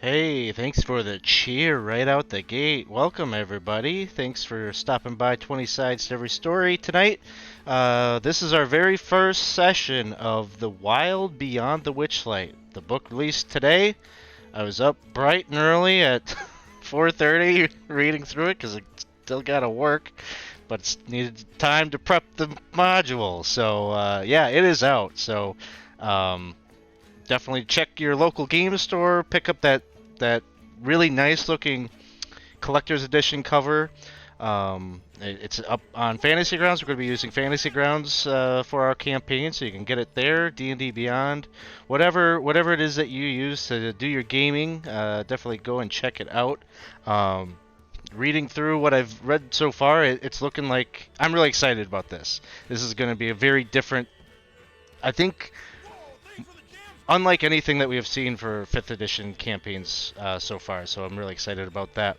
Hey, thanks for the cheer right out the gate. Welcome, everybody. Thanks for stopping by 20 Sides to Every Story tonight. This is our very first session of The Wild Beyond the Witchlight. The book released today. I was up bright and early at 4:30 reading through it because I still gotta work, but it's needed time to prep the module. So, yeah, it is out. So, um, definitely check your local game store, pick up that really nice looking collector's edition cover. It's up on Fantasy Grounds. We're going to be using Fantasy Grounds for our campaign, so you can get it there. D&D Beyond, whatever it is that you use to do your gaming, definitely go and check it out. Reading through what I've read so far, it's looking like I'm really excited about this. This is going to be a very different, I think, unlike anything that we have seen for 5th edition campaigns so far, so I'm really excited about that.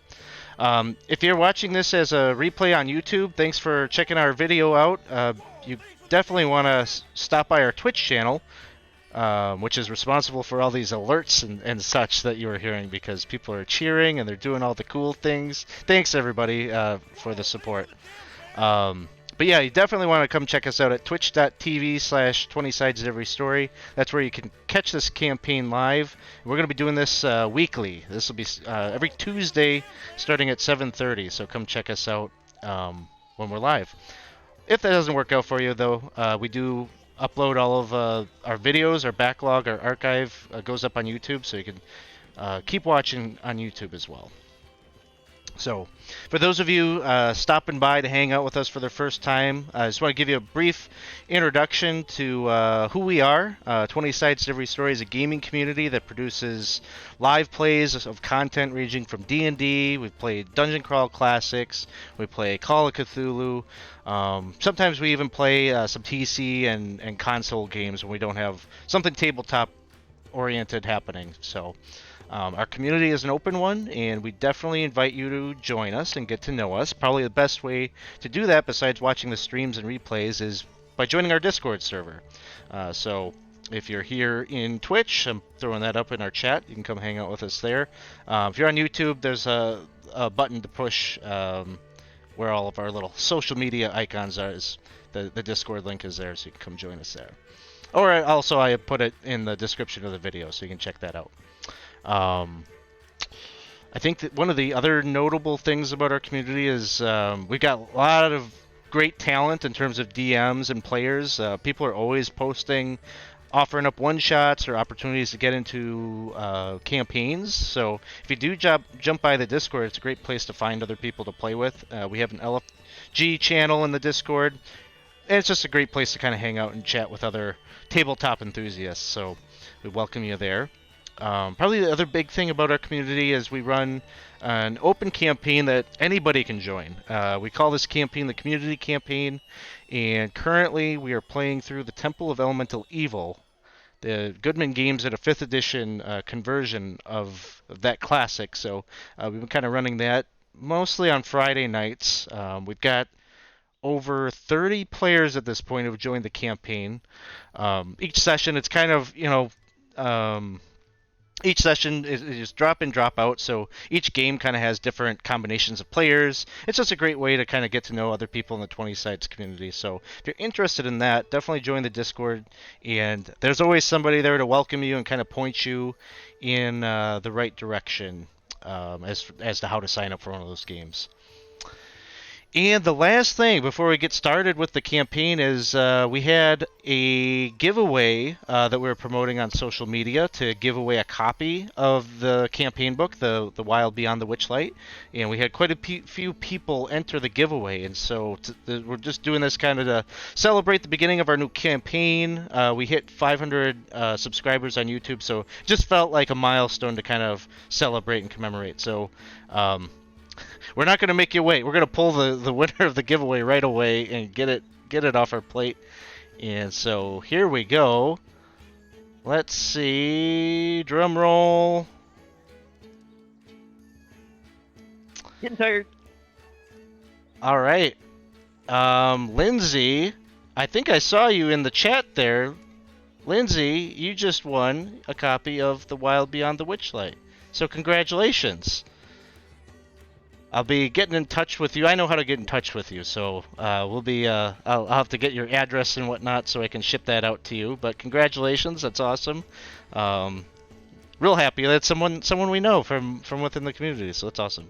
If you're watching this as a replay on YouTube, thanks for checking our video out. You definitely want to stop by our Twitch channel, which is responsible for all these alerts and such that you are hearing, because people are cheering and they're doing all the cool things. Thanks, everybody, for the support. But yeah, you definitely want to come check us out at twitch.tv/20 Sides to Every Story. That's where you can catch this campaign live. We're going to be doing this weekly. This will be every Tuesday starting at 7:30, so come check us out when we're live. If that doesn't work out for you, though, we do upload all of our videos, our backlog, our archive goes up on YouTube, so you can keep watching on YouTube as well. So, for those of you stopping by to hang out with us for the first time, I just want to give you a brief introduction to who we are. 20 Sides to Every Story is a gaming community that produces live plays of content ranging from D&D. We've played Dungeon Crawl Classics. We play Call of Cthulhu. Sometimes we even play some TC and console games when we don't have something tabletop oriented happening. So, our community is an open one, and we definitely invite you to join us and get to know us. Probably the best way to do that, besides watching the streams and replays, is by joining our Discord server. So if you're here in Twitch, I'm throwing that up in our chat. You can come hang out with us there. If you're on YouTube, there's a button to push where all of our little social media icons are. The Discord link is there, so you can come join us there. Or also, I put it in the description of the video, so you can check that out. I think that one of the other notable things about our community is we've got a lot of great talent in terms of DMs and players. People are always posting, offering up one-shots or opportunities to get into campaigns. So if you do jump by the Discord, it's a great place to find other people to play with. We have an LFG channel in the Discord, and it's just a great place to kind of hang out and chat with other tabletop enthusiasts. So we welcome you there. Probably the other big thing about our community is we run an open campaign that anybody can join. We call this campaign the Community Campaign, and currently we are playing through the Temple of Elemental Evil. The Goodman Games did a 5th edition conversion of that classic, so we've been kind of running that mostly on Friday nights. We've got over 30 players at this point who've joined the campaign. Each session, it's kind of, each session is just drop in, drop out, so each game kind of has different combinations of players. It's just a great way to kind of get to know other people in the 20 Sides community. So if you're interested in that, definitely join the Discord, and there's always somebody there to welcome you and kind of point you in the right direction as to how to sign up for one of those games. And the last thing before we get started with the campaign is we had a giveaway that we were promoting on social media to give away a copy of the campaign book, the Wild Beyond the Witchlight, and we had quite a few people enter the giveaway, and so we're just doing this kind of to celebrate the beginning of our new campaign. We hit 500 subscribers on YouTube, so it just felt like a milestone to kind of celebrate and commemorate. So we're not going to make you wait. We're going to pull the winner of the giveaway right away and get it off our plate. And so here we go. Let's see. Drum roll. Getting tired. All right. Lindsay, I think I saw you in the chat there. Lindsay, you just won a copy of The Wild Beyond the Witchlight. So congratulations. I'll be getting in touch with you. I know how to get in touch with you, so we'll be. I'll have to get your address and whatnot so I can ship that out to you. But congratulations, that's awesome. Real happy that's someone we know from within the community, so that's awesome.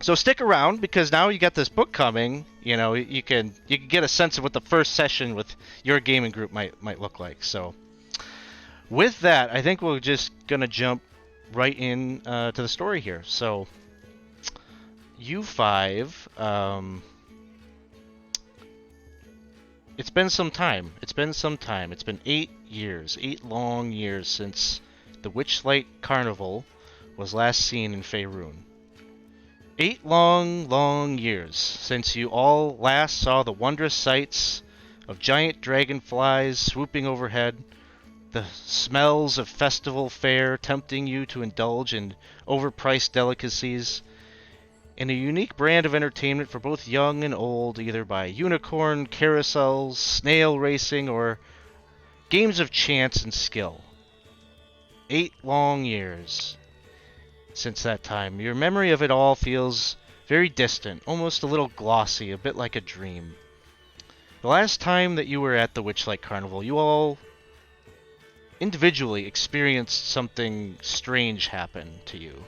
So stick around because now you got this book coming. You know, you can get a sense of what the first session with your gaming group might look like. So with that, I think we're just gonna jump right in to the story here. So you five, it's been some time. It's been 8 years, 8 long years since the Witchlight Carnival was last seen in Faerun. 8 long, long years since you all last saw the wondrous sights of giant dragonflies swooping overhead, the smells of festival fare tempting you to indulge in overpriced delicacies, and a unique brand of entertainment for both young and old, either by unicorn carousels, snail racing, or games of chance and skill. 8 long years since that time. Your memory of it all feels very distant, almost a little glossy, a bit like a dream. The last time that you were at the Witchlight Carnival, you all individually experienced something strange happen to you.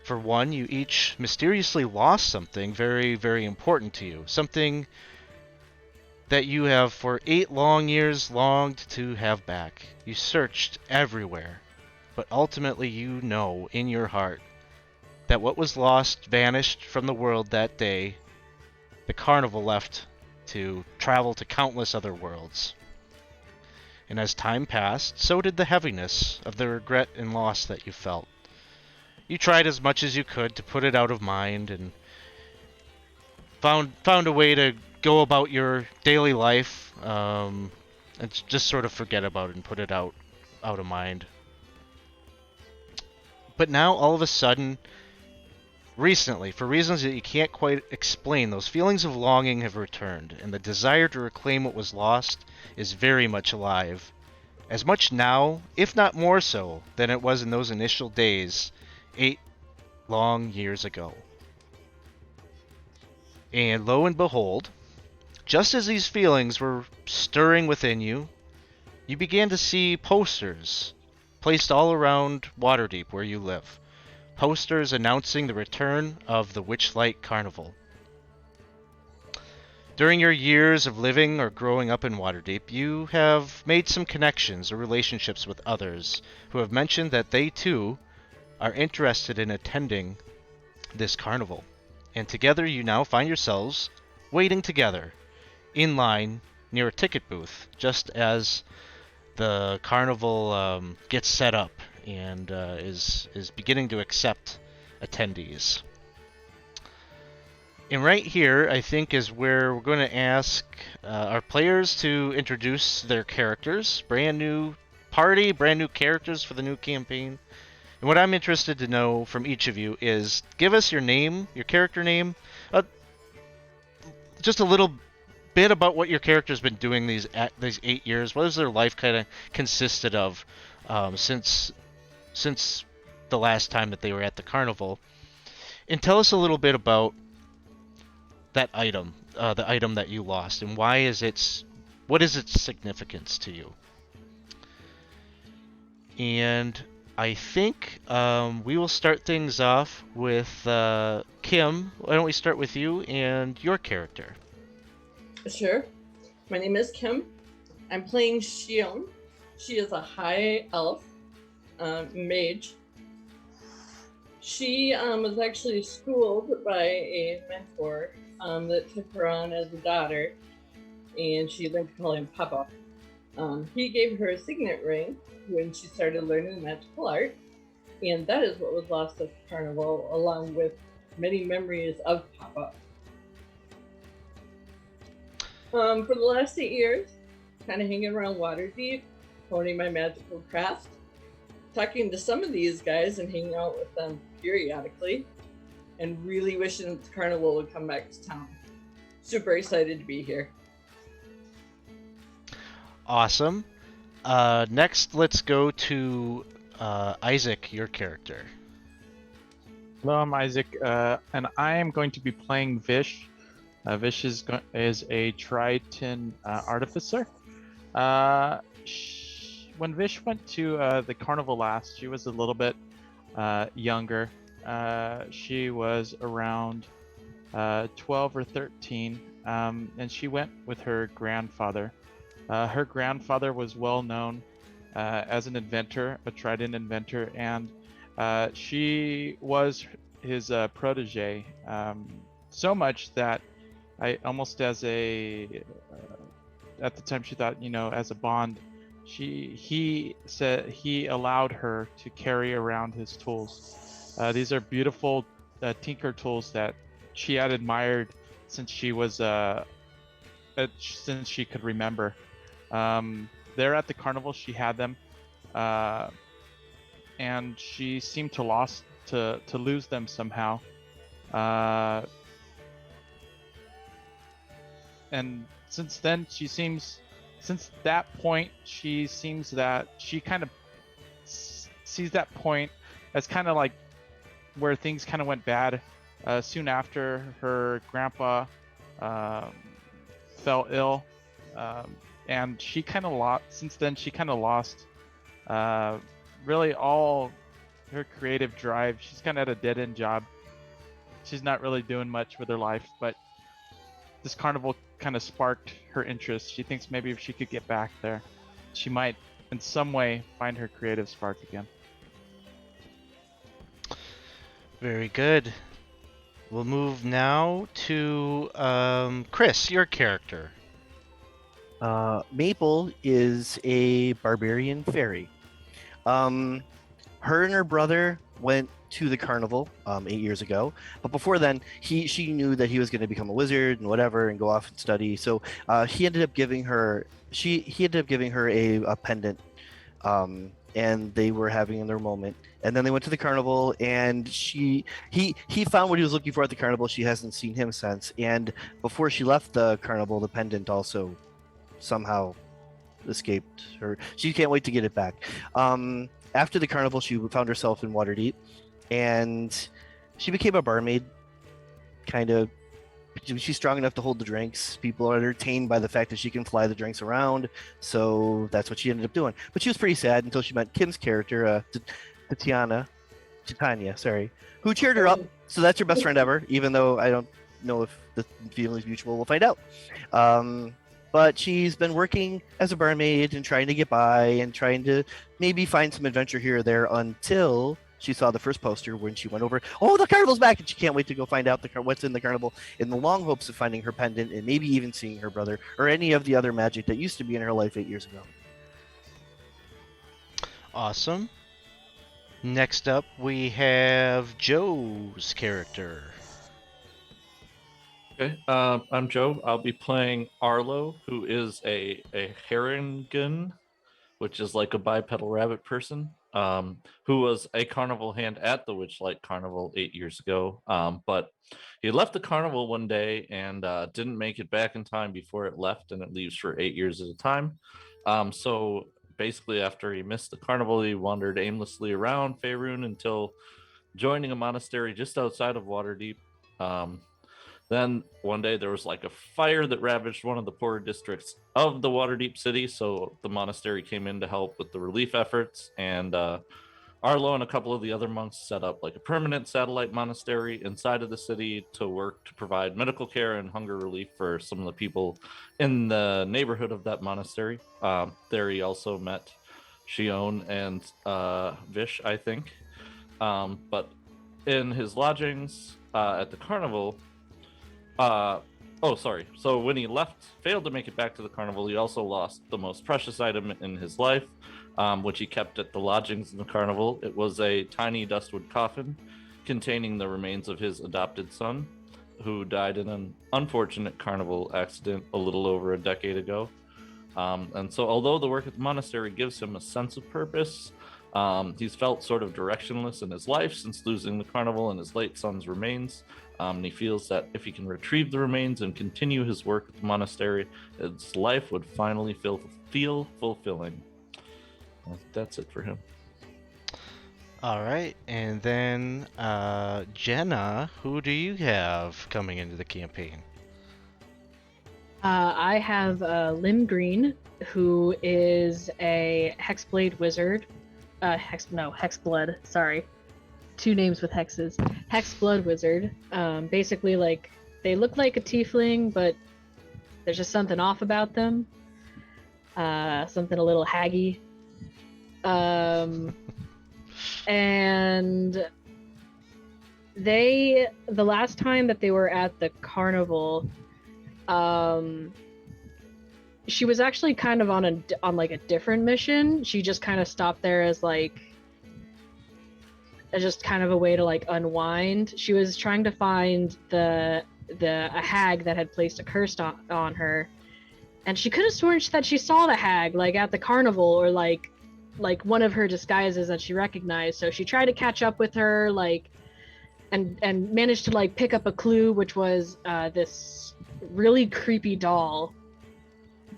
For one, you each mysteriously lost something very, very important to you. Something that you have for 8 long years longed to have back. You searched everywhere, but ultimately you know in your heart that what was lost vanished from the world that day. The carnival left to travel to countless other worlds. And as time passed, so did the heaviness of the regret and loss that you felt. You tried as much as you could to put it out of mind and found a way to go about your daily life and just sort of forget about it and put it out of mind. But now, all of a sudden, recently, for reasons that you can't quite explain, those feelings of longing have returned, and the desire to reclaim what was lost is very much alive. As much now, if not more so, than it was in those initial days, 8 long years ago. And lo and behold, just as these feelings were stirring within you, you began to see posters placed all around Waterdeep where you live. Posters announcing the return of the Witchlight Carnival. During your years of living or growing up in Waterdeep, you have made some connections or relationships with others who have mentioned that they too are interested in attending this carnival. And together you now find yourselves waiting together in line near a ticket booth just as the carnival gets set up and is beginning to accept attendees. And right here, I think, is where we're going to ask our players to introduce their characters. Brand new party, brand new characters for the new campaign. And what I'm interested to know from each of you is give us your name, your character name, just a little bit about what your character's been doing these 8 years. What has their life kind of consisted of since the last time that they were at the carnival? And tell us a little bit about that item, the item that you lost, and what is its significance to you? And I think we will start things off with Kim. Why don't we start with you and your character? Sure. My name is Kim. I'm playing Shion. She is a high elf mage. She was actually schooled by a mentor that took her on as a daughter, and she learned to call him Papa. He gave her a signet ring when she started learning magical art, and that is what was lost at the carnival, along with many memories of Papa. For the last 8 years, kind of hanging around Waterdeep, honing my magical craft, talking to some of these guys and hanging out with them periodically, and really wishing that the carnival would come back to town. Super excited to be here. Awesome. Next, let's go to Isaac, your character. Hello, I'm Isaac, and I am going to be playing Vish. Vish is a Triton artificer. When Vish went to the carnival last, she was a little bit younger. She was around 12 or 13, and she went with her grandfather. Her grandfather was well known as an inventor, a Triton inventor, and she was his protege, so much that I almost at the time she thought, as a bond, he said he allowed her to carry around his tools. These are beautiful tinker tools that she had admired since she was since she could remember. There at the carnival, she had them, and she seemed to lose them somehow. And since that point, she seems that she kind of sees that point as kind of like where things kind of went bad. Soon after, her grandpa fell ill, and she kind of lost. Since then, she kind of lost really all her creative drive. She's kind of at a dead-end job. She's not really doing much with her life, but this carnival kind of sparked her interest. She thinks maybe if she could get back there, she might in some way find her creative spark again. Very good. We'll move now to Chris, your character. Maple is a barbarian fairy. Her and her brother went to the carnival 8 years ago, but before then, she knew that he was going to become a wizard and whatever, and go off and study. So he ended up giving her a pendant, and they were having their moment. And then they went to the carnival, and he found what he was looking for at the carnival. She hasn't seen him since. And before she left the carnival, the pendant also somehow escaped her. She can't wait to get it back. After the carnival, she found herself in Waterdeep, and she became a barmaid. Kind of, she's strong enough to hold the drinks. People are entertained by the fact that she can fly the drinks around, so that's what she ended up doing. But she was pretty sad until she met Kim's character, Titania, who cheered her up. So that's her best friend ever, even though I don't know if the feeling is mutual. We'll find out. But she's been working as a barmaid and trying to get by and trying to maybe find some adventure here or there until she saw the first poster when she went over. Oh, the carnival's back! And she can't wait to go find out what's in the carnival, in the long hopes of finding her pendant and maybe even seeing her brother or any of the other magic that used to be in her life 8 years ago. Awesome. Next up, we have Joe's character. Okay, I'm Joe. I'll be playing Arlo, who is a Herringen, which is like a bipedal rabbit person, who was a carnival hand at the Witchlight Carnival 8 years ago. But he left the carnival one day and didn't make it back in time before it left, and it leaves for 8 years at a time. So basically, after he missed the carnival, he wandered aimlessly around Faerun until joining a monastery just outside of Waterdeep. Then one day there was like a fire that ravaged one of the poorer districts of the Waterdeep city, so the monastery came in to help with the relief efforts, and Arlo and a couple of the other monks set up like a permanent satellite monastery inside of the city to work to provide medical care and hunger relief for some of the people in the neighborhood of that monastery. There he also met Shion and Vish, I think. But in his lodgings at the carnival, so when he failed to make it back to the carnival, he also lost the most precious item in his life, which he kept at the lodgings in the carnival. It was a tiny dustwood coffin containing the remains of his adopted son, who died in an unfortunate carnival accident a little over a decade ago. And so although the work at the monastery gives him a sense of purpose, he's felt sort of directionless in his life since losing the carnival and his late son's remains. And he feels that if he can retrieve the remains and continue his work at the monastery, his life would finally feel fulfilling. That's it for him. All right, and then Jenna, who do you have coming into the campaign? I have Lim Green, who is a Hexblade wizard. Hexblood. Sorry, two names with hexes. Hexblood wizard. Basically, like they look like a tiefling, but there's just something off about them. Something a little haggy. And the last time that they were at the carnival, she was actually kind of on like a different mission. She just kind of stopped there as like just kind of a way to like unwind. She was trying to find a hag that had placed a curse on her, and she could have sworn that she saw the hag like at the carnival, or like one of her disguises that she recognized. So she tried to catch up with her, like, and managed to like pick up a clue, which was this really creepy doll.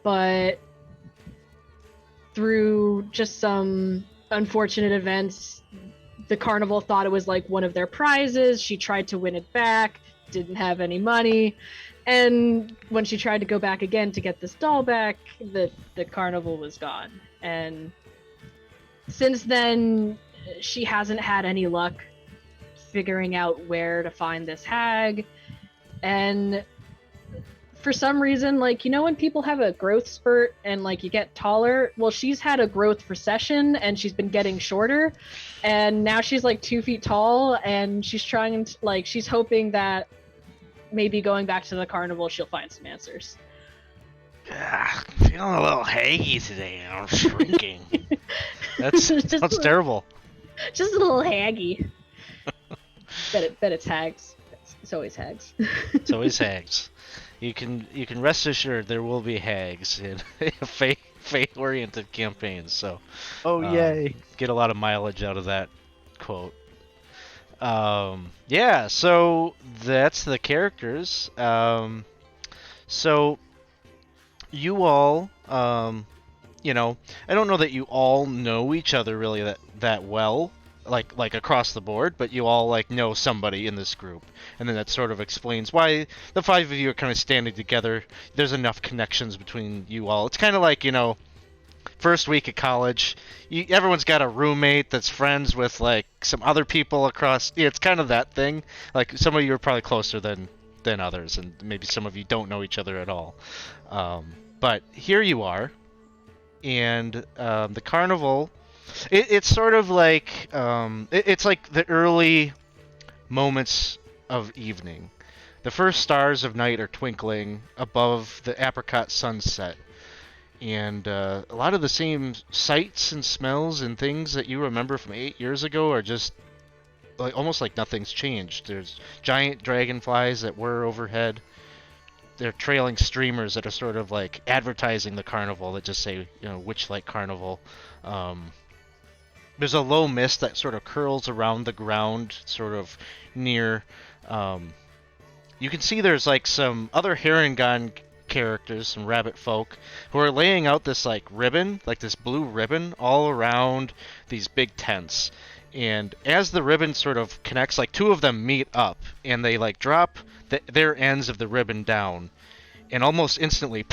But through just some unfortunate events, the carnival thought it was like one of their prizes. She tried to win it back, didn't have any money, and when she tried to go back again to get this doll back, the carnival was gone. And since then, she hasn't had any luck figuring out where to find this hag. And for some reason, like, you know when people have a growth spurt and like you get taller? Well, she's had a growth recession and she's been getting shorter, and now she's like 2 feet tall, and she's trying to, like, she's hoping that maybe going back to the carnival she'll find some answers. Feeling a little haggy today. I'm shrinking. That's terrible. Just a little haggy. bet it's hags. It's always hags. It's always hags. You can rest assured there will be hags in fate-oriented campaigns. So, Yay! Get a lot of mileage out of that quote. Yeah. So that's the characters. So you all, you know, I don't know that you all know each other really that well, like across the board, but you all like know somebody in this group, and then that sort of explains why the five of you are kind of standing together. There's enough connections between you all. It's kind of like, you know, first week of college, everyone's got a roommate that's friends with like some other people across. Yeah, it's kind of that thing. Like some of you are probably closer than others, and maybe some of you don't know each other at all. But here you are, and the carnival. It's sort of like it's like the early moments of evening. The first stars of night are twinkling above the apricot sunset, and a lot of the same sights and smells and things that you remember from 8 years ago are just like almost like nothing's changed. There's giant dragonflies that whir overhead. They're trailing streamers that are sort of like advertising the carnival that just say, you know, Witchlight Carnival. There's a low mist that sort of curls around the ground, sort of near. You can see there's like some other Harengon characters, some rabbit folk, who are laying out this like ribbon, like this blue ribbon, all around these big tents. And as the ribbon sort of connects, like two of them meet up, and they like drop their ends of the ribbon down, and almost instantly,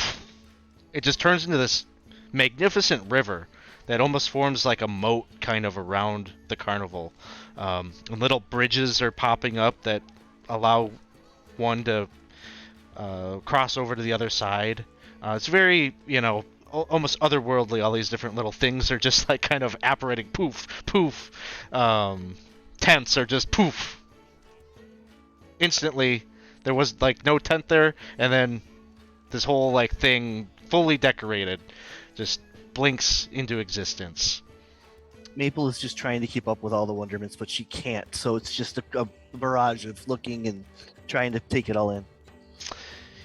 it just turns into this magnificent river that almost forms like a moat kind of around the carnival. And little bridges are popping up that allow one to cross over to the other side. It's very, you know, almost otherworldly. All these different little things are just like kind of apparating, poof, poof. Tents are just poof. Instantly, there was like no tent there, and then this whole like thing, fully decorated, just blinks into existence. Maple is just trying to keep up with all the wonderments, but she can't. So it's just a barrage of looking and trying to take it all in.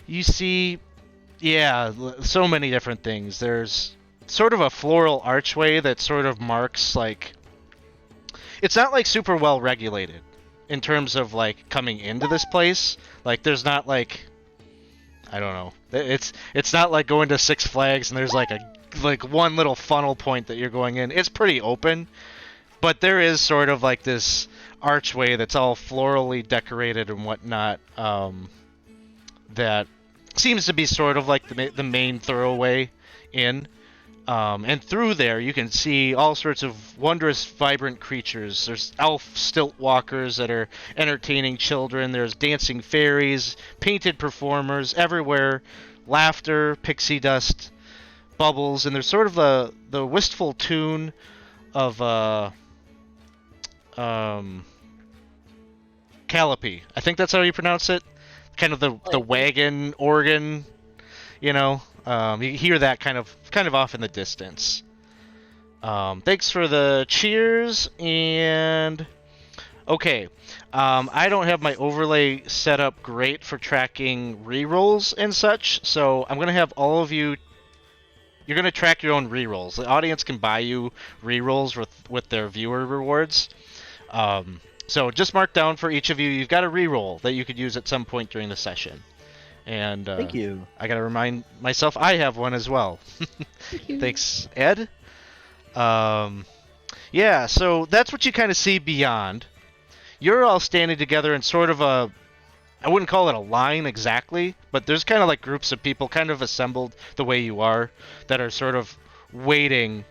You see, yeah, so many different things. There's sort of a floral archway that sort of marks like, it's not like super well regulated in terms of like coming into this place. Like there's not like, I don't know. It's not like going to Six Flags and there's like one little funnel point that you're going in. It's pretty open, But there is sort of like this archway that's all florally decorated and whatnot, that seems to be sort of like the main thoroughway in. And through there, you can see all sorts of wondrous, vibrant creatures. There's elf stilt walkers that are entertaining children. There's dancing fairies, painted performers everywhere, laughter, pixie dust, bubbles, and there's sort of the wistful tune of Calliope. I think that's how you pronounce it. Kind of the wagon organ, you know. You hear that kind of off in the distance. Thanks for the cheers, and okay. I don't have my overlay set up great for tracking rerolls and such, so I'm gonna have all of you. You're gonna track your own rerolls. The audience can buy you rerolls with their viewer rewards. So just mark down for each of you. You've got a reroll that you could use at some point during the session. And Thank you. I gotta remind myself I have one as well. Thanks, Ed. Yeah, so that's what you kind of see beyond. You're all standing together in sort of a, I wouldn't call it a line exactly, but there's kind of like groups of people kind of assembled the way you are that are sort of waiting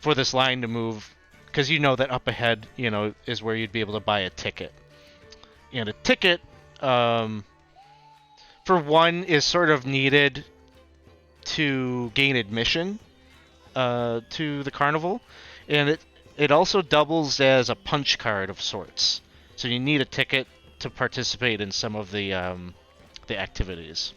for this line to move, because you know that up ahead, you know, is where you'd be able to buy a ticket. And a ticket, for one, is sort of needed to gain admission to the carnival, and it also doubles as a punch card of sorts. So you need a ticket to participate in some of the activities.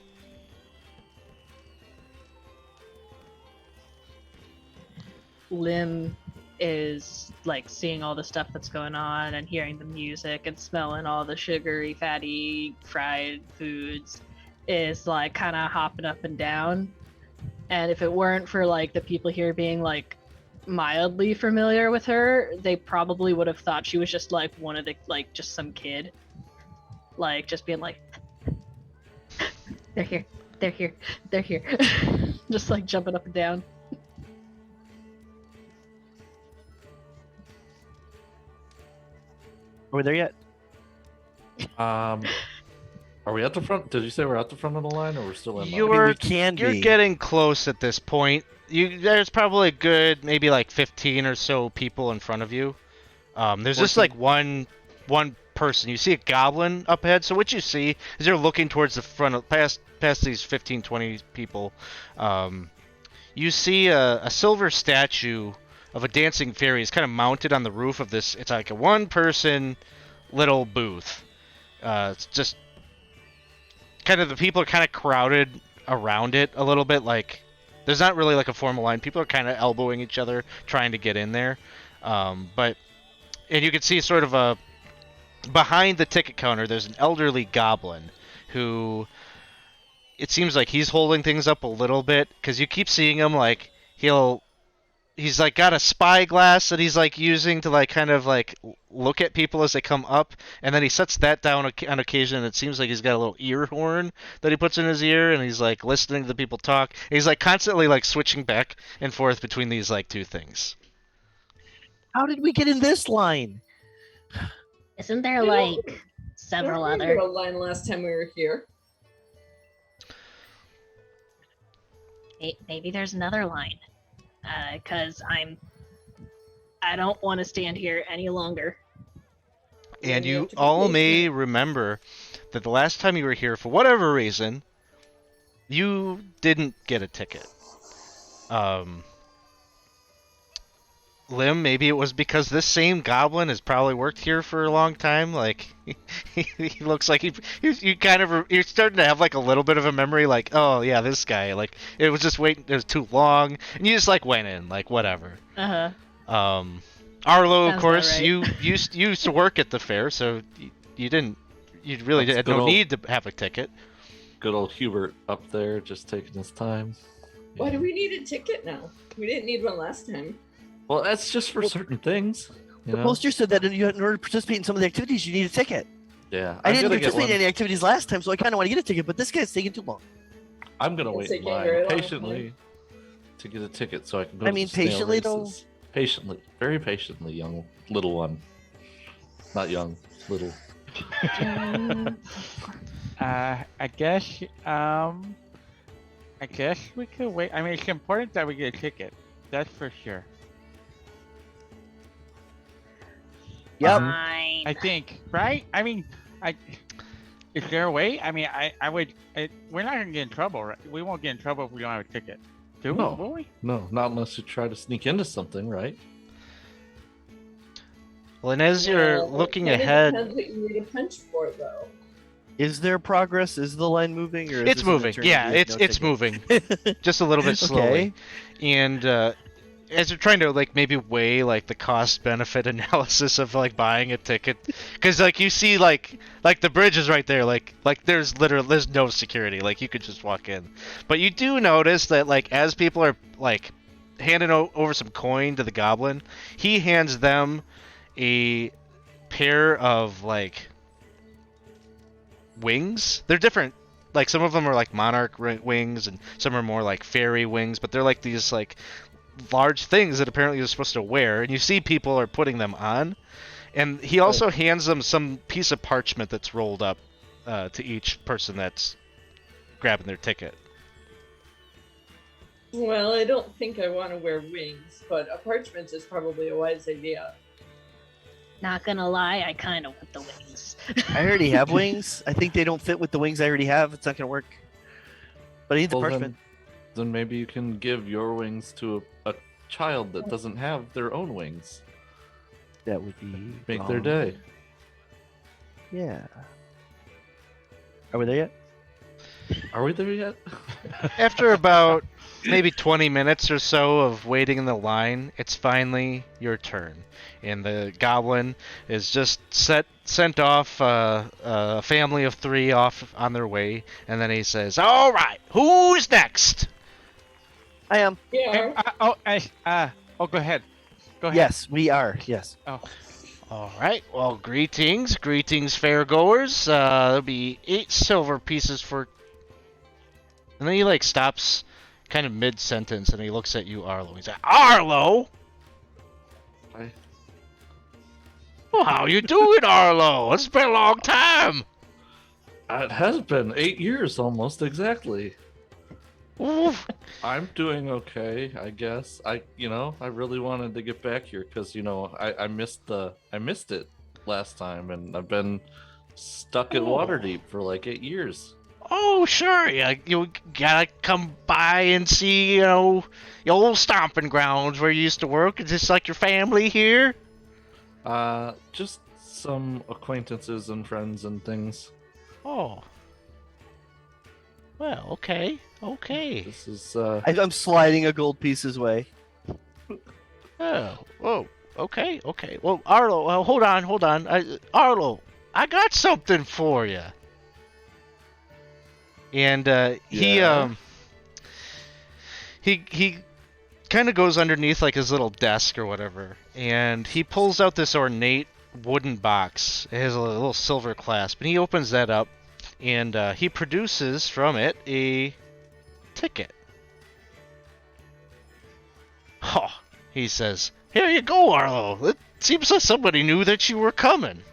Lim is like seeing all the stuff that's going on and hearing the music and smelling all the sugary, fatty, fried foods, is like kind of hopping up and down. And if it weren't for like the people here being like mildly familiar with her, they probably would have thought she was just like one of the, like, just some kid, like just being like, they're here, they're here, they're here, just like jumping up and down. Are we there yet? Are we at the front? Did you say we're at the front of the line, or we're still in? You're we can you're be. getting close at this point. There's probably a good maybe like 15 or so people in front of you. There's just 14. like one person. You see a goblin up ahead. So what you see is you're looking towards the front of past these 15, 20 people. You see a silver statue of a dancing fairy. It's kind of mounted on the roof of this. It's like a one-person little booth. It's just kind of, the people are kind of crowded around it a little bit. Like, there's not really like a formal line. People are kind of elbowing each other, trying to get in there. And you can see sort of behind the ticket counter, there's an elderly goblin who, it seems like he's holding things up a little bit, because you keep seeing him, like, he's like got a spyglass that he's like using to like kind of like look at people as they come up, and then he sets that down on occasion, and it seems like he's got a little ear horn that he puts in his ear, and he's like listening to the people talk. And he's like constantly like switching back and forth between these like two things. How did we get in this line? Isn't there You know, like several I other? remember a line last time we were here. Maybe there's another line. Cause I don't want to stand here any longer. And You you have to all be may patient. remember that the last time you were here, for whatever reason, you didn't get a ticket. Lim, maybe it was because this same goblin has probably worked here for a long time. Like, he looks like you kind of, you're starting to have like a little bit of a memory. Like, oh yeah, this guy. Like, it was just waiting. It was too long, and you just like went in, like whatever. Uh huh. Arlo, Sounds of course, about right. you used to work at the fair, so you really That's had good no old- need to have a ticket. Good old Hubert up there, just taking his time. Why do we need a ticket now? We didn't need one last time. Well, that's just for certain things. You The know? poster said that in order to participate in some of the activities, you need a ticket. Yeah, I I'm didn't gonna get participate in one. any activities last time, so I kind of want to get a ticket, but this guy's taking too long. I'm gonna It's wait in taking a very line long patiently to get a ticket so I can go. I to mean, the snail patiently, though? races. Patiently, very patiently, little one. Not young, little. I guess we could wait. I mean, it's important that we get a ticket. That's for sure. Yep. Fine. I think, right? I mean, is there a way? I mean, we're not gonna get in trouble, right? We won't get in trouble if we don't have a ticket. Do we? No. Will we? No, not unless you try to sneak into something, right? Well, and as you're Well, looking it ahead, depends what you need a punch for, though. Is there progress? Is the line moving? Or is it's this an moving. eternity Yeah, of it's no it's ticket? moving, just a little bit slowly. And as you're trying to like maybe weigh like the cost benefit analysis of like buying a ticket, because like you see like the bridge is right there, like there's no security, like you could just walk in. But you do notice that like as people are like handing over some coin to the goblin, he hands them a pair of like wings. They're different. Like some of them are like monarch wings, and some are more like fairy wings. But they're like these like large things that apparently you're supposed to wear, and you see people are putting them on. And he also hands them some piece of parchment that's rolled up to each person that's grabbing their ticket. Well, I don't think I want to wear wings, but a parchment is probably a wise idea. Not gonna lie, I kind of want the wings. I already have wings. I think they don't fit with the wings I already have. It's not gonna work. But I need the Well, parchment. then maybe you can give your wings to a child that doesn't have their own wings. That would be Make their wrong. day. Yeah. Are we there yet? Are we there yet? After about maybe 20 minutes or so of waiting in the line, it's finally your turn. And the goblin is just sent off a family of 3 off on their way. And then he says, "All right, who's next?" I am. Yeah. Go ahead. Go ahead. Yes, we are. Yes. All right. Well, greetings, fair goers. There'll be 8 silver pieces for. And then he like stops, kind of mid sentence, and he looks at you, Arlo. He's like, "Arlo, I- well, how you doing, Arlo? It's been a long time." It has been 8 years almost exactly. Oof. I'm doing okay, I guess. I really wanted to get back here because I missed it last time, and I've been stuck at Waterdeep for like 8 years. Oh, sure. Yeah, you gotta come by and see, your old stomping grounds where you used to work. Is this like your family here? Just some acquaintances and friends and things. Oh. Well, okay. This is I'm sliding a gold piece his way. Oh, whoa. Okay. Well, Arlo, hold on. Arlo, I got something for you. And Yeah? he kind of goes underneath like his little desk or whatever, and he pulls out this ornate wooden box. It has a little silver clasp, and he opens that up, and he produces from it a ticket. Oh, he says, "Here you go, Arlo. It seems like somebody knew that you were coming.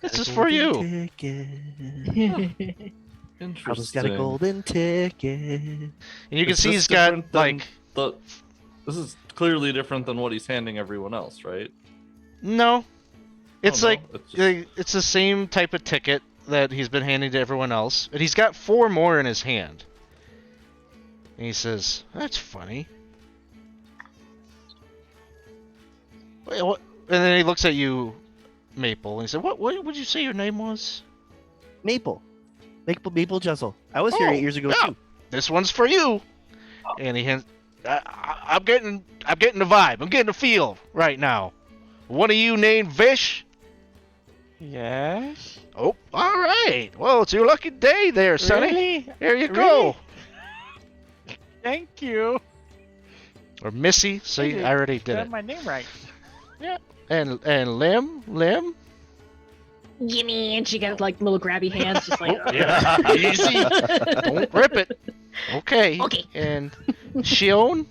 This is for you." Ticket. Arlo's interesting. got a golden ticket. And you can Is see this he's got different than like This is clearly different than what he's handing everyone else, right? no. It's Oh, no, like it's just- it's the same type of ticket that he's been handing to everyone else, and he's got 4 more in his hand. And he says, "That's funny." Wait, what? And then he looks at you, Maple, and he said, "What would you say your name was?" Maple Jessel. I was here Oh, 8 years ago yeah. too. "This one's for you." And he hands. I'm getting the vibe. I'm getting the feel right now. One of you named Vish? Yes. Oh, all right. Well, it's your lucky day there, Sonny. Really? Here you go. Thank you. Or Missy. See, Hey, I already did Got it. my name right. And Lim. Gimme, and she got like little grabby hands, just like. Yeah, easy. Don't rip it. Okay. Okay. And Shion.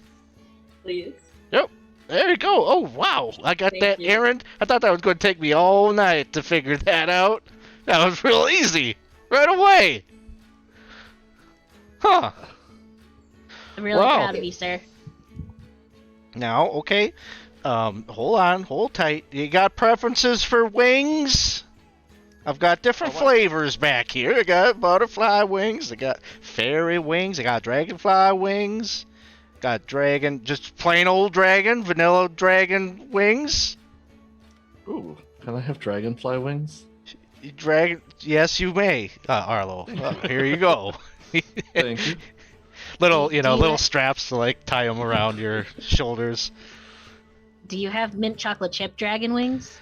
Please. There you go. Oh, wow. I got Thank that you. errand. I thought that was going to take me all night to figure that out. That was real easy. Right away. Huh. I'm really Wow. proud of you, sir. Now, okay. Hold on. Hold tight. You got preferences for wings? I've got different flavors back here. I got butterfly wings. I got fairy wings. I got dragonfly wings. Got dragon, just plain old dragon, vanilla dragon wings. Ooh, can I have dragonfly wings? Dragon, yes, you may, Arlo. Here you go. Thank you. Little, Do you little have- straps to like tie them around your shoulders. Do you have mint chocolate chip dragon wings?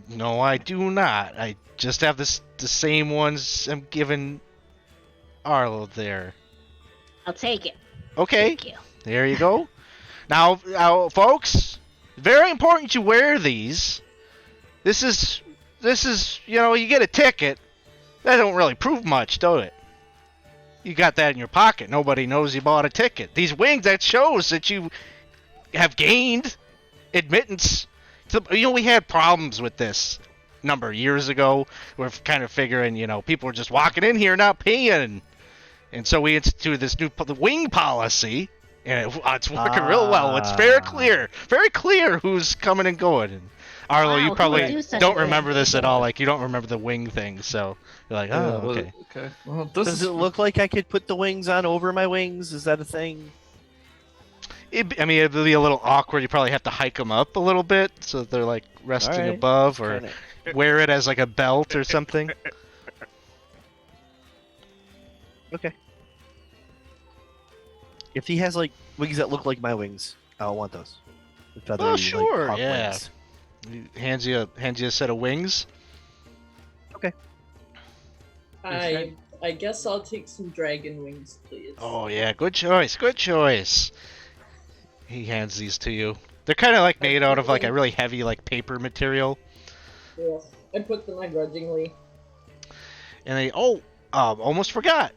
No, I do not. I just have the same ones I'm giving Arlo there. I'll take it. Okay. Thank you. There you go. Now, folks, very important you wear these. This is, you get a ticket. That don't really prove much, does it? You got that in your pocket. Nobody knows you bought a ticket. These wings, that shows that you have gained admittance. We had problems with this a number of years ago. We're kind of figuring, people were just walking in here not paying. And so we instituted this new wing policy, and it's working real well. It's very clear who's coming and going. And Arlo, Wow, you who would probably do such don't a remember thing? this at all. Like, you don't remember the wing thing, so you're like, oh, okay. Okay. Well, this Does is it look like I could put the wings on over my wings? Is that a thing? It'd be a little awkward. You probably have to hike them up a little bit so that they're like resting Alright. above, or Kinda- wear it as like a belt or something. Okay. If he has like wings that look like my wings, I'll want those. The feathery, Oh, sure, hawk yeah. wings. He hands you a set of wings. I guess I'll take some dragon wings, please. Oh yeah, good choice. Good choice. He hands these to you. They're kind of like made out of like a really heavy like paper material. Yes, I put them on grudgingly. And they almost forgot.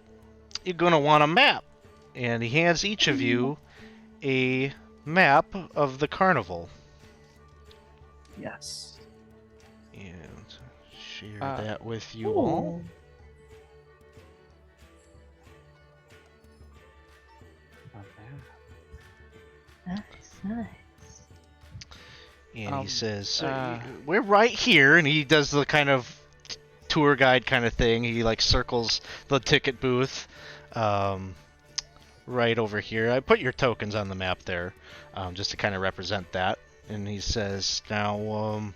You're gonna want a map. And he hands each of you a map of the carnival. Yes. And share that with you all. Nice, nice. And he says, uh, we're right here. And he does the kind of tour guide kind of thing. He like circles the ticket booth right over here. I put your tokens on the map there just to kind of represent that. And he says, now,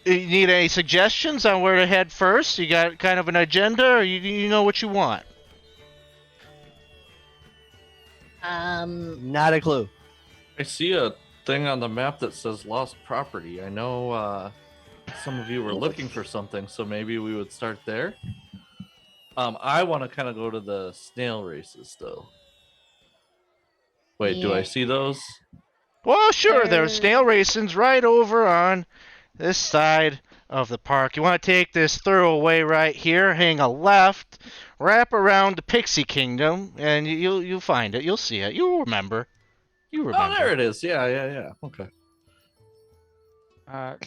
you need any suggestions on where to head first? You got kind of an agenda, or you know what you want? Not a clue. I see a thing on the map that says lost property. I know some of you were looking for something, so maybe we would start there. I want to kind of go to the snail races, though. Wait, do I Yeah. see those? Well, sure. There's snail racing's right over on this side of the park. You want to take this thoroughway right here, hang a left, wrap around the Pixie Kingdom, and you'll find it. You'll see it. You'll remember. You remember. Oh, there it is. Yeah. Okay.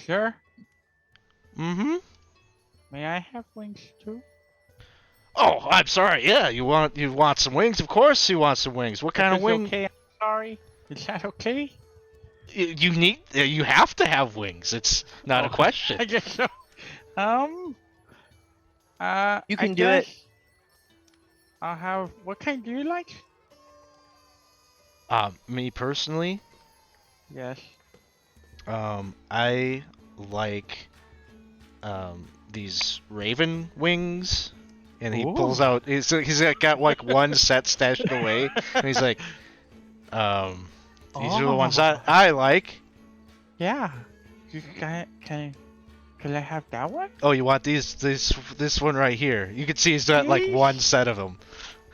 Sir, Mm-hmm. may I have wings too? Oh, I'm sorry. Yeah, you want some wings? Of course you want some wings. What kind If of it's wing? Okay, I'm sorry. Is that okay? You have to have wings. It's not a question. I guess so. You can I do it. guess I'll have. What kind do you like? Me personally, Yes. I like these raven wings, and he pulls Ooh. out. He's got like one set stashed away, and he's like, these are the ones I like. Yeah. Can I have that one? Oh, you want this one right here? You can see he's got like one set of them.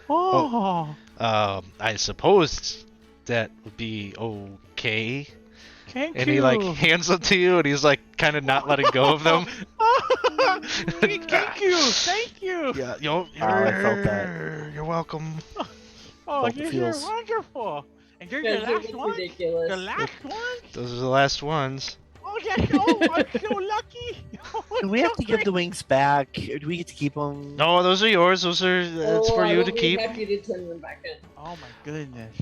Oh. I suppose that would be okay. Thank And you. he like hands them to you, and he's like kind of not letting go of them. Thank you. Thank you. I felt that. You're welcome. Oh, Felt the you're feels. wonderful. And you're Because the it last was one? ridiculous. The last one? Those are the last ones. Oh, that's I'm so lucky. Oh, Do we have so to give great. the wings back? Or do we get to keep them? No, those are yours. Those are it's for I you will to be keep. happy to turn them back in. Oh my goodness.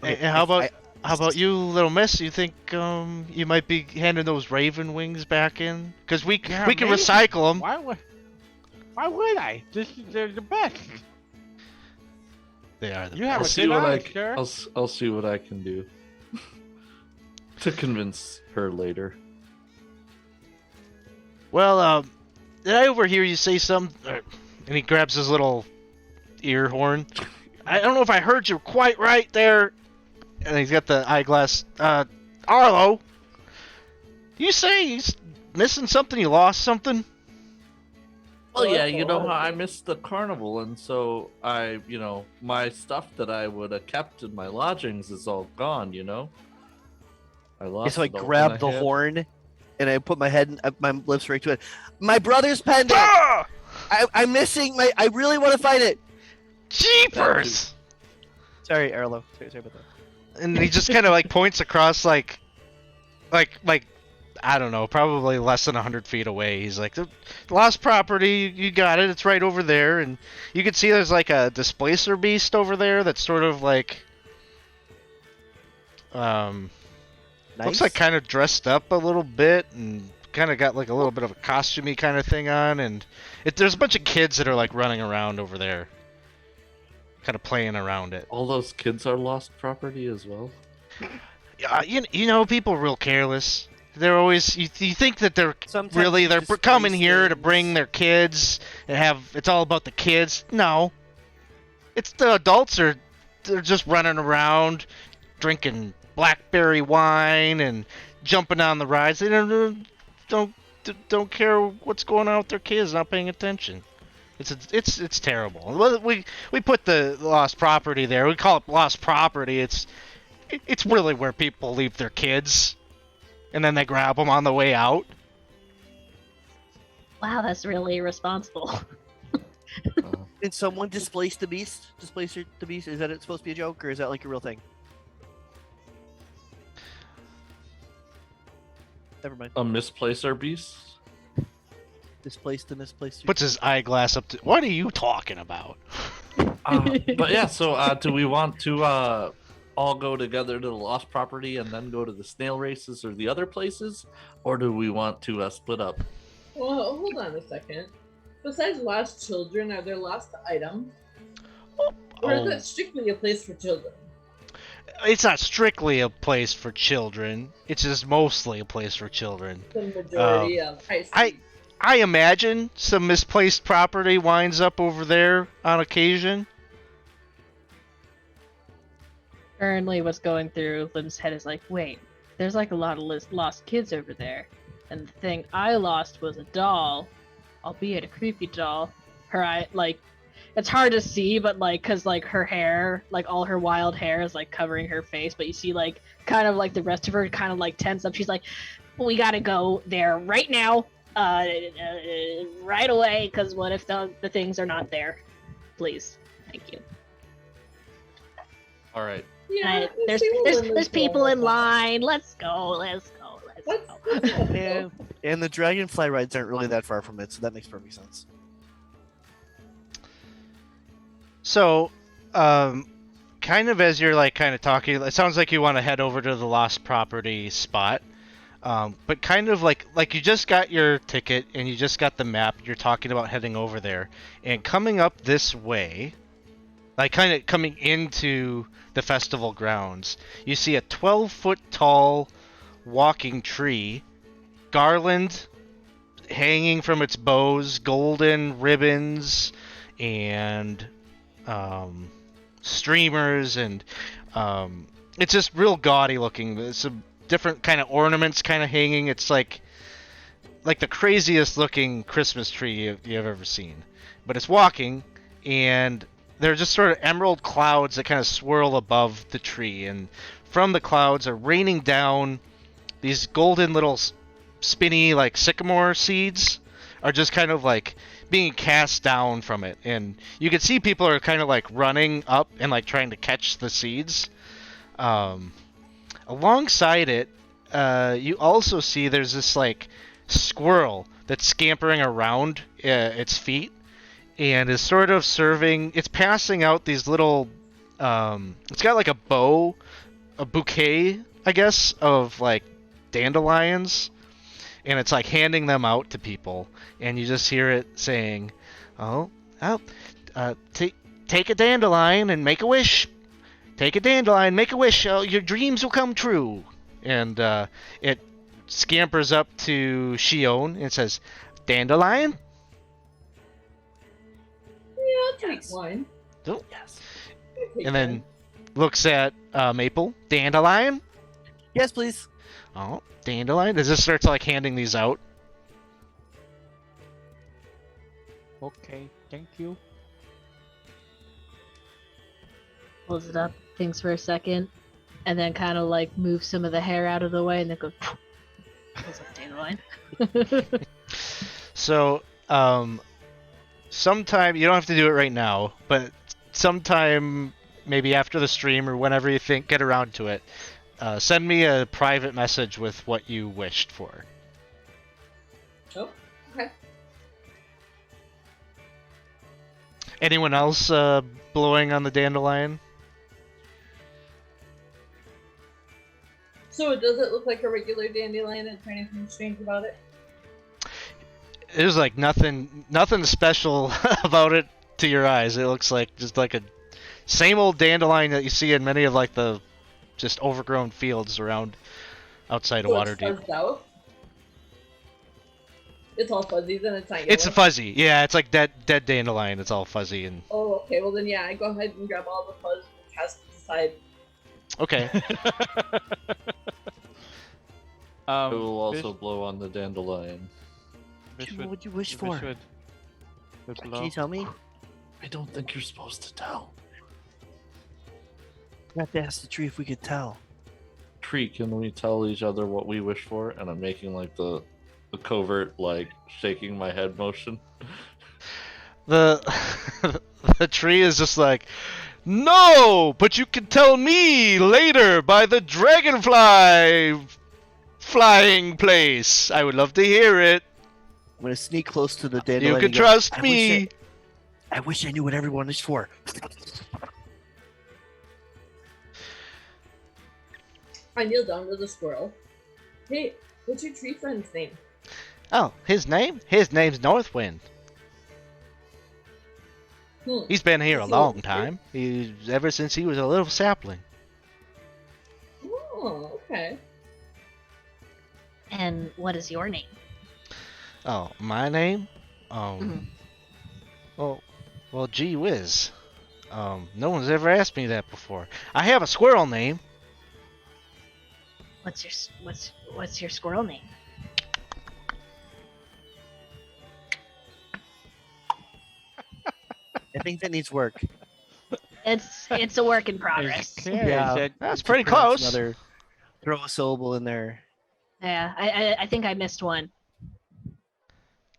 And how about you, little miss? You think you might be handing those raven wings back in? Because we can maybe. recycle them. Why would I? They're the best. They are the You have I'll a see good what eye, sir. I'll see what I can do to convince her later. Well, did I overhear you say something? And he grabs his little ear horn. I don't know if I heard you quite right there. And he's got the eyeglass. Arlo, you say he's missing something? You lost something? Well, yeah, that's you a know lot of how I things. missed the carnival, and so my stuff that I would have kept in my lodgings is all gone. I Yeah, lost. so I it all, and grab the had- horn, and I put my lips right to it. My brother's pendant. Ah! I'm missing my. I really want to find it. Jeepers! Sorry, Arlo. Sorry about that. And he just kind of like points across like I don't know, probably less than 100 feet away. He's like, the lost property, you got it. It's right over there. And you can see there's like a displacer beast over there that's sort of like looks like kind of dressed up a little bit and kind of got like a little bit of a costumey kind of thing on. And there's a bunch of kids that are like running around over there, kind of playing around it. All those kids are lost property as well. You know, people are real careless. They're always you think that they're Sometimes really you they're displace coming here to things. bring their kids and it's all about the kids. No, it's the adults they're just running around drinking blackberry wine and jumping on the rides. They don't care what's going on with their kids, not paying attention. It's terrible. Well, we put the lost property there. We call it lost property. It's really where people leave their kids, and then they grab them on the way out. Wow, that's really irresponsible. Did someone displace the beast? Displace the beast? Is that it's supposed to be a joke, or is that like a real thing? Never mind. A misplacer beast. Displace the misplaced. Puts his eyeglass up to. What are you talking about? But yeah, so do we want to all go together to the lost property and then go to the snail races or the other places, or do we want to split up? Well, hold on a second. Besides lost children, are there lost items? Or is it strictly a place for children? It's not strictly a place for children. It's just mostly a place for children. The majority of I imagine some misplaced property winds up over there on occasion. Currently, what's going through Lim's head is like, wait, there's like a lot of lost kids over there. And the thing I lost was a doll, albeit a creepy doll. Her eye, like, it's hard to see, but like, cause like her hair, like all her wild hair is like covering her face, but you see like kind of like the rest of her kind of like tense up. She's like, we gotta go there right now, right away, cause what if the things are not there? Please, thank you. All right. Yeah, There's people in line. Let's go. Let's go. And the dragonfly rides aren't really that far from it, so that makes perfect sense. So, kind of as you're like kind of talking, it sounds like you want to head over to the lost property spot. But kind of like you just got your ticket and you just got the map. You're talking about heading over there and coming up this way, like kind of coming into the festival grounds. You see a 12-foot tall walking tree, garland hanging from its boughs, golden ribbons and streamers, and it's just real gaudy looking. There's some different kind of ornaments kind of hanging. It's like the craziest looking Christmas tree you've ever seen. But it's walking, and they're just sort of emerald clouds that kind of swirl above the tree, and from the clouds are raining down these golden little spinny like sycamore seeds are just kind of like being cast down from it, and you can see people are kind of like running up and like trying to catch the seeds, Um, alongside it, you also see there's this like squirrel that's scampering around its feet and is sort of serving. It's passing out these little. It's got like a bouquet, I guess, of like dandelions, and it's like handing them out to people, and you just hear it saying, "Oh, take a dandelion and make a wish. Take a dandelion, make a wish. Your dreams will come true." And it scampers up to Shion and says, "Dandelion." Yeah, I'll take one. Oh. Yes. I'll take And then one. looks at Maple. Dandelion. Yes, please. Oh, dandelion. As this starts like handing these out. Okay, thank you. Pulls it up, thinks for a second, and then kind of like moves some of the hair out of the way, and then goes. Pulls up dandelion. So, sometime you don't have to do it right now, but sometime maybe after the stream or whenever you get around to it, send me a private message with what you wished for. Oh, okay. Anyone else blowing on the dandelion? So does it look like a regular dandelion? Is there anything strange about it? There's like nothing special about it to your eyes. It looks like just like a same old dandelion that you see in many of like the just overgrown fields around outside of So it's Waterdeep. fuzzed out? It's all fuzzy, then it's not yellow. It's a fuzzy. Yeah, it's like dead dandelion. It's all fuzzy and Oh, okay. Well then, yeah, I go ahead and grab all the fuzz and cast it aside. okay. I will also Fish- blow on the dandelion. Fish What would you wish Fish for? would Can blow. you tell me? I don't think you're supposed to tell. I have to ask the tree if we could tell. Tree, can we tell each other what we wish for? And I'm making like the covert, like shaking my head motion. The the tree is just like, no, but you can tell me later by the dragonfly flying place. I would love to hear it. I'm gonna sneak close to the dandelion. You can and go, trust "I me. I wish I knew what everyone is for." I kneel down to the squirrel. Hey, what's your tree friend's name? Oh, his name? His name's Northwind. He's been here a So- long time. He's ever since he was a little sapling. Oh, okay. And what is your name? Oh, my name? Mhm. Well, gee whiz. No one's ever asked me that before. I have a squirrel name. What's your squirrel name? I think that needs work. It's a work in progress. Okay, Yeah. said- That's To pretty pronounce close. Another, throw a syllable in there. Yeah, I think I missed one.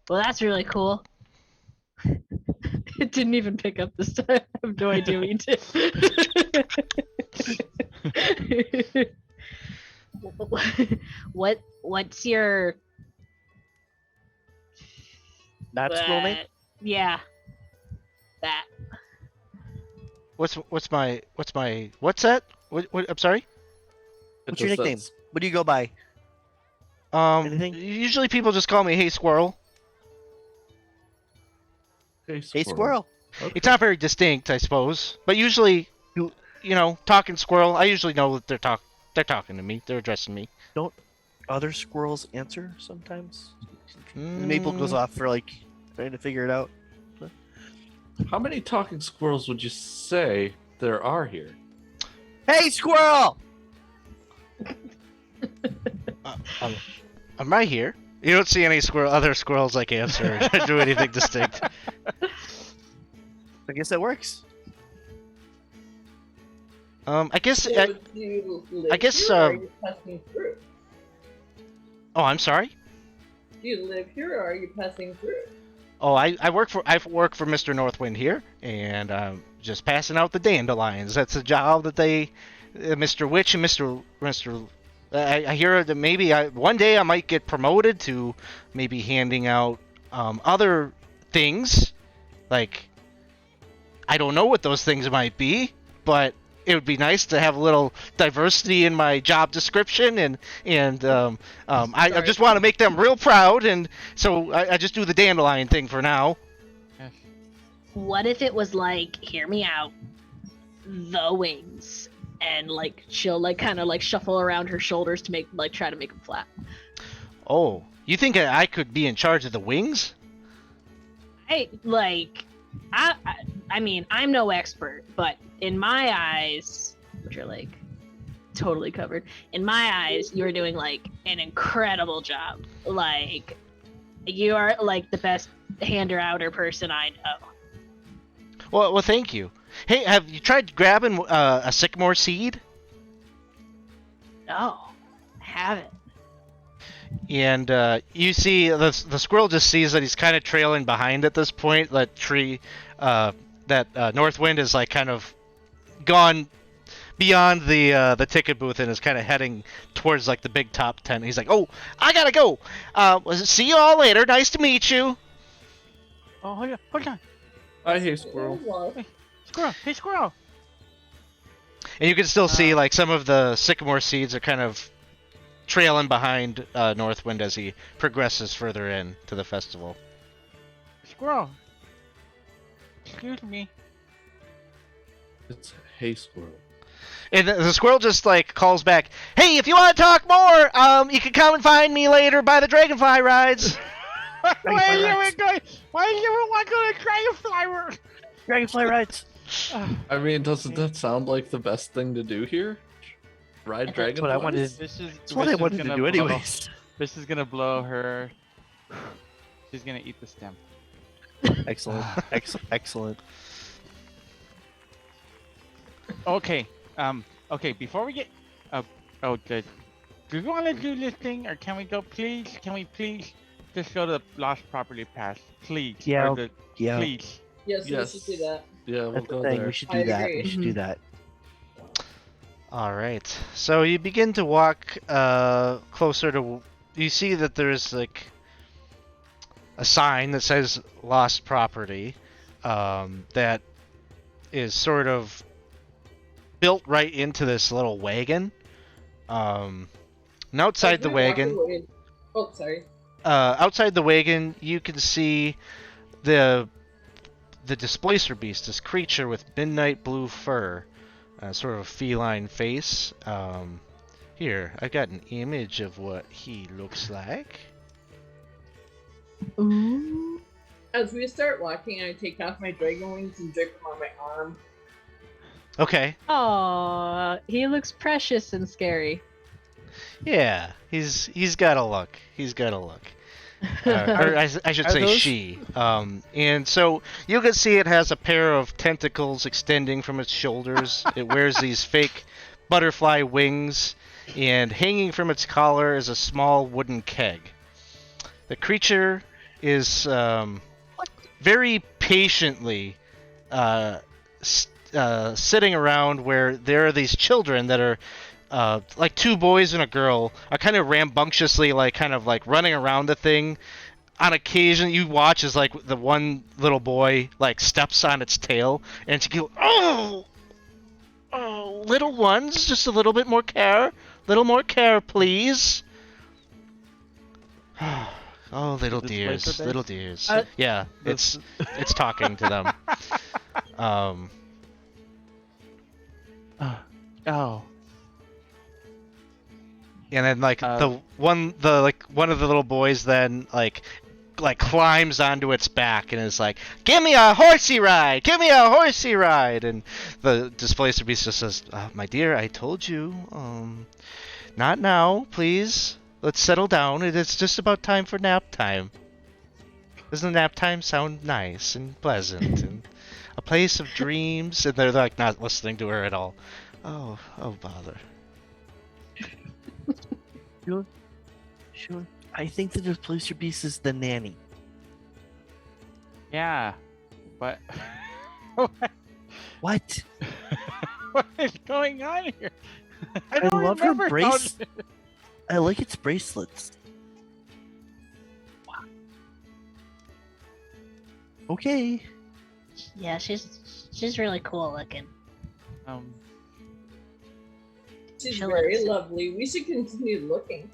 Well, that's really cool. It didn't even pick up this time. I have no idea what you did. What's your Not squirrel name? Yeah. That. What's that? What? I'm sorry. What's your nickname? What do you go by? Anything? Usually people just call me Hey Squirrel. Hey, Hey, squirrel. Okay. It's not very distinct, I suppose, but usually, talking squirrel, I usually know that they're talking to me. They're addressing me. Other squirrels answer sometimes. Mm, Maple goes off for like trying to figure it out. How many talking squirrels would you say there are here? Hey, squirrel! Am I here? You don't see any other squirrels like answer or do anything distinct. I guess that works. I guess. So do you live I guess, here or are you passing through? Oh, I'm sorry. Do you live here or are you passing through? Oh, I work for Mr. Northwind here, and just passing out the dandelions. That's a job that they Mr. Witch and Mr. I hear that maybe one day I might get promoted to maybe handing out other things. Like, I don't know what those things might be, but it would be nice to have a little diversity in my job description, and I just want to make them real proud, and so I just do the dandelion thing for now. What if it was like, hear me out, the wings, and like she'll like kind of like shuffle around her shoulders to make like try to make them flat. Oh, you think I could be in charge of the wings? I mean, I'm no expert, but in my eyes, which are like totally covered, in my eyes, you're doing like an incredible job. Like, you are like the best hander-outer person I know. Well, thank you. Hey, have you tried grabbing a sycamore seed? No, I haven't. And you see the squirrel just sees that he's kind of trailing behind at this point. That tree, Northwind is like kind of gone beyond the ticket booth and is kind of heading towards like the big top tent. He's like, "Oh, I gotta go. See you all later. Nice to meet you." Oh, hold on. I hate Squirrel. Squirrel, hey, Squirrel. And you can still see like some of the sycamore seeds are kind of trailing behind Northwind as he progresses further in to the festival. Squirrel. Excuse me. It's Hey Squirrel. And the squirrel just like calls back, "Hey, if you want to talk more, you can come and find me later by the dragonfly rides." Why are you going? Why do you want to go to Dragonfly? Dragonfly rides. I mean, doesn't that sound like the best thing to do here? Ride dragonflies? That's what I wanted. That's what I wanted to do anyways. This is gonna blow her. She's gonna eat the stem. Excellent. Excellent. Okay. Okay. Before we get. Oh, good. Do you want to do this thing, or can we go? Please, can we please just go to the lost property pass, please? Yeah. Or Yeah. Please. Yes, Yes. we should do that. Yeah, we'll That's the go thing. there. We should I do that. agree. We should do that. All right. So you begin to walk closer to. You see that there's like a sign that says "Lost Property," that is sort of built right into this little wagon. And outside the As we walk wagon, away- Oh, sorry. outside the wagon, you can see the displacer beast, this creature with midnight blue fur, sort of feline face. Here, I've got an image of what he looks like. Ooh. As we start walking, I take off my dragon wings and drape them on my arm. Okay. Aw, he looks precious and scary. Yeah, he's got a look. He's got a look. Or I should Are say those- she. And so you can see it has a pair of tentacles extending from its shoulders. It wears these fake butterfly wings, and hanging from its collar is a small wooden keg. The creature is very patiently sitting around where there are these children that are like two boys and a girl are kind of rambunctiously kind of running around the thing. On occasion, you watch as like the one little boy like steps on its tail, and she goes, "Oh, little ones, just a little bit more care, please." Oh, little Is this dears, Laser little Days? dears. Uh, Yeah, it's talking to them. Oh. And then one of the little boys then like climbs onto its back and is like, "Give me a horsey ride! Give me a horsey ride!" And the displacer beast just says, "My dear, I told you, not now, please. Let's settle down. It's just about time for nap time. Doesn't nap time sound nice and pleasant and a place of dreams?" And they're like not listening to her at all. Oh, bother. Sure. I think the displacer beast is the nanny. Yeah. But. What? what is going on here? I don't love her remember how brace. I like its bracelets. Okay. Yeah, she's really cool looking. Um, She's She'll very let us- lovely. We should continue looking.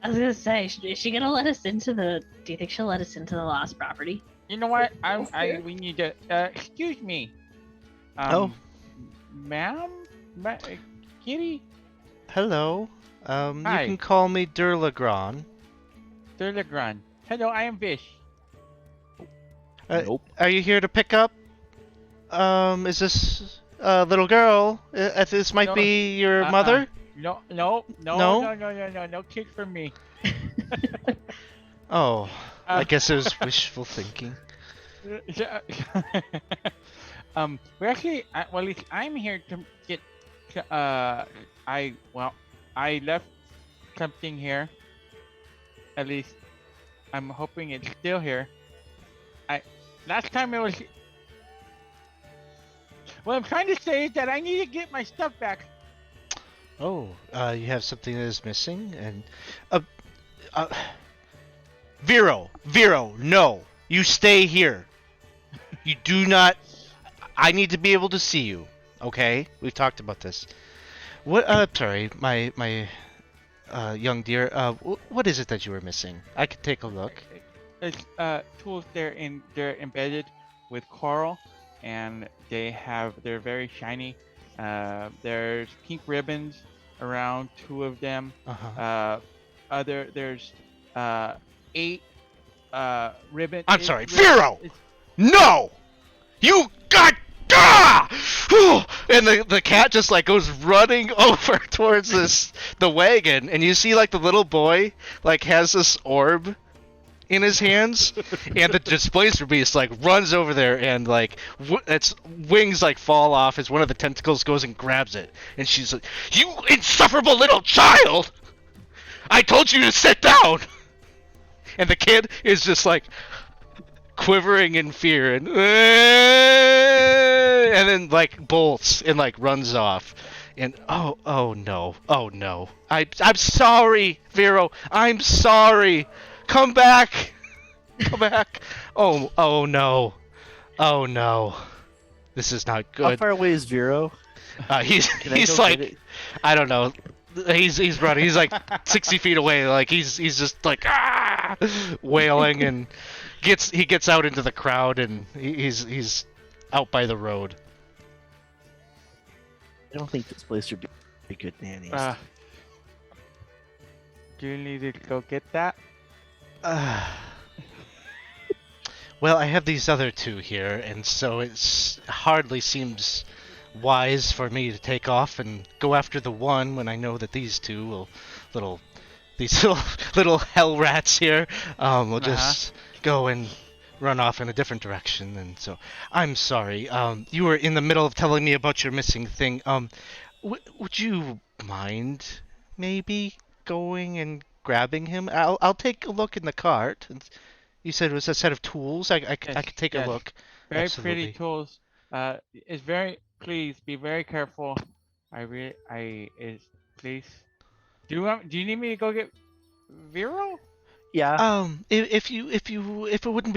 I was gonna say, is she gonna let us into the? Do you think she'll let us into the lost property? You know what? Okay. We need to. Excuse me. Oh. Ma'am, Kitty, Hello. You Hi. can call me Dirlagraun. Dirlagraun. Hello, I am Vish. Nope. Are you here to pick up? Is this little girl? This might No. be your Uh-uh. mother? No, No? no kids for me. Oh, I Uh, guess it was wishful thinking. We're actually, well, at least I'm here to get, I left something here. At least, I'm hoping it's still here. Last time it was. What I'm trying to say is that I need to get my stuff back. Oh, you have something that is missing, and Vero, no, you stay here. You do not. I need to be able to see you. Okay, we've talked about this. What? Sorry, my young dear. What is it that you were missing? I could take a look. It's tools. They're embedded with coral, and they're very shiny. There's pink ribbons around 2 of them. There's 8 ribbon. I'm eight sorry, ribbon- Vero! it's- No! You got. And the cat just like goes running over towards the wagon, and you see like the little boy like has this orb in his hands, and the displacer beast like runs over there, and like its wings like fall off as one of the tentacles goes and grabs it, and she's like, "You insufferable little child! I told you to sit down!" And the kid is just like quivering in fear, and then like bolts and like runs off, and oh no, I'm sorry, Vero, I'm sorry. Come back! Come back! Oh no. Oh no. This is not How good. far away is Vero? He's Can I go like, get it? I don't know. He's running. He's like 60 feet away. Like he's just like wailing, and he gets out into the crowd, and he's out by the road. I don't think this place would be good nannies. Do you need to go get that? Well, I have these other 2 here, and so it hardly seems wise for me to take off and go after the one when I know that these 2 these little hell rats here will just go and run off in a different direction. And so I'm sorry. You were in the middle of telling me about your missing thing. Would you mind maybe going and grabbing him? I'll take a look in the cart. You said it was a set of tools. I could take a look. Very Absolutely. pretty tools. Please be very careful. Please. Do you need me to go get Vero? Yeah. If it wouldn't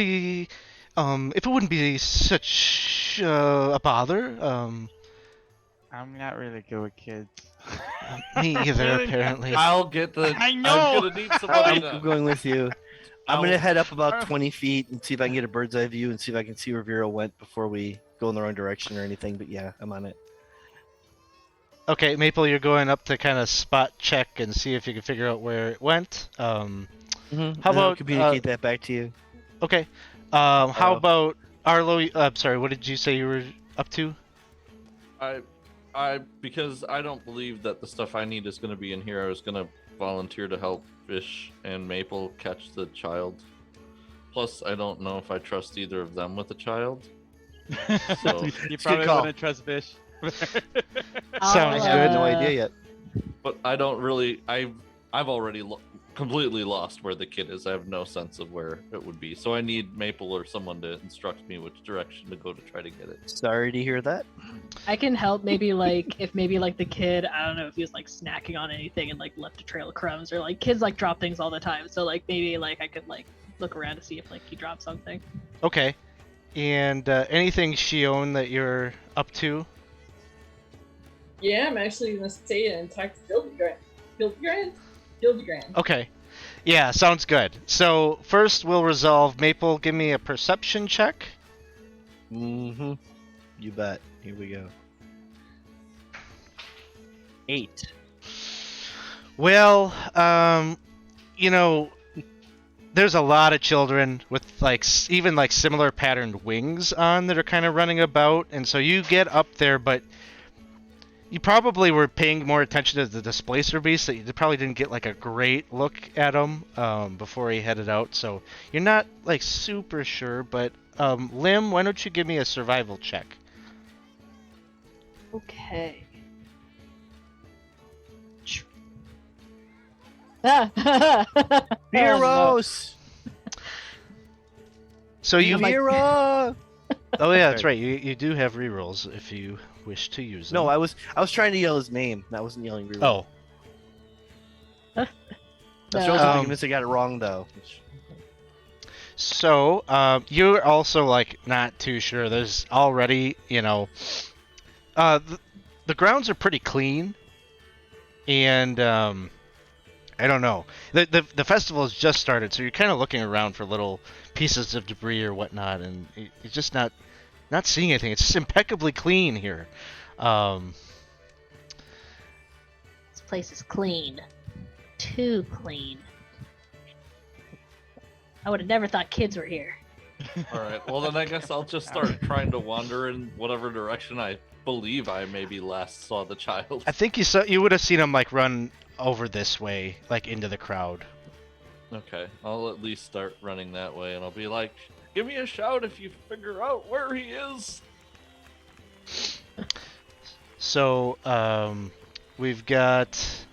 be such a bother. I'm not really good with kids. Me either, apparently. I'll get the. I know! I'm gonna need somebody I'm to. going with you. I'm I'll- gonna head up about 20 feet and see if I can get a bird's eye view and see if I can see where Vero went before we go in the wrong direction or anything. But yeah, I'm on it. Okay, Maple, you're going up to kind of spot check and see if you can figure out where it went. How And I'll about communicate that back to you? Okay. How about Arlo? I'm sorry. What did you say you were up to? Because I don't believe that the stuff I need is going to be in here. I was going to volunteer to help Fish and Maple catch the child. Plus, I don't know if I trust either of them with a child. So, You good probably call. wouldn't trust Fish. Sounds I have good. no idea yet. but I don't really. I've already completely lost where the kid is. I have no sense of where it would be. So I need Maple or someone to instruct me which direction to go to try to get it. Sorry to hear that. I can help maybe like if maybe like the kid, I don't know if he was like snacking on anything and like left a trail of crumbs, or like kids like drop things all the time. So like maybe like I could like look around to see if like he dropped something. Okay. And anything Shion that you're up to? Yeah, I'm actually gonna stay and talk to Dirlagraun. Okay. Yeah, sounds good. So first we'll resolve. Maple, give me a perception check. Mm-hmm. You bet. Here we go. 8. Well, you know, there's a lot of children with like even like similar patterned wings on that are kind of running about, and so you get up there, but you probably were paying more attention to the displacer beast, that you probably didn't get like a great look at him before he headed out. So you're not like super sure, but Lim, why don't you give me a survival check? Okay. Heroes! So you Hero! Oh yeah, that's right. You do have rerolls if you wish to use them. No, I was trying to yell his name. I wasn't yelling reroll. Oh. I was also convinced I got it wrong though. So, you're also like not too sure. There's already, the grounds are pretty clean, and I don't know. The festival has just started, so you're kind of looking around for little pieces of debris or whatnot, and you're just not seeing anything. It's just impeccably clean here. This place is clean. Too clean. I would have never thought kids were here. All right. Well, then I guess I'll just start trying to wander in whatever direction I believe I maybe last saw the child. I think you would have seen him like run over this way, like into the crowd. Okay. I'll at least start running that way, and I'll be like, "Give me a shout if you figure out where he is." So, we've got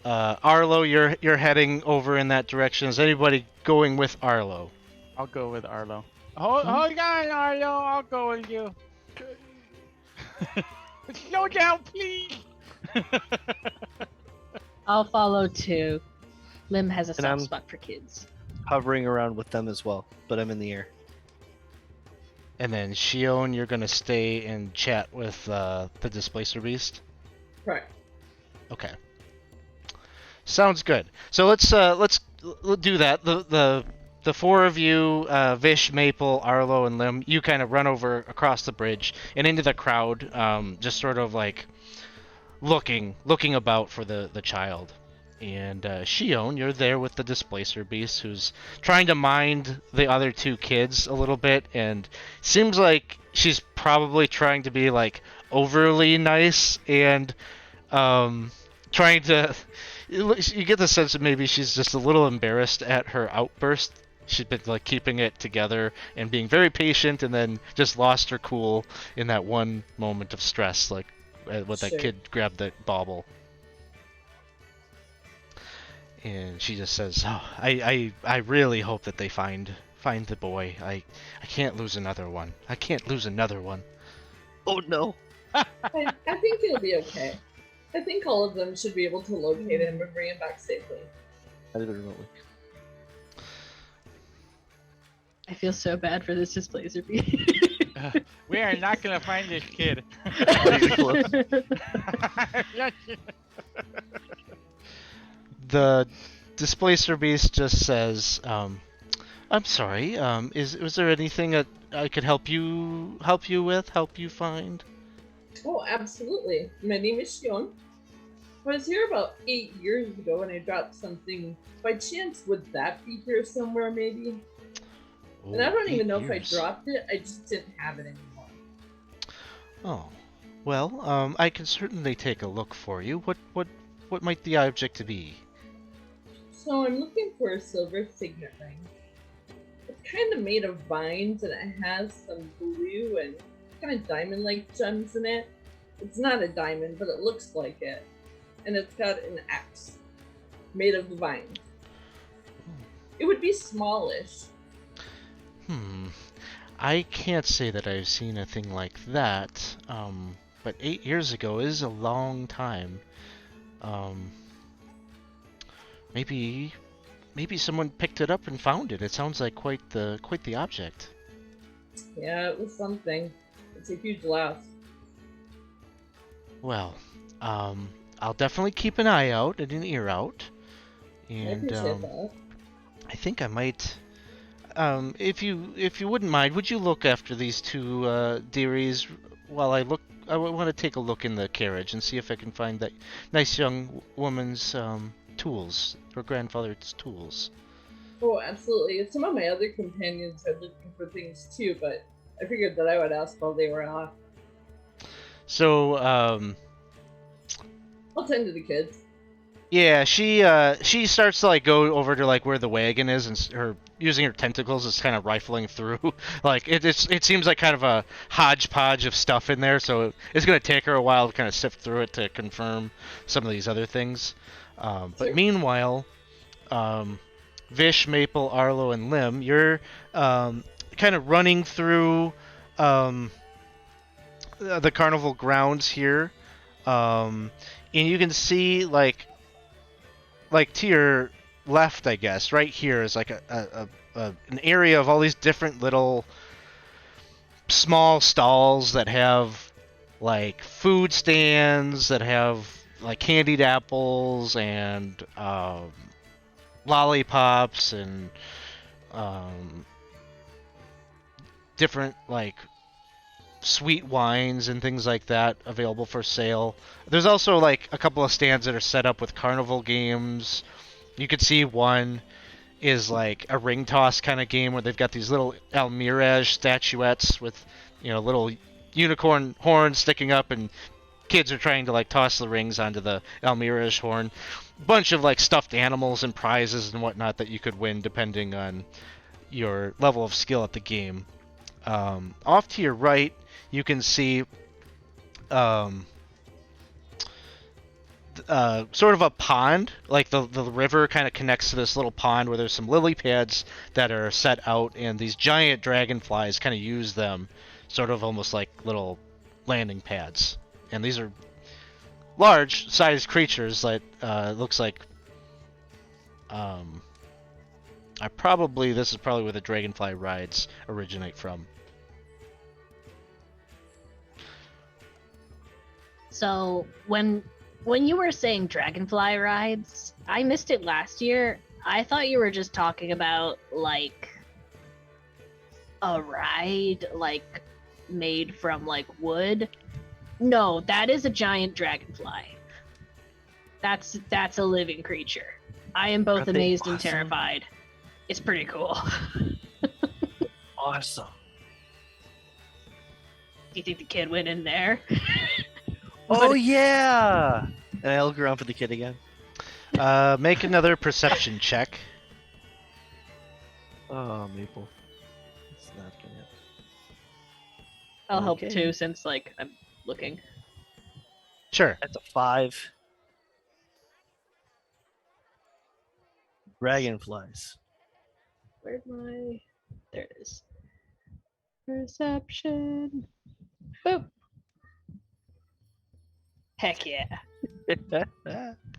Arlo. You're heading over in that direction. Is anybody going with Arlo? I'll go with Arlo. Hold on, Arlo. I'll go with you. Slow down, please. I'll follow too. Lim has a And I'm- soft spot for kids. Hovering around with them as well, but I'm in the air. And then Shion, you're gonna stay and chat with the displacer beast. Correct. Okay. Sounds good. So let's do that. The four of you, Vish, Maple, Arlo, and Lim, you kind of run over across the bridge and into the crowd, just sort of like looking about for the child. And Shion, you're there with the displacer beast, who's trying to mind the other two kids a little bit, and seems like she's probably trying to be like overly nice and trying to. You get the sense that maybe she's just a little embarrassed at her outburst. She's been like keeping it together and being very patient, and then just lost her cool in that one moment of stress, like when that Sure. kid grabbed that bauble. And she just says, "Oh, I really hope that they find the boy. I can't lose another one. I can't lose another one." Oh no! I think he'll be okay. I think all of them should be able to locate him and bring him back safely. I did it remotely. I feel so bad for this displacer beast. We are not gonna find this kid. The displacer beast just says, "I'm sorry. Was there anything that I could help you find?" Oh, absolutely. My name is Shion. I was here about 8 years ago and I dropped something. By chance, would that be here somewhere, maybe? And I don't even know if I dropped it. I just didn't have it anymore. Oh, well, I can certainly take a look for you. What might the object be? So I'm looking for a silver signet ring. It's kind of made of vines and it has some blue and kind of diamond-like gems in it. It's not a diamond, but it looks like it. And it's got an X. made of the vines. It would be smallish. I can't say that I've seen a thing like that. But 8 years ago is a long time. Maybe someone picked it up and found it. It sounds like quite the object. Yeah, it was something. It's a huge loss. Well, I'll definitely keep an eye out and an ear out. I And appreciate that. I think I might. If you wouldn't mind, would you look after these two dearies while I look? I want to take a look in the carriage and see if I can find that nice young woman's tools, her grandfather's tools. Oh, absolutely. Some of my other companions are looking for things too, but I figured that I would ask while they were off. So, I'll tend to the kids. yeah, she starts to like go over to like where the wagon is, and her using her tentacles is kind of rifling through. Like it seems like kind of a hodgepodge of stuff in there, so it's gonna take her a while to kind of sift through it to confirm some of these other things. But Sure. meanwhile, Vish, Maple, Arlo, and Lim, you're kind of running through the carnival grounds here, and you can see like to your left, I guess, right here is like an area of all these different little small stalls that have like food stands that have like candied apples and lollipops and different like sweet wines and things like that available for sale. There's also like a couple of stands that are set up with carnival games. You could see one is like a ring toss kind of game where they've got these little Almiraj statuettes with, little unicorn horns sticking up, and kids are trying to like toss the rings onto the Almiraj horn. Bunch of like stuffed animals and prizes and whatnot that you could win depending on your level of skill at the game. Off to your right, you can see sort of a pond, like the river kind of connects to this little pond where there's some lily pads that are set out, and these giant dragonflies kind of use them, sort of almost like little landing pads. And these are large-sized creatures that looks like this is probably where the dragonfly rides originate from. So when you were saying dragonfly rides, I missed it last year. I thought you were just talking about like a ride like made from like wood. No, that is a giant dragonfly. That's a living creature. I am both Are they amazed and awesome? terrified. It's pretty cool. Awesome. Do you think the kid went in there? Oh yeah. And I look around for the kid again. Make another perception check. Oh, Maple. It's not gonna. I'll help Okay. too, since like I'm looking. Sure. That's a 5. Dragonflies. Where's my? There it is. Perception. Boop. Heck yeah.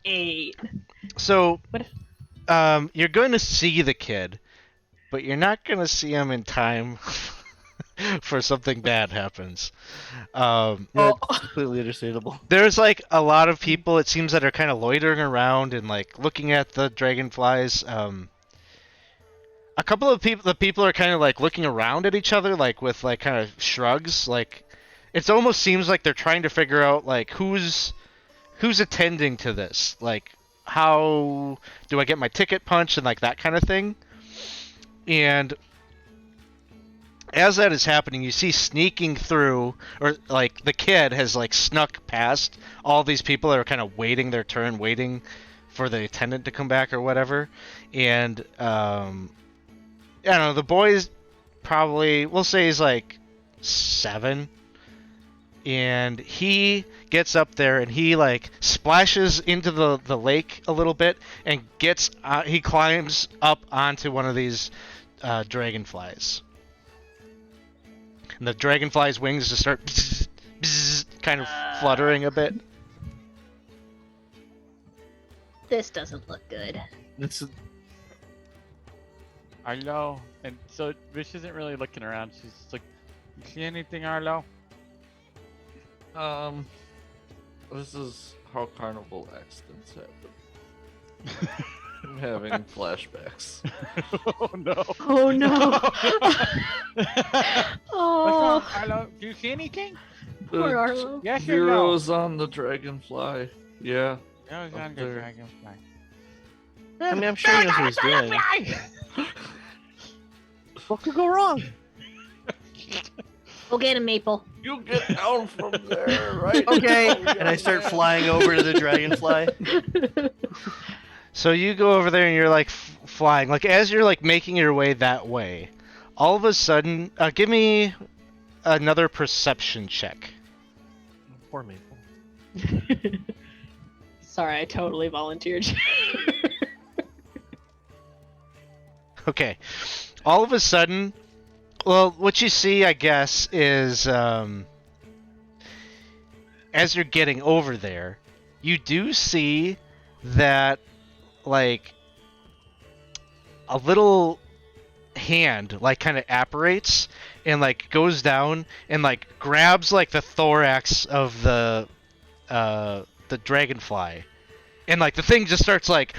8. So, What you're going to see the kid, but you're not going to see him in time for something bad happens. Yeah, completely understandable. There's like a lot of people, it seems, that are kind of loitering around and like looking at the dragonflies. A couple of the people are kind of like looking around at each other, like with like kind of shrugs. Like it almost seems like they're trying to figure out like who's attending to this. Like how do I get my ticket punched and like that kind of thing. And as that is happening, you see sneaking through, or like the kid has like snuck past all these people that are kind of waiting their turn, waiting for the attendant to come back or whatever. And I don't know, the boy's probably, we'll say he's like 7, and he gets up there and he like splashes into the lake a little bit and gets he climbs up onto one of these dragonflies. And the dragonfly's wings just start bzz, bzz, kind of fluttering a bit. This doesn't look good. This is, Arlo. And so Vish isn't really looking around. She's just like, you see anything, Arlo? This is how carnival accidents happen. I'm having flashbacks. Oh no. Oh no. What's Oh, wrong, Arlo? Do you see anything? poor Arlo. Yes or no? Heroes on the dragonfly. Yeah. No, it's Up on the there. dragonfly. I mean, I'm sure he knows what he's doing. What could go wrong? Go get him, Maple. You get down from there, right? Okay. Oh, And I start man. flying over to the dragonfly. So you go over there and you're like flying. Like as you're like making your way that way, all of a sudden, give me another perception check. Poor Maple. Sorry, I totally volunteered. Okay. All of a sudden, well, what you see, I guess, is as you're getting over there, you do see that, like, a little hand, like, kind of apparates and, like, goes down and, like, grabs, like, the thorax of the dragonfly. And, like, the thing just starts, like,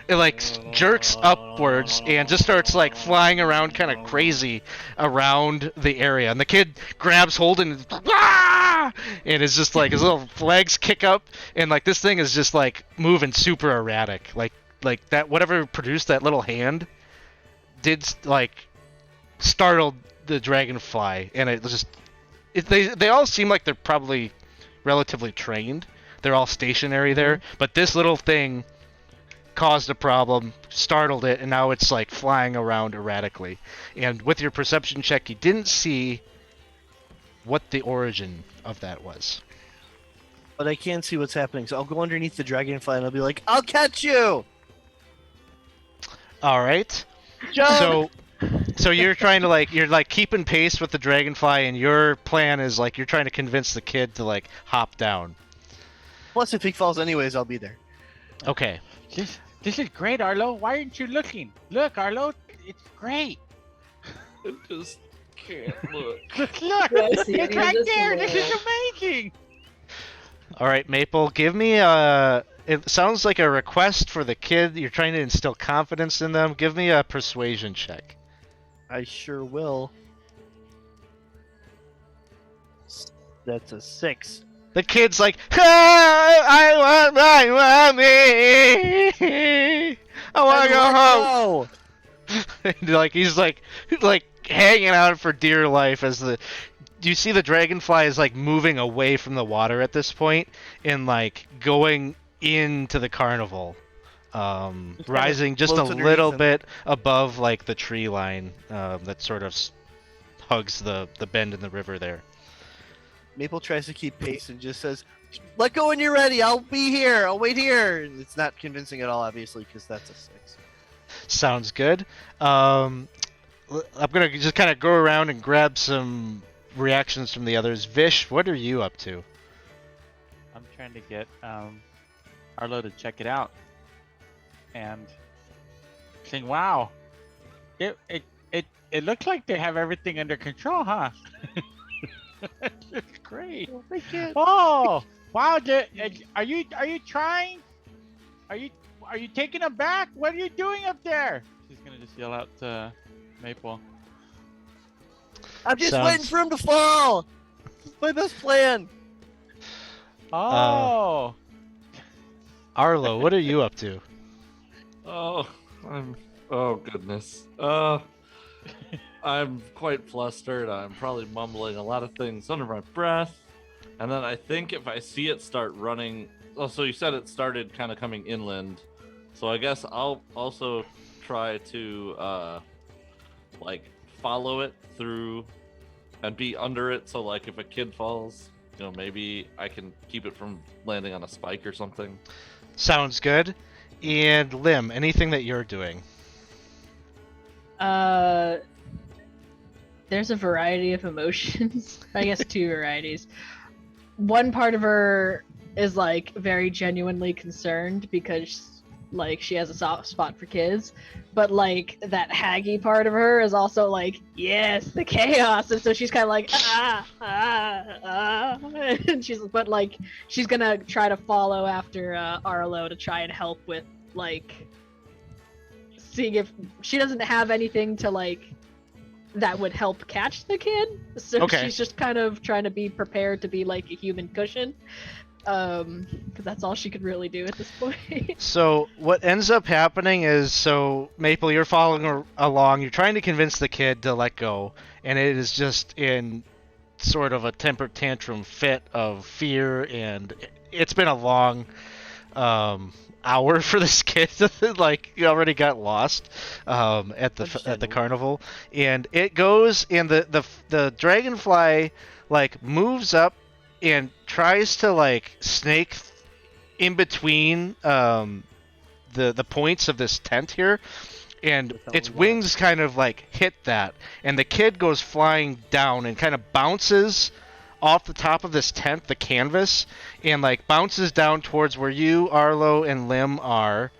it like jerks upwards and just starts like flying around kind of crazy around the area, and the kid grabs hold and it's just like his little legs kick up, and like this thing is just like moving super erratic, like that whatever produced that little hand did like startled the dragonfly, and it just they all seem like they're probably relatively trained. They're all stationary there, but this little thing caused a problem, startled it, and now it's like flying around erratically. And with your perception check, you didn't see what the origin of that was. But I can see what's happening, so I'll go underneath the dragonfly and I'll be like, I'll catch you! All right. Jump! So you're trying to you're like keeping pace with the dragonfly, and your plan is like you're trying to convince the kid to like hop down. Plus, if he falls anyways, I'll be there. Okay. This is great, Arlo. Why aren't you looking? Look, Arlo, it's great. I just can't look. Look, Do I see it's any of right this there. in the- This is amazing. All right, Maple, give me it sounds like a request for the kid. You're trying to instill confidence in them. Give me a persuasion check. I sure will. That's a 6. The kid's like, ah, I want my mommy. I want to go home. And like he's like hanging out for dear life as you see the dragonfly is like moving away from the water at this point and like going into the carnival, rising just a floats underneath little him. bit above like the tree line that sort of hugs the bend in the river there. Maple tries to keep pace and just says, let go when you're ready. I'll be here. I'll wait here. And it's not convincing at all, obviously, because that's a 6. Sounds good. I'm gonna just kind of go around and grab some reactions from the others. Vish, what are you up to? I'm trying to get Arlo to check it out and saying, "Wow, it looks like they have everything under control, huh?" It's great. Oh, wow! Are you trying? Are you taking them back? What are you doing up there? She's gonna just yell out to Maple. I'm just Sounds- waiting for him to fall. This is my best plan. Oh, Arlo, what are you up to? Oh, oh goodness. I'm quite flustered. I'm probably mumbling a lot of things under my breath. And then I think if I see it start running... Oh, so you said it started kind of coming inland. So I guess I'll also try to, follow it through and be under it, so like if a kid falls, maybe I can keep it from landing on a spike or something. Sounds good. And Lim, anything that you're doing? There's a variety of emotions. I guess 2 varieties. One part of her is like very genuinely concerned because like she has a soft spot for kids, but like that haggy part of her is also like, yes, the chaos, and so she's kind of like and she's gonna try to follow after Arlo to try and help with like seeing if she doesn't have anything to like that would help catch the kid, so Okay. she's just kind of trying to be prepared to be like a human cushion. Because that's all she could really do at this point. So what ends up happening is, so Maple, you're following along. You're trying to convince the kid to let go, and it is just in sort of a temper tantrum fit of fear, and it's been a long hour for this kid. Like, you already got lost at the carnival, and it goes, and the dragonfly like moves up and tries to like snake in between the points of this tent here, and its wings kind of like hit that, and the kid goes flying down and kind of bounces off the top of this tent, the canvas, and like bounces down towards where you, Arlo, and Lim are.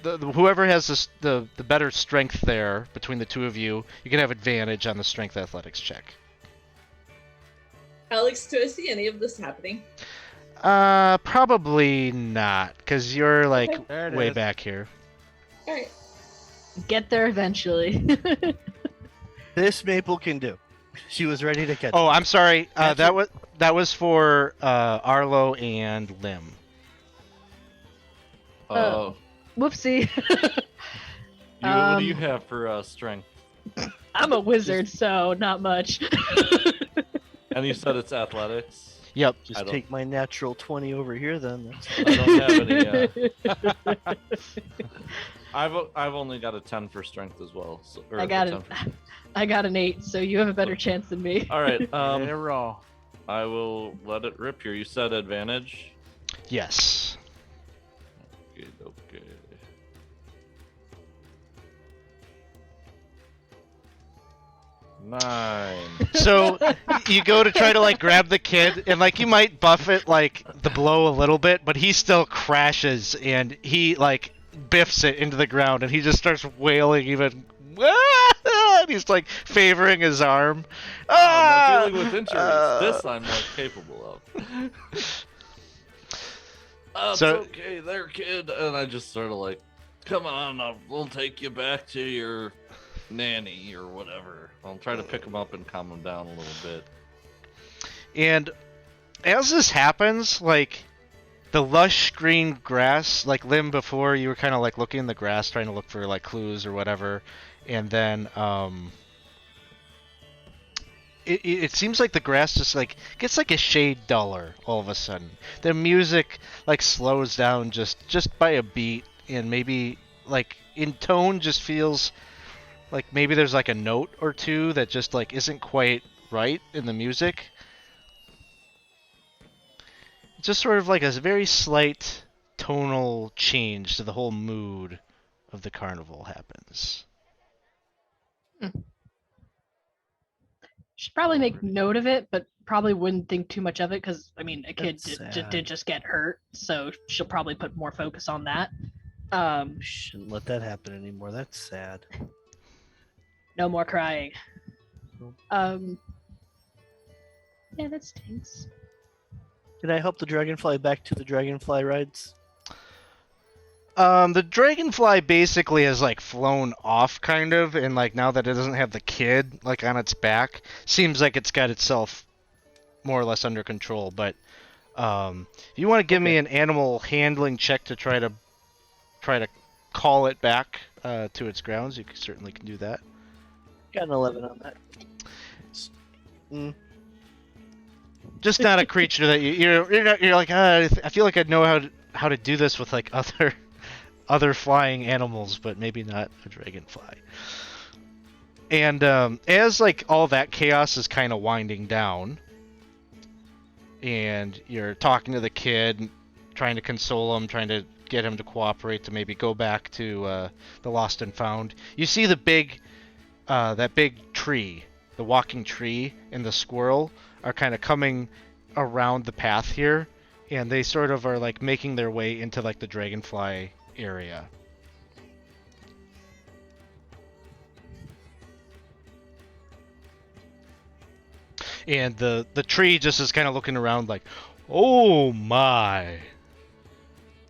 Whoever has the better strength there between the 2 of you, you can have advantage on the strength athletics check. Alex, do I see any of this happening? Probably not, because you're like Okay. There it way is. back here. Alright. Get there eventually. This Maple can do. She was ready to catch. Oh, I'm sorry. That's That was for Arlo and Lim. Oh, Whoopsie. what do you have for strength? I'm a wizard, so not much. And you said it's athletics. Yep. I Just don't- take my natural 20 over here, then. That's I don't have any. I've only got a 10 for strength as well. So, or I got a it. 10 for- I got an 8, so you have a better chance than me. All right. Let it roll. I will let it rip here. You said advantage. Yes. Okay. Nine. So you go to try to like grab the kid, and like you might buff it like the blow a little bit, but he still crashes, and he like biffs it into the ground, and he just starts wailing even. And he's like favoring his arm. I'm not dealing with injuries. This I'm more capable of. So- it's okay there, kid. And I just sort of like, come on, we'll take you back to your nanny or whatever. I'll try to pick him up and calm him down a little bit. And as this happens, like the lush green grass, like Lim, before you were kind of like looking in the grass, trying to look for like clues or whatever, and then it seems like the grass just like gets like a shade duller all of a sudden. The music like slows down just by a beat, and maybe like in tone just feels like maybe there's like a note or two that just like isn't quite right in the music. Just sort of like a very slight tonal change to the whole mood of the carnival happens. Should probably make note of it, but probably wouldn't think too much of it because I mean a kid That's did sad. just get hurt, so she'll probably put more focus on that. Shouldn't let that happen anymore. That's sad. No more crying. Nope. Yeah, that stinks. Can I help the dragonfly back to the dragonfly rides? The dragonfly basically has like flown off kind of, and like now that it doesn't have the kid like on its back, seems like it's got itself more or less under control. But if you want to give me an animal handling check to try to call it back to its grounds, you certainly can do that. Got an 11 on that. Just not a creature that you're like, I feel like I know how to do this with like other flying animals, but maybe not a dragonfly. And as like all that chaos is kind of winding down, and you're talking to the kid, trying to console him, trying to get him to cooperate to maybe go back to the Lost and Found, you see the that big tree, the walking tree, and the squirrel are kind of coming around the path here, and they sort of are like making their way into like the dragonfly area. And the tree just is kind of looking around like, oh my,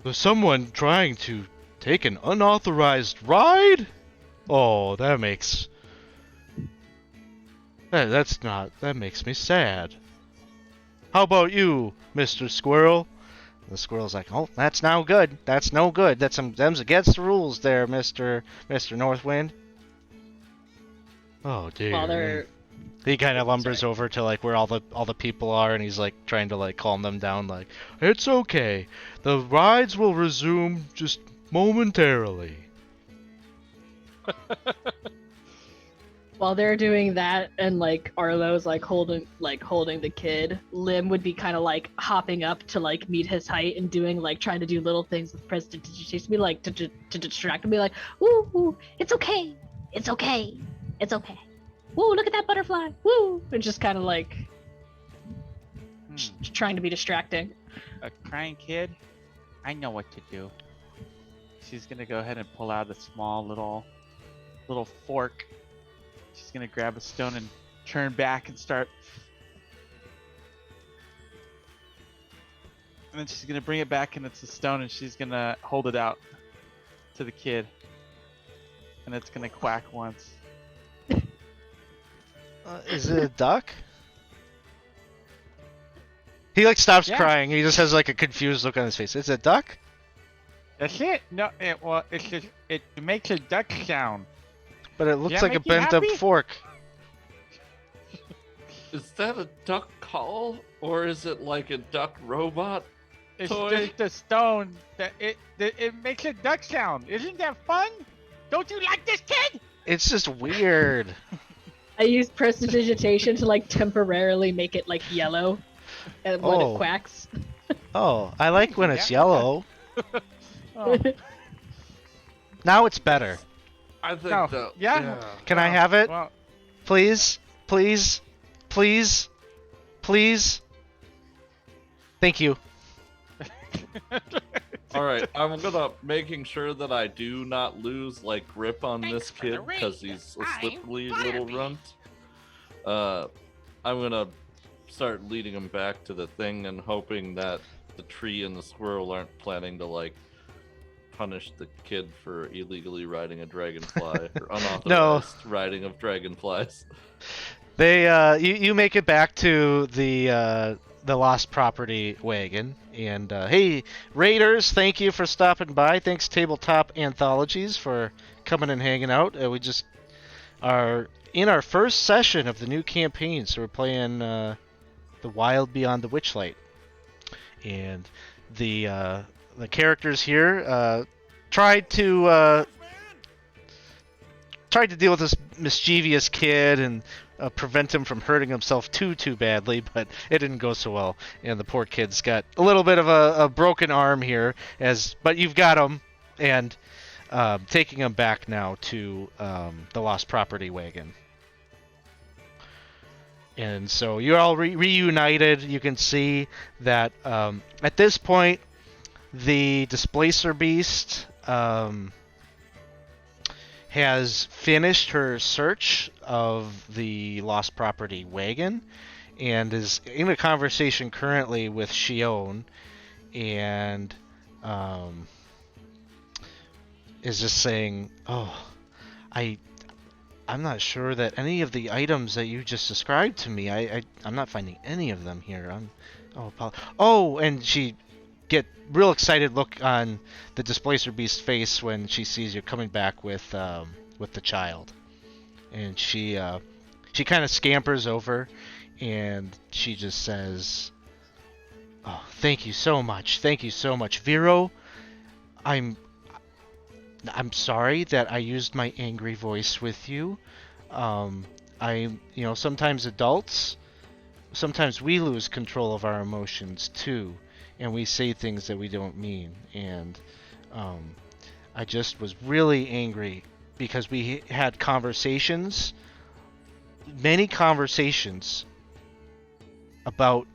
there's someone trying to take an unauthorized ride? Oh, that makes me sad. How about you, Mr. Squirrel? The squirrel's like, oh, that's no good. That's no good. Them's against the rules there, Mr. Northwind. Oh dear. While He kind of lumbers over to like where all the people are, and he's like trying to like calm them down. Like, it's okay. The rides will resume just momentarily. While they're doing that, and like Arlo's like holding the kid, Lim would be kind of like hopping up to like meet his height and doing like trying to do little things with prestidigitation, be like to distract him, be like, "Woo, it's okay, it's okay, it's okay. Woo, look at that butterfly. Woo," and just kind of like trying to be distracting. A crying kid? I know what to do. She's gonna go ahead and pull out a small little fork. She's gonna grab a stone and turn back and start. And then she's gonna bring it back, and it's a stone, and she's gonna hold it out to the kid. And it's gonna quack once. Is it a duck? He like stops crying. He just has like a confused look on his face. Is it a duck? That's it. No, it makes a duck sound. But it looks Yeah, like a make you bent up happy? fork. Is that a duck call, or is it like a duck robot? It's Toy. just a stone that it makes a duck sound. Isn't that fun? Don't you like this, kid? It's just weird. I used prestidigitation to like temporarily make it like yellow, and when Oh. it quacks. Oh, I like when it's Yeah. yellow. Oh, Now it's better. I think No. that. Yeah. Can I have it? well, Please? Please? Please? Please? Thank you. All right, I'm gonna making sure that I do not lose like grip on Thanks this for the kid because raid. he's a I'm slippery little Barbie. runt. I'm gonna start leading him back to the thing and hoping that the tree and the squirrel aren't planning to like punish the kid for illegally riding a dragonfly or unauthorized riding of dragonflies. They you make it back to the lost property wagon, and hey raiders, thank you for stopping by. Thanks Tabletop Anthologies for coming and hanging out. We just are in our first session of the new campaign, so we're playing the Wild Beyond the Witchlight, and the characters here tried to deal with this mischievous kid and prevent him from hurting himself too badly, but it didn't go so well, and the poor kid's got a little bit of a broken arm here, but you've got him, and taking him back now to the lost property wagon. And so you're all reunited. You can see that at this point the displacer beast has finished her search of the lost property wagon and is in a conversation currently with Shion, and is just saying, "Oh, I'm not sure that any of the items that you just described to me, I'm not finding any of them here. And she get real excited look on the displacer beast's face when she sees you coming back with the child, and she kind of scampers over, and she just says, "Oh, thank you so much, Vero. I'm sorry that I used my angry voice with you. Um, sometimes adults, sometimes we lose control of our emotions too, and we say things that we don't mean. And um, I just was really angry because we had conversations, many conversations about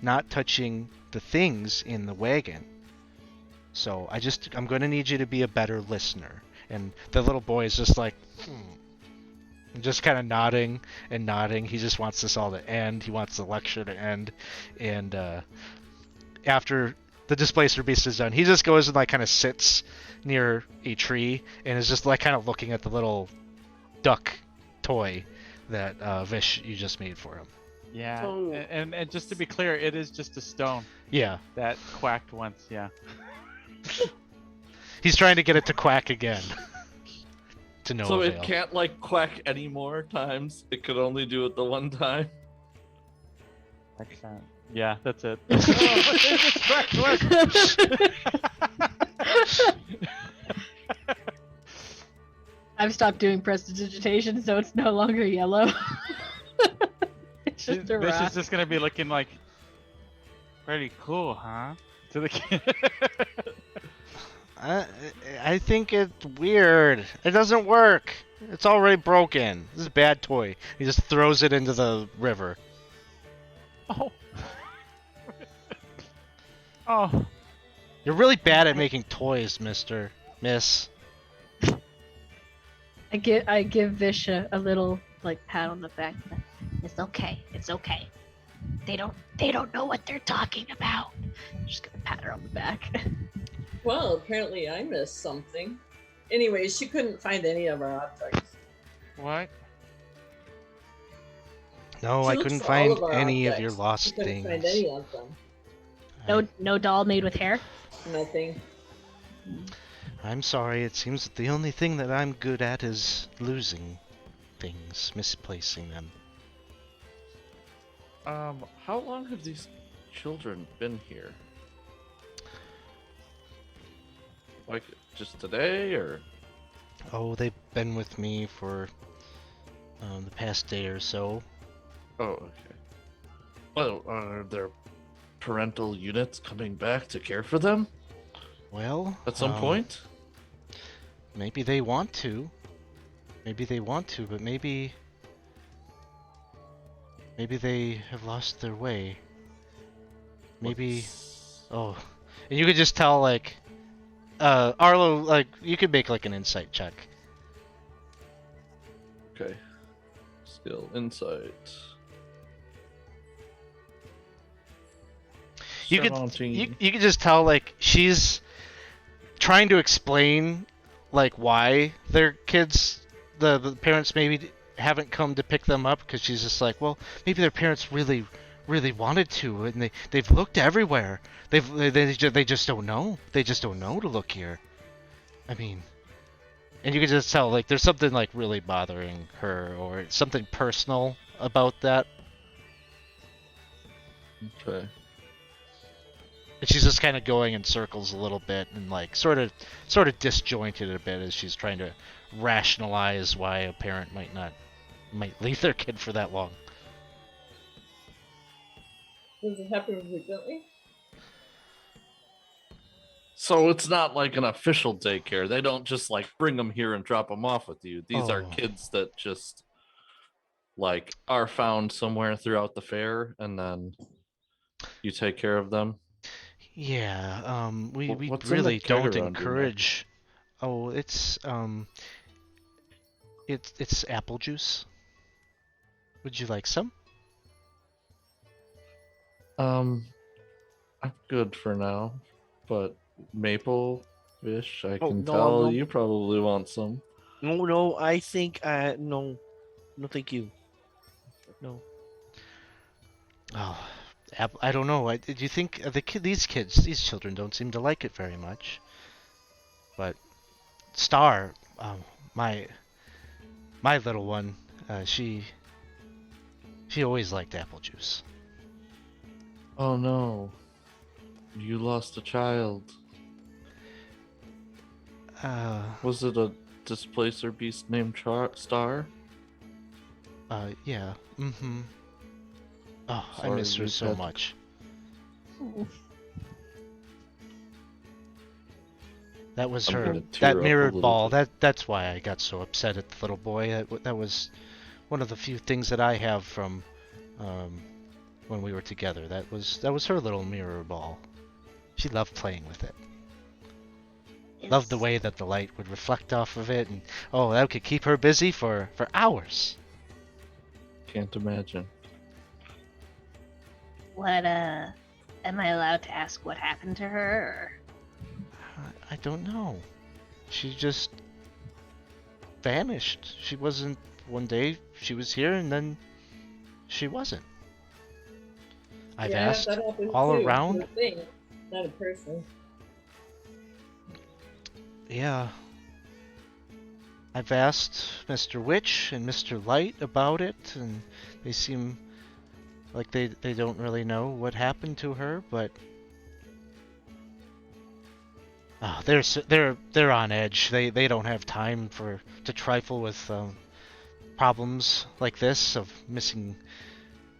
not touching the things in the wagon. So I'm going to need you to be a better listener. And the little boy is just like, just kind of nodding and nodding. He just wants this all to end. He wants the lecture to end. And after the displacer beast is done, he just goes and like kind of sits near a tree and is just like kind of looking at the little duck toy that Vish you just made for him. Yeah, So- and just to be clear, it is just a stone Yeah, that quacked once. Yeah. he's trying to get it to quack again. To no So avail. it can't like quack any more times. It could only do it the one time. Excellent. Yeah, that's it. Oh, it just quacked once. I've stopped doing prestidigitation, so it's no longer yellow. It's just a This rock. is just gonna be looking like pretty cool, huh? To the kid. I think it's weird. It doesn't work. It's already broken. This is a bad toy. He just throws it into the river. Oh. Oh. You're really bad at making toys, Miss. I give Vish a little like pat on the back. It's okay. It's okay. They don't know what they're talking about. I'm just gonna pat her on the back. Well, apparently I missed something. Anyway, she couldn't find any of our objects. What? No, She I looks couldn't for all find of our any of objects. your She lost couldn't things. find any of them. No doll made with hair. Nothing. I'm sorry. It seems that the only thing that I'm good at is losing things, misplacing them. How long have these children been here? Like just today, or? Oh, they've been with me for the past day or so. Oh, okay. Well, are their parental units coming back to care for them Well, at some point? maybe they want to. Maybe they want to, but maybe they have lost their way. Maybe. What's- Oh, and you could just tell, like, Arlo, like, you could make like an insight check. Okay. Skill, insight. You could 17. you could just tell, like, she's trying to explain, like, why their kids, the parents maybe haven't come to pick them up, because she's just like, well, maybe their parents really wanted to, and they've looked everywhere. They just don't know. They just don't know to look here. I mean, and you can just tell, like, there's something like really bothering her, or something personal about that. Okay. And she's just kind of going in circles a little bit, and like sort of disjointed a bit as she's trying to rationalize why a parent might leave their kid for that long. Does it happen frequently? So it's not like an official daycare. They don't just like bring them here and drop them off with you. These are Oh. kids that just like are found somewhere throughout the fair, and then you take care of them. Yeah, we What's in the really keg don't around you, Nick? encourage. Oh, it's apple juice. Would you like some? I'm good for now, but maple fish, I Oh, can no, tell no. you probably want some. No, I think no, thank you. No. Oh, I don't know. Do you think these children don't seem to like it very much? But Star, my little one, she always liked apple juice. Oh no, you lost a child. Was it a displacer beast named Star? Yeah. Mm-hmm. Oh, I Sorry miss her you so had- much. That was I'm her. gonna tear That up a mirrored little ball. bit. That's why I got so upset at the little boy. That was one of the few things that I have from um, when we were together. That was her little mirror ball. She loved playing with it. Loved the way that the light would reflect off of it, and oh, that could keep her busy for hours. Can't imagine. What, am I allowed to ask what happened to her? I don't know. She just vanished. She wasn't. One day she was here, and then she wasn't. I've Yeah, asked that happens all too. It's around. a thing, not a person. Yeah. I've asked Mr. Witch and Mr. Light about it, and they seem like they don't really know what happened to her, but they're on edge. They don't have time to trifle with problems like this of missing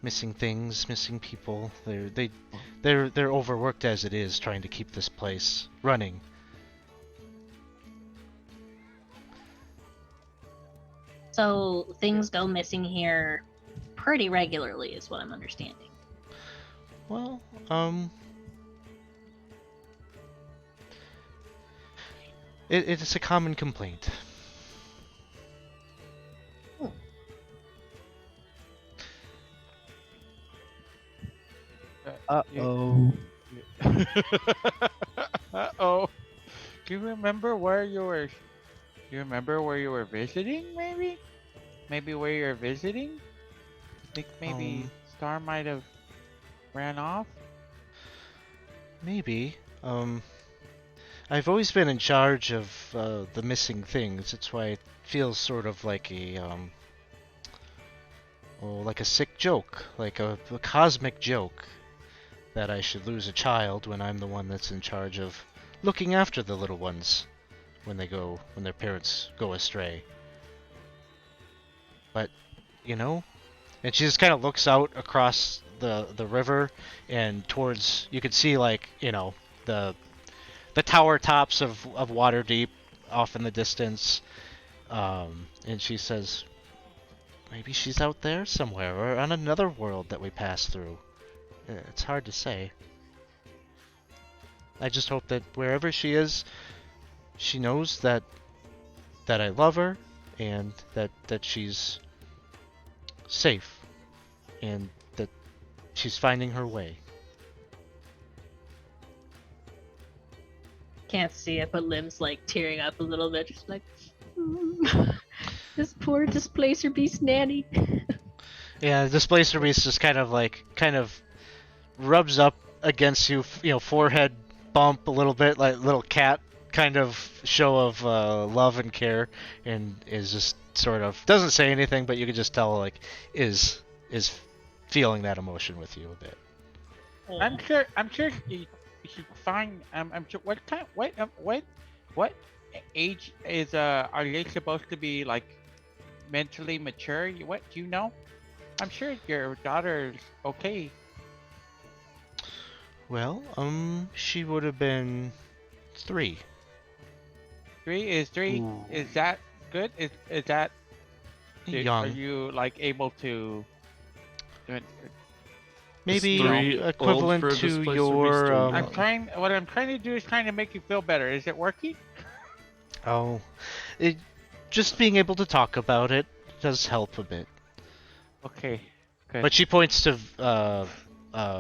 things, missing people. They're overworked as it is trying to keep this place running. So things go missing here pretty regularly, is what I'm understanding. Well, it's a common complaint. Uh-oh. Uh-oh. Do you remember where you were? Do you remember where you were visiting? Maybe where you're visiting. I think maybe Star might have ran off. Maybe. I've always been in charge of the missing things. That's why it feels sort of like like a sick joke, like a cosmic joke, that I should lose a child when I'm the one that's in charge of looking after the little ones when their parents go astray. But, and she just kind of looks out across the river and towards, you could see the tower tops of Waterdeep off in the distance, and she says, maybe she's out there somewhere or on another world that we pass through. It's hard to say. I just hope that wherever she is, she knows that I love her and that she's safe and that she's finding her way. Can't see it, but Lim's like tearing up a little bit, just like, this poor displacer beast nanny. Yeah, the displacer beast just kind of rubs up against you, forehead bump a little bit, like little cat kind of show of love and care, and is just sort of doesn't say anything, but you can just tell is feeling that emotion with you a bit. I'm sure she's fine. I'm sure. What age is are they supposed to be like mentally mature? What do you know? I'm sure your daughter's okay. Well, she would have been 3. 3 Ooh. is that good? Is that Young. Are you like able to? Maybe 3 old equivalent for a to displacer your. beast or young? What I'm trying to do is trying to make you feel better. Is it working? Oh, just being able to talk about it does help a bit. Okay. Good. But she points to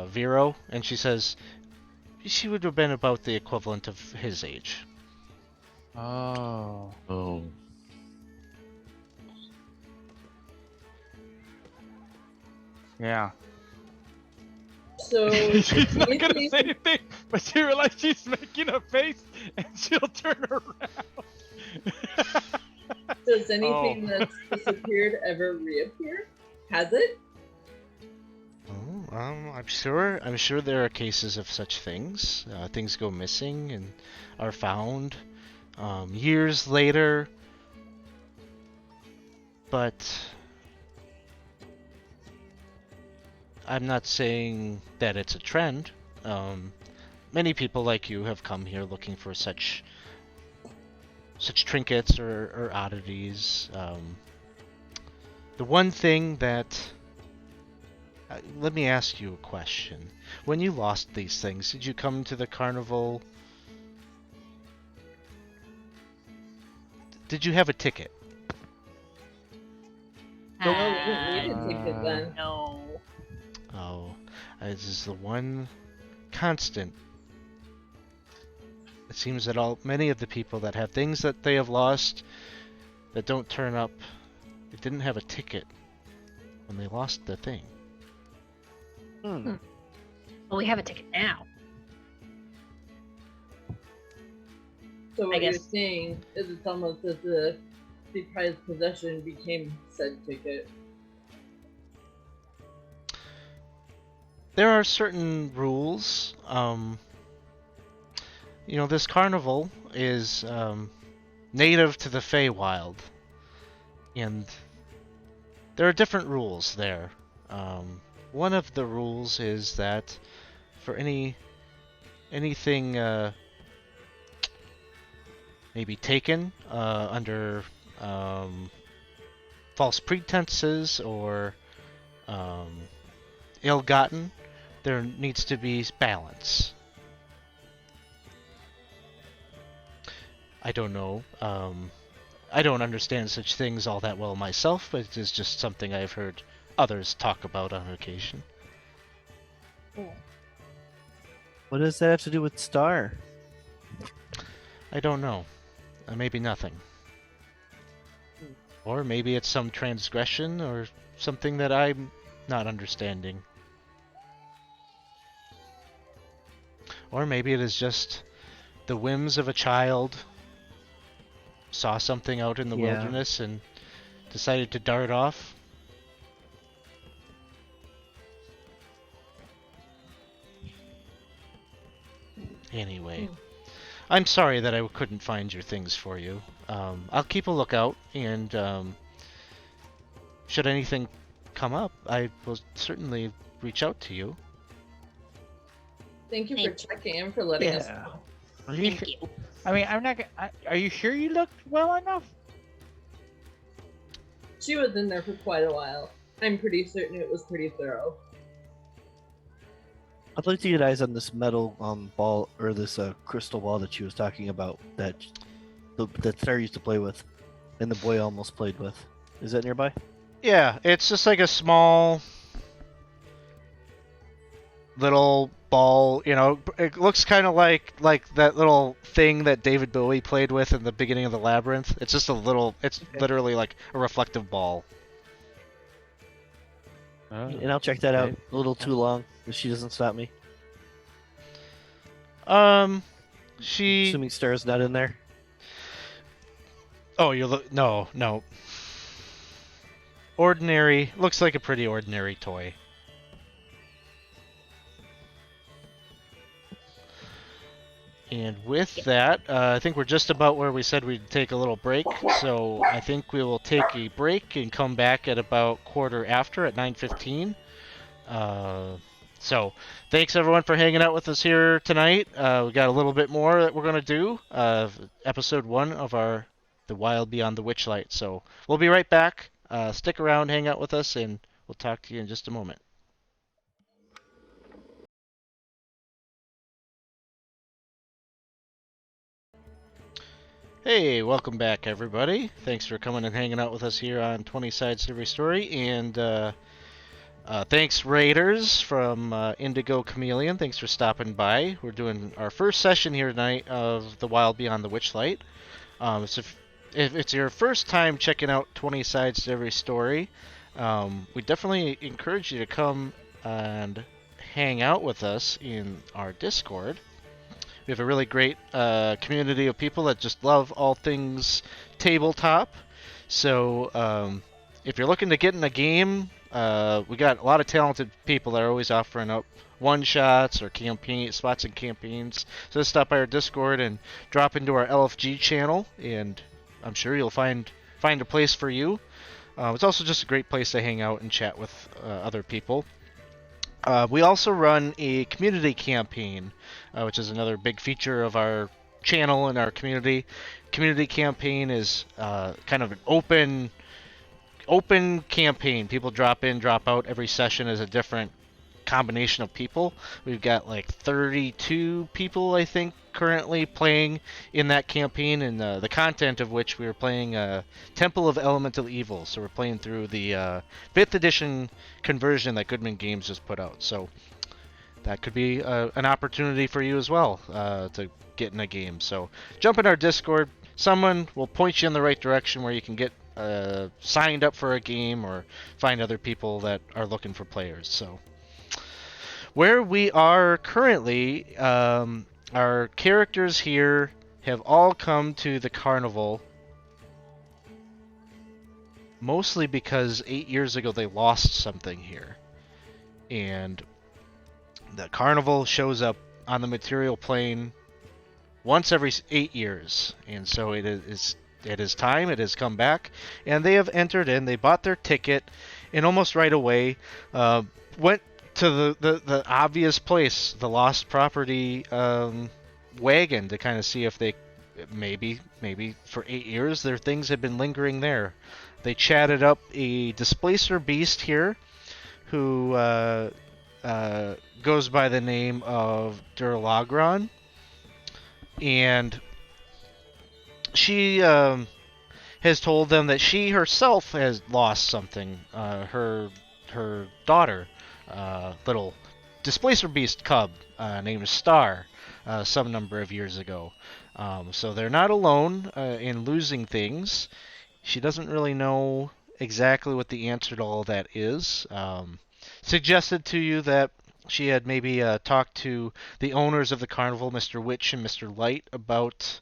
Vero, and she says she would have been about the equivalent of his age. Oh. Oh. Yeah. So, She's not gonna anything- say anything, but she realized she's making a face, and she'll turn around. does anything Oh. that's disappeared ever reappear? Has it? Oh, I'm sure there are cases of such things. Things go missing and are found years later. But I'm not saying that it's a trend. Many people like you have come here looking for such trinkets or oddities. The one thing that let me ask you a question. When you lost these things, did you come to the carnival? Did you have a ticket? No, we didn't need a ticket then. No. Oh, this is the one constant. It seems that many of the people that have things that they have lost that don't turn up, they didn't have a ticket when they lost the thing. Well, we have a ticket now. So I what you're guess- saying is it's almost as if the prized possession became said ticket. There are certain rules. This carnival is native to the Feywild, and there are different rules there. One of the rules is that for anything maybe taken under false pretenses or ill-gotten, there needs to be balance. I don't know. I don't understand such things all that well myself, but it is just something I've heard others talk about on occasion. What does that have to do with Star? I don't know. Maybe nothing. Or maybe it's some transgression or something that I'm not understanding. Or maybe it is just the whims of a child saw something out in the Yeah. wilderness and decided to dart off. Anyway, I'm sorry that I couldn't find your things for you. I'll keep a lookout, and should anything come up, I will certainly reach out to you. Thank you for Thank checking in, for letting us Yeah. know. Are you Thank sure? you. I mean, I'm not. Are you sure you looked well enough? She was in there for quite a while. I'm pretty certain it was pretty thorough. I'd like to get eyes on this metal ball or this crystal ball that she was talking about that Star used to play with, and the boy almost played with. Is that nearby? Yeah, it's just like a small little ball, it looks kind of like that little thing that David Bowie played with in the beginning of the Labyrinth. It's just it's literally like a reflective ball. Oh, And I'll check that out. okay. A little too long if she doesn't stop me. She Assuming Star's not in there. Oh, no. Ordinary, looks like a pretty ordinary toy. And with that, I think we're just about where we said we'd take a little break. So I think we will take a break and come back at about quarter after at 9:15. So thanks everyone for hanging out with us here tonight. We got a little bit more that we're gonna do. Episode 1 of The Wild Beyond the Witchlight. So we'll be right back. Stick around, hang out with us, and we'll talk to you in just a moment. Hey, welcome back, everybody. Thanks for coming and hanging out with us here on 20 Sides to Every Story. And thanks, Raiders from Indigo Chameleon. Thanks for stopping by. We're doing our first session here tonight of The Wild Beyond the Witchlight. So if it's your first time checking out 20 Sides to Every Story, we definitely encourage you to come and hang out with us in our Discord. We have a really great community of people that just love all things tabletop. So if you're looking to get in a game, we got a lot of talented people that are always offering up one-shots or spots in campaigns. So just stop by our Discord and drop into our LFG channel, and I'm sure you'll find a place for you. It's also just a great place to hang out and chat with other people. We also run a community campaign, which is another big feature of our channel and our community. Community campaign is kind of an open campaign. People drop in, drop out. Every session is a different combination of people. We've got like 32 people, I think, currently playing in that campaign, and the content of which we are playing Temple of Elemental Evil. So we're playing through the 5th edition conversion that Goodman Games just put out. So that could be an opportunity for you as well to get in a game. So jump in our Discord. Someone will point you in the right direction where you can get signed up for a game or find other people that are looking for players. So where we are currently, our characters here have all come to the carnival mostly because 8 years ago they lost something here. And the carnival shows up on the material plane once every 8 years. And so it is time, it has come back, and they have entered in, they bought their ticket, and almost right away went to the obvious place, the lost property wagon, to kind of see if they maybe for 8 years their things had been lingering there. They chatted up a displacer beast here who goes by the name of Dirlagraun, and she has told them that she herself has lost something. Her daughter, little displacer beast cub named Star, some number of years ago. So they're not alone in losing things. She doesn't really know exactly what the answer to all that is. Suggested to you that she had maybe talked to the owners of the carnival, Mr. Witch and Mr. Light, about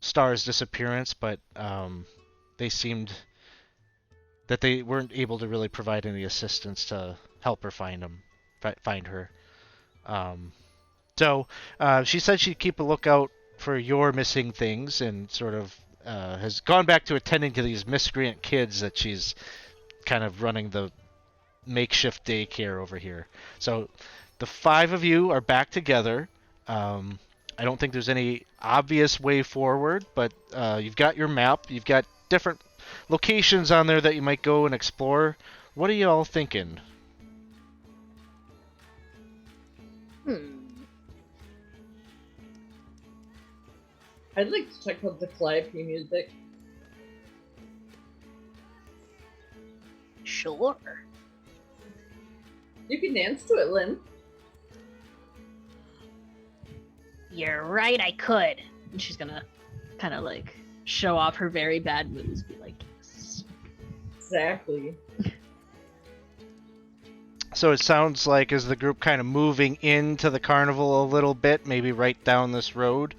Star's disappearance, but they seemed that they weren't able to really provide any assistance to help her find her. So she said she'd keep a lookout for your missing things, and sort of has gone back to attending to these miscreant kids that she's kind of running the makeshift daycare over here. So the 5 of you are back together. I don't think there's any obvious way forward, but you've got your map. You've got different locations on there that you might go and explore. What are you all thinking? I'd like to check out the Calliope music. Sure. You can dance to it, Lynn. You're right, I could. And she's gonna kind of like show off her very bad moves, be like, yes. Exactly. So it sounds like, as the group kind of moving into the carnival a little bit, maybe right down this road,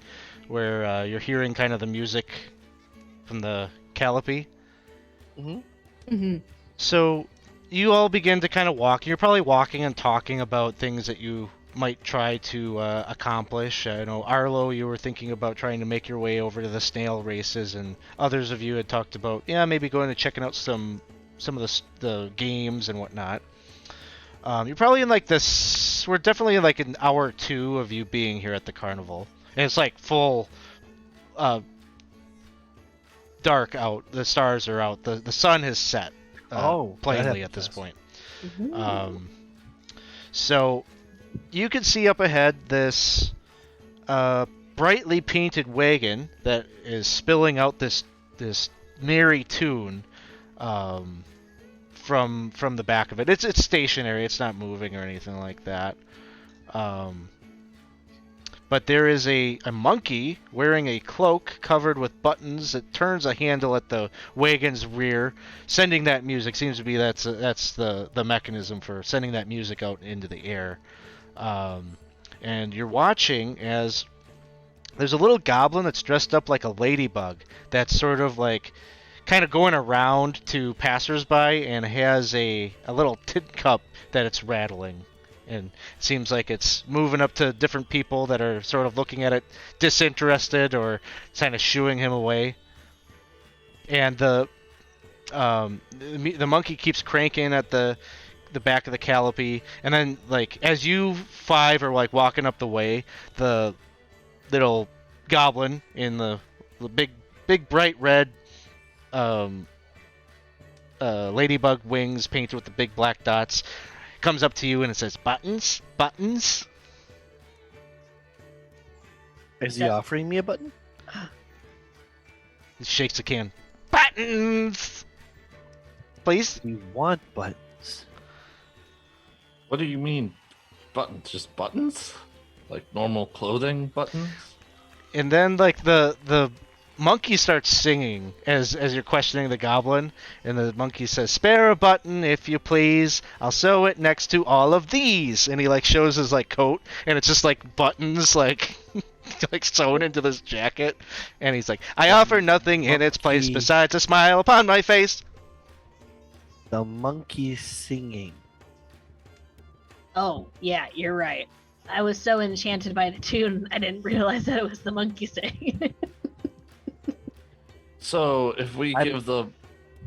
where you're hearing kind of the music from the Calliope. So you all begin to kind of walk. You're probably walking and talking about things that you might try to accomplish. I know, Arlo, you were thinking about trying to make your way over to the snail races, and others of you had talked about, maybe going and checking out some of the games and whatnot. You're probably in like this. We're definitely in like an hour or two of you being here at the carnival, and it's like full dark out. The stars are out. The sun has set. Plainly at this point. So you can see up ahead this brightly painted wagon that is spilling out this merry tune from the back of it. It's stationary. It's not moving or anything like that. But there is a monkey wearing a cloak covered with buttons that turns a handle at the wagon's rear, sending that music. Seems to be that's the mechanism for sending that music out into the air. And you're watching as there's a little goblin that's dressed up like a ladybug that's sort of like kind of going around to passersby and has a little tin cup that it's rattling. And it seems like it's moving up to different people that are sort of looking at it disinterested or kind of shooing him away. And the monkey keeps cranking at the the back of the Calliope, and then like as you five are like walking up the way, the little goblin in the big bright red ladybug wings painted with the big black dots comes up to you and it says, "Buttons, buttons." Is he offering me a button? He shakes the can. "Buttons, please." We want buttons. What do you mean, buttons? Just buttons? Like normal clothing buttons? And then like the monkey starts singing as you're questioning the goblin, and the monkey says, "Spare a button if you please. I'll sew it next to all of these." And he like shows his like coat, and it's just like buttons like like sewn into this jacket. And he's like, "I offer nothing in its place Monkey. besides a smile upon my face." The monkey singing. Oh, yeah, you're right. I was so enchanted by the tune, I didn't realize that it was the monkey saying. So if we I'm- give the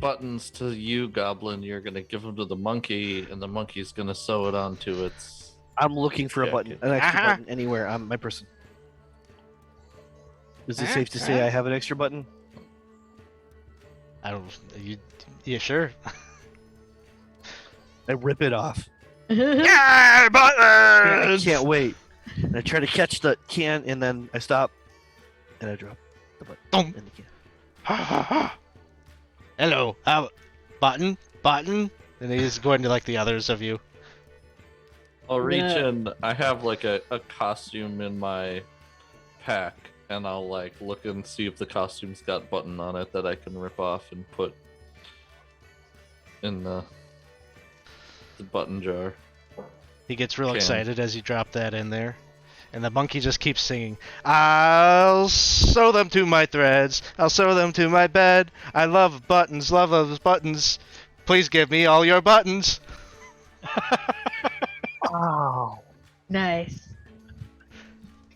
buttons to you, Goblin, you're gonna give them to the monkey, and the monkey's gonna sew it onto its. I'm looking for a button, Jacket. an extra Uh-huh. button anywhere on my person. Is it safe to say I have an extra button? I don't. Yeah, sure. I rip it off. Yeah, I buttons. can't wait. And I try to catch the can, and then I stop, and I drop the button Dum. in the can. Hello, button. And he's going to like the others of you. I'll reach Yeah. in. I have like a costume in my pack, and I'll like look and see if the costume's got button on it that I can rip off and put in the button jar. He gets real Can. excited as you drop that in there. And the monkey just keeps singing, "I'll sew them to my threads. I'll sew them to my bed. I love buttons, love those buttons. Please give me all your buttons." Oh. Nice.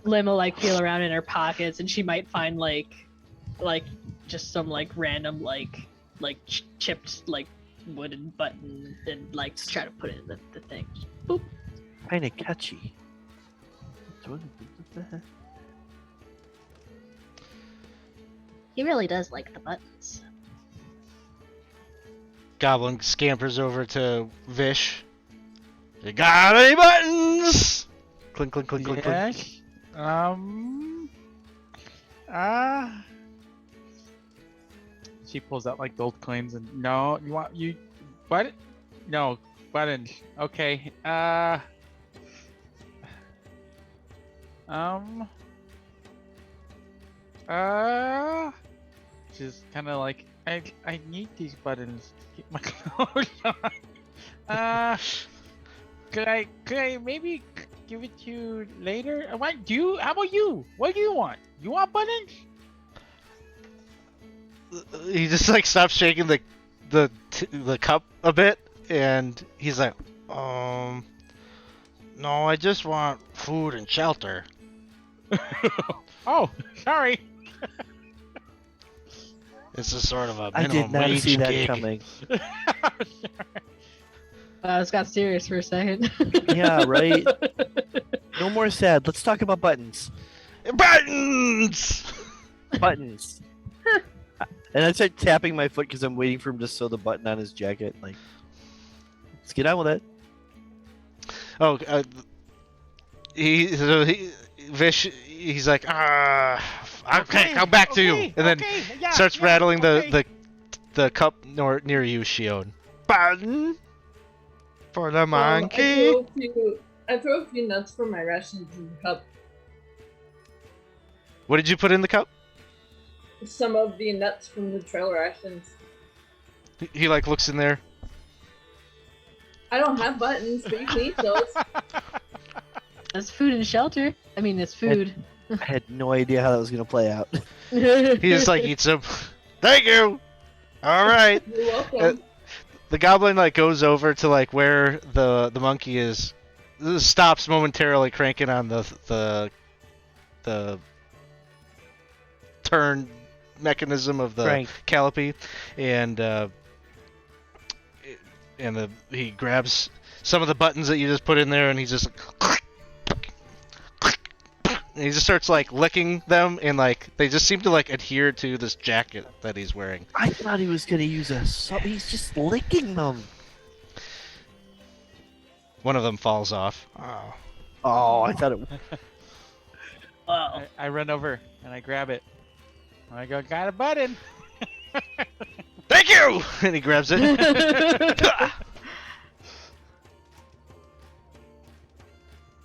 Lim will like feel around in her pockets, and she might find like just some like random like chipped like wooden button and like try to put it in the thing. Boop. Kind of catchy. He really does like the buttons. Goblin scampers over to Vish. "You got any buttons?" Clink, clink, clink, clink, clink. Yes. Ah. She pulls out like gold coins and no, you want you, what? No buttons. Okay. She's kind of like I need these buttons to keep my clothes on. Could I maybe give it to you later? What do you? How about you? What do you want? You want buttons? He just like stops shaking the cup a bit, and he's like, "No, I just want food and shelter." Oh, sorry. It's a sort of a I minimum did not wage see that gig. coming. This got serious for a second. Yeah, right? No more sad. Let's talk about buttons. Buttons. Buttons. And I start tapping my foot because I'm waiting for him to sew the button on his jacket. Like, let's get on with it. Oh, Vish, he's like, okay, come back to you, and then yeah, starts yeah, rattling okay. the cup near you, Shion. Button for the I monkey. throw a few nuts from my rations in the cup. What did you put in the cup? Some of the nuts from the trail rations. He like looks in there. I don't have buttons, but you can eat those. That's food and shelter. I mean, it's food. I had no idea how that was going to play out. He just like eats them. Thank you. All right. You're welcome. The goblin like goes over to like where the monkey is, stops momentarily cranking on the turn mechanism of the Crank. Calliope, and he grabs some of the buttons that you just put in there, and he's just and he just starts like licking them, and like they just seem to like adhere to this jacket that he's wearing. I thought he was gonna use he's just licking them. One of them falls off. Oh, I thought it. Whoa. I run over and I grab it. And I go, got a button. Thank you! And he grabs it.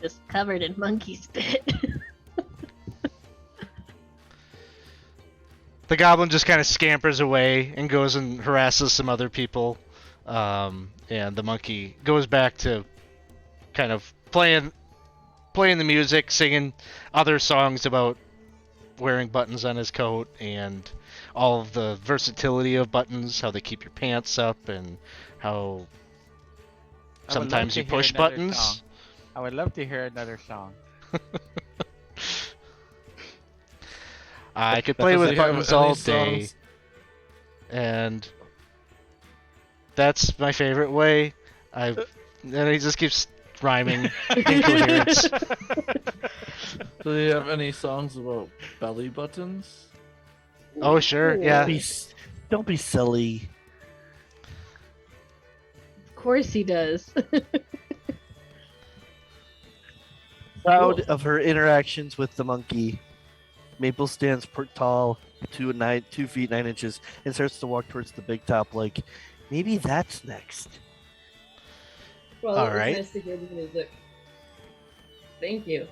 Just covered in monkey spit. The goblin just kind of scampers away and goes and harasses some other people. And the monkey goes back to kind of playing the music, singing other songs about wearing buttons on his coat and all of the versatility of buttons, how they keep your pants up, and how I would love sometimes to you hear push another buttons. song. I would love to hear another song. I could Does play he with have buttons any all day, songs? and that's my favorite way. And he just keeps rhyming incoherence. Do you have any songs about belly buttons? Oh sure, yeah. Don't be silly. Of course he does. Proud of her interactions with the monkey, Maple stands tall, 2 feet 9 inches, and starts to walk towards the big top. Like, maybe that's next. Well, All it was right. nice to hear the music. Thank you.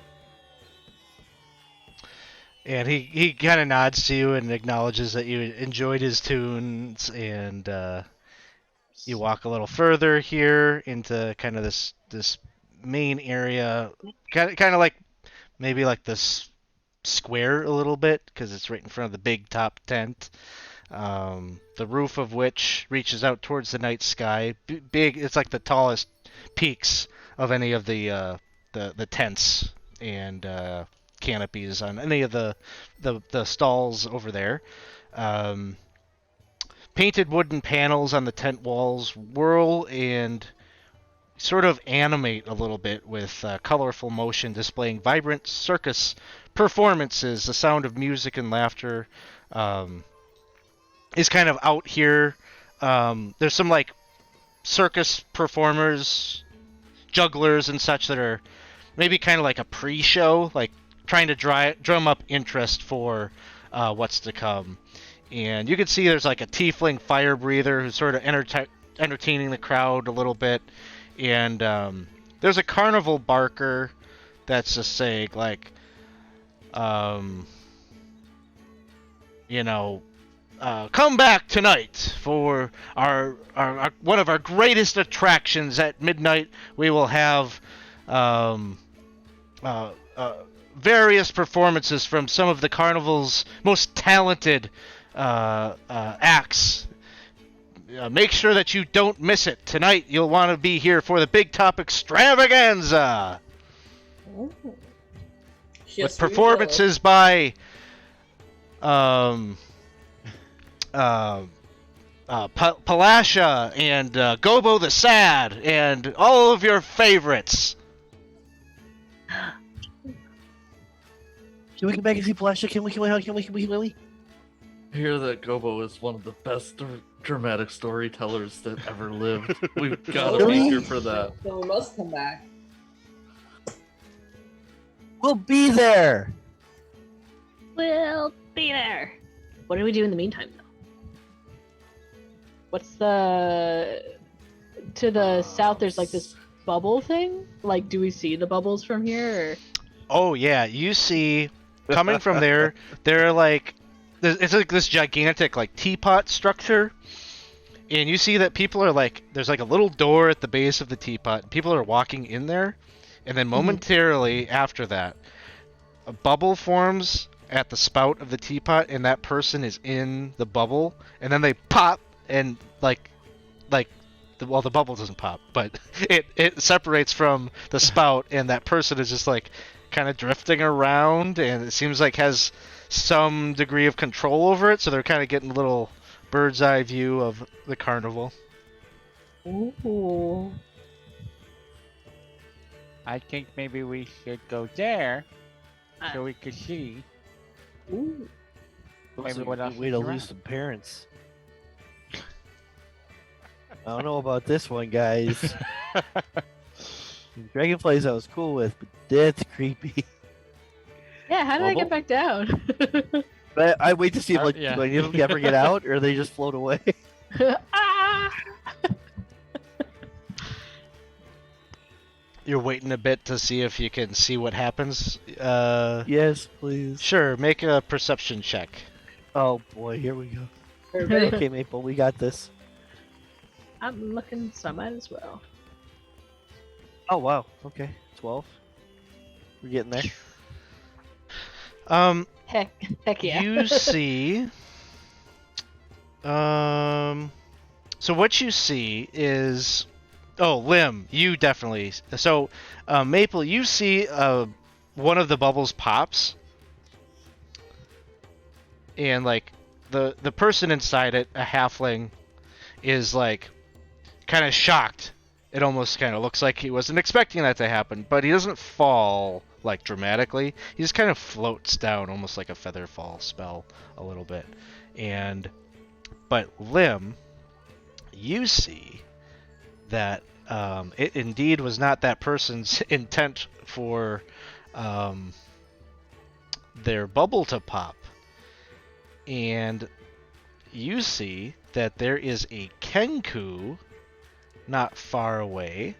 And he kind of nods to you and acknowledges that you enjoyed his tunes, and you walk a little further here into kind of this main area, kind of like maybe like this square a little bit, because it's right in front of the big top tent. The roof of which reaches out towards the night sky. Big, it's like the tallest peaks of any of the tents and canopies on any of the stalls over there. Painted wooden panels on the tent walls whirl and sort of animate a little bit with colorful motion, displaying vibrant circus performances. The sound of music and laughter is kind of out here. There's some like circus performers, jugglers and such that are maybe kind of like a pre-show, like trying to drum up interest for what's to come. And you can see there's like a tiefling fire breather who's sort of entertaining the crowd a little bit. And there's a carnival barker that's just saying like, come back tonight for our one of our greatest attractions. At midnight we will have various performances from some of the carnival's most talented acts. Make sure that you don't miss it. Tonight you'll want to be here for the Big Top Extravaganza. With performances by Palasha and Gobo the Sad and all of your favorites. Can we come back and see Palasha? Can we? I hear that Gobo is one of the best dramatic storytellers that ever lived. We've got to be here for that. So we must come back. We'll be there. We'll be there. What do we do in the meantime, though? What's the... To the south, there's like this bubble thing? Like, do we see the bubbles from here? Or... Oh, yeah. You see, coming from there, they're like... It's like this gigantic like teapot structure. And you see that people are like... There's like a little door at the base of the teapot. And people are walking in there. And then momentarily after that, a bubble forms at the spout of the teapot, and that person is in the bubble, and then they pop, and the bubble doesn't pop, but it separates from the spout, and that person is just like kind of drifting around, and it seems like has some degree of control over it, so they're kind of getting a little bird's eye view of the carnival. Ooh. I think maybe we should go there Uh, so we could see Ooh. maybe Looks what like a else good way is to around. lose some parents. I don't know about this one, guys. Dragonflies I was cool with, but that's creepy. Yeah, how did I Bubble? get back down? But I wait to see if like Yeah. do any of them ever get out or they just float away. Ah! You're waiting a bit to see if you can see what happens. Yes, please. Sure, make a perception check. Oh boy, here we go. Everybody, Okay, Maple, we got this. I'm looking, so I might as well. Oh wow. Okay, 12. We're getting there. Heck yeah. You see. So what you see is, Lim, you definitely. So, Maple, you see one of the bubbles pops, and like the person inside it, a halfling, is like kind of shocked. It almost kind of looks like he wasn't expecting that to happen, but he doesn't fall like dramatically. He just kind of floats down, almost like a feather fall spell, a little bit. But Lim, you see that it indeed was not that person's intent for their bubble to pop, and you see that there is a Kenku not far away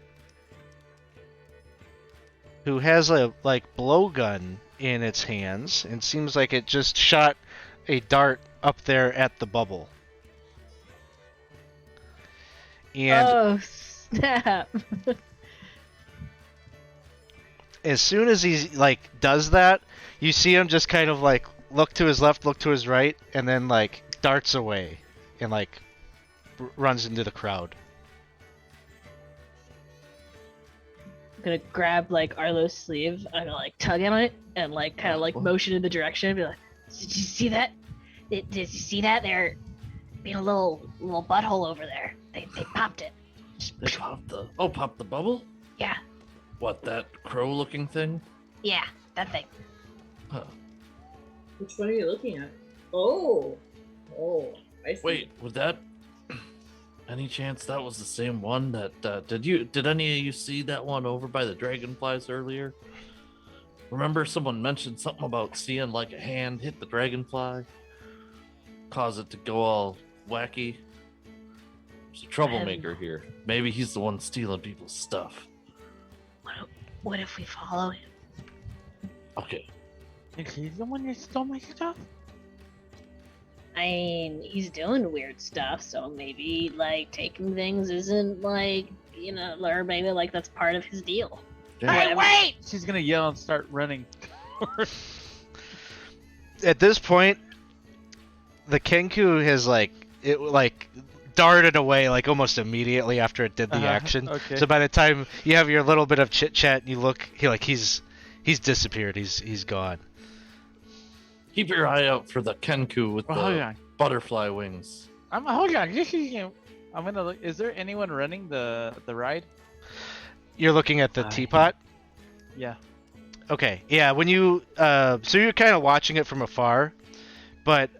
who has a blowgun in its hands and seems like it just shot a dart up there at the bubble. And Oh, snap. as soon as he does that, you see him just kind of look to his left, look to his right, and then darts away and runs into the crowd. I'm gonna grab Arlo's sleeve. I'm gonna tug on it and kind of motion in the direction and be like, "Did you see that? Did you see that? They're being a little butthole over there. They popped it. They popped the bubble? Yeah, What, that crow-looking thing? yeah, that thing. Huh. which one are you looking at? Oh, I see. Wait, was that any chance that was the same one that did any of you see that one over by the dragonflies earlier? Remember someone mentioned something about seeing a hand hit the dragonfly, cause it to go all wacky? There's a troublemaker here. Maybe he's the one stealing people's stuff. What if we follow him? Okay. Is he the one that stole my stuff? I mean, he's doing weird stuff, so maybe taking things isn't or maybe that's part of his deal. Hey, wait! She's gonna yell and start running. At this point, the Kenku has darted away almost immediately after it did the action. Okay. So by the time you have your little bit of chit chat and you look, he's disappeared. He's gone. Keep your eye out for the Kenku with Oh, hold the on. butterfly wings. Hold on. I'm gonna look. Is there anyone running the ride? You're looking at the teapot? Yeah. Okay. Yeah, when you so you're kind of watching it from afar, but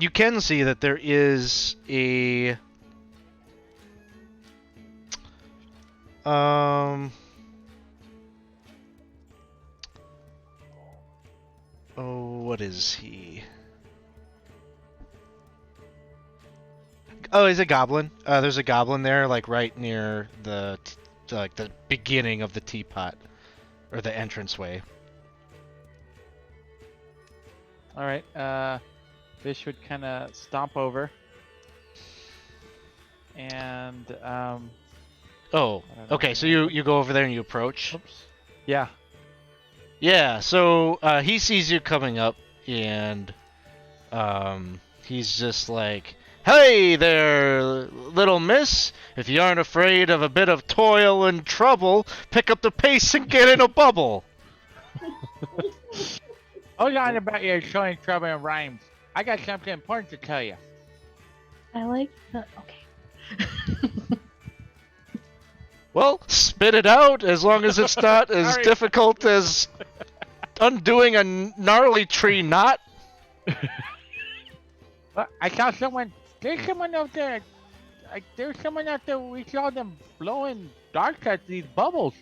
you can see that there is a what is he? Oh, he's a goblin. There's a goblin there, right near the the beginning of the teapot, or the entranceway. All right. Fish would kind of stomp over. And Oh, okay. So you go over there and you approach. oops. Yeah. Yeah. So he sees you coming up, and he's just like, "Hey there, little miss! If you aren't afraid of a bit of toil and trouble, pick up the pace and get in a bubble." Hold on about your showing trouble and rhymes. I got something important to tell you. I like the okay. Well, spit it out as long as it's not as Sorry. difficult as undoing a gnarly tree knot. I saw someone. There's someone out there. There's someone out there. We saw them blowing darts at these bubbles.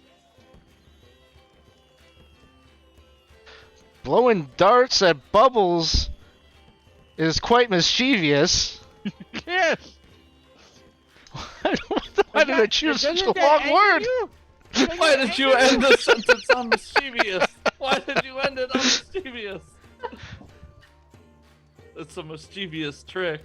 Blowing darts at bubbles is quite mischievous. Yes. Why did I choose such a long word? Why did you end the sentence on mischievous? Why did you end it on mischievous? It's a mischievous trick.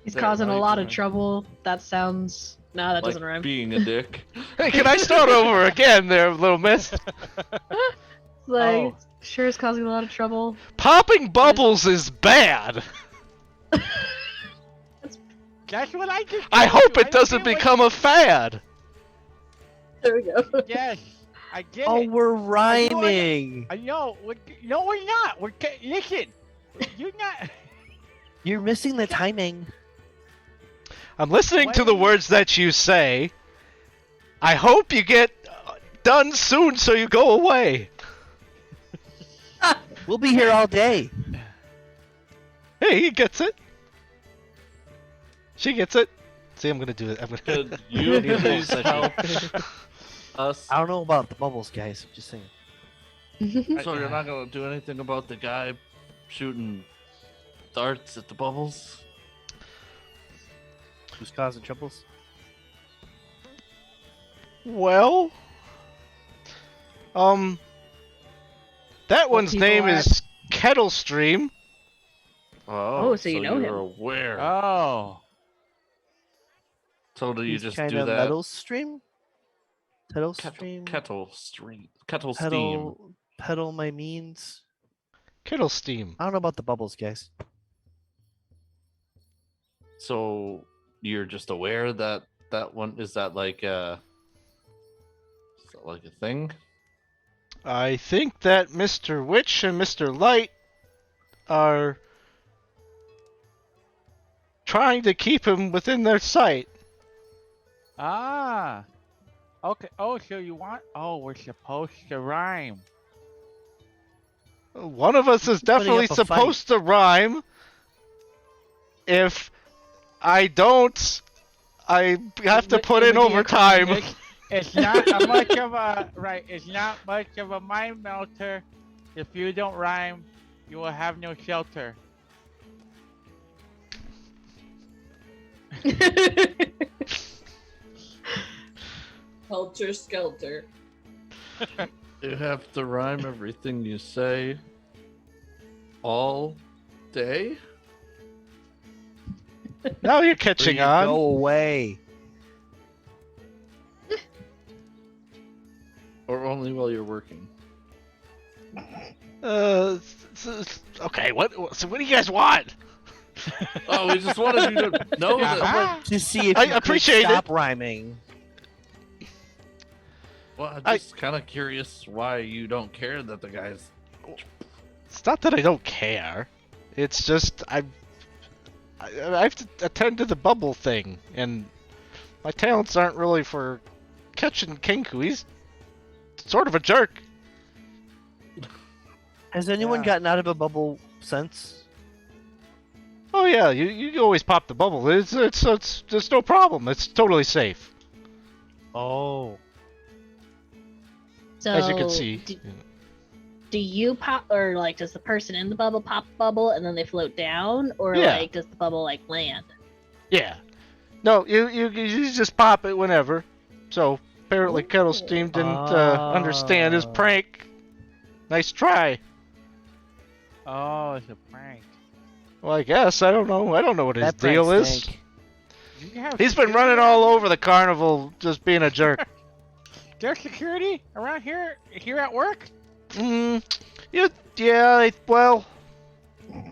He's That causing a might lot be of right. trouble. That sounds. No, that Like doesn't rhyme. being a dick. Hey, can I start over again there, little miss? Like, Oh. sure is causing a lot of trouble. Popping bubbles is bad. That's what I just. I told hope you. it doesn't don't get become a fad. There we go. Yes, I get Oh, it. we're rhyming. I know. No, we're not. Listen. You're not. You're missing the timing. I'm listening to the words that you say. I hope you get done soon so you go away. We'll be here all day. Hey, he gets it. She gets it. See, I'm gonna do it. I'm gonna. Could you please help us? I don't know about the bubbles, guys. I'm just saying. So you're not gonna do anything about the guy shooting darts at the bubbles? Who's causing troubles? Well, that one's people name are- is Kettle Stream. Oh, so you know you're him. aware. Oh. So do you He's just kinda do that? metal stream? Pedal Kettle, stream? kettle stream. Kettle steam. Pedal my means. Kettle Steam. I don't know about the bubbles, guys. So you're just aware that that one is that like a thing? I think that Mr. Witch and Mr. Light are trying to keep him within their sight. Ah. Okay. Oh, so you want? Oh, we're supposed to rhyme. One of us is Putting definitely up a supposed to rhyme. If I don't, I have to But- put but in you- overtime. It's not a much of a right. It's not much of a mind melter. If you don't rhyme, you will have no shelter. Helter skelter. You have to rhyme everything you say all day? Now you're Or catching you on. Go away. Or only while you're working? Okay, so what do you guys want? Oh, we just wanted you to know that. Uh-huh. To see if I you could appreciate it. stop rhyming. Well, I'm just kind of curious why you don't care that the guy's. It's not that I don't care. It's just I have to attend to the bubble thing, and my talents aren't really for catching Kenku. He's sort of a jerk. Has anyone Yeah. gotten out of a bubble since? Oh yeah, you always pop the bubble. It's there's no problem. It's totally safe, Oh. So, as you can see. do you pop, or like, does the person in the bubble pop the bubble and then they float down, or Yeah. like, does the bubble like land? Yeah. No, you just pop it whenever. So apparently Kettle Steam didn't understand his Ah. prank. Nice try. Oh, it's a prank. Well, I guess I don't know. I don't know what his That prank deal is. stank. You have He's been security running around all here? over the carnival, just being a jerk. There's security around here at work. Well,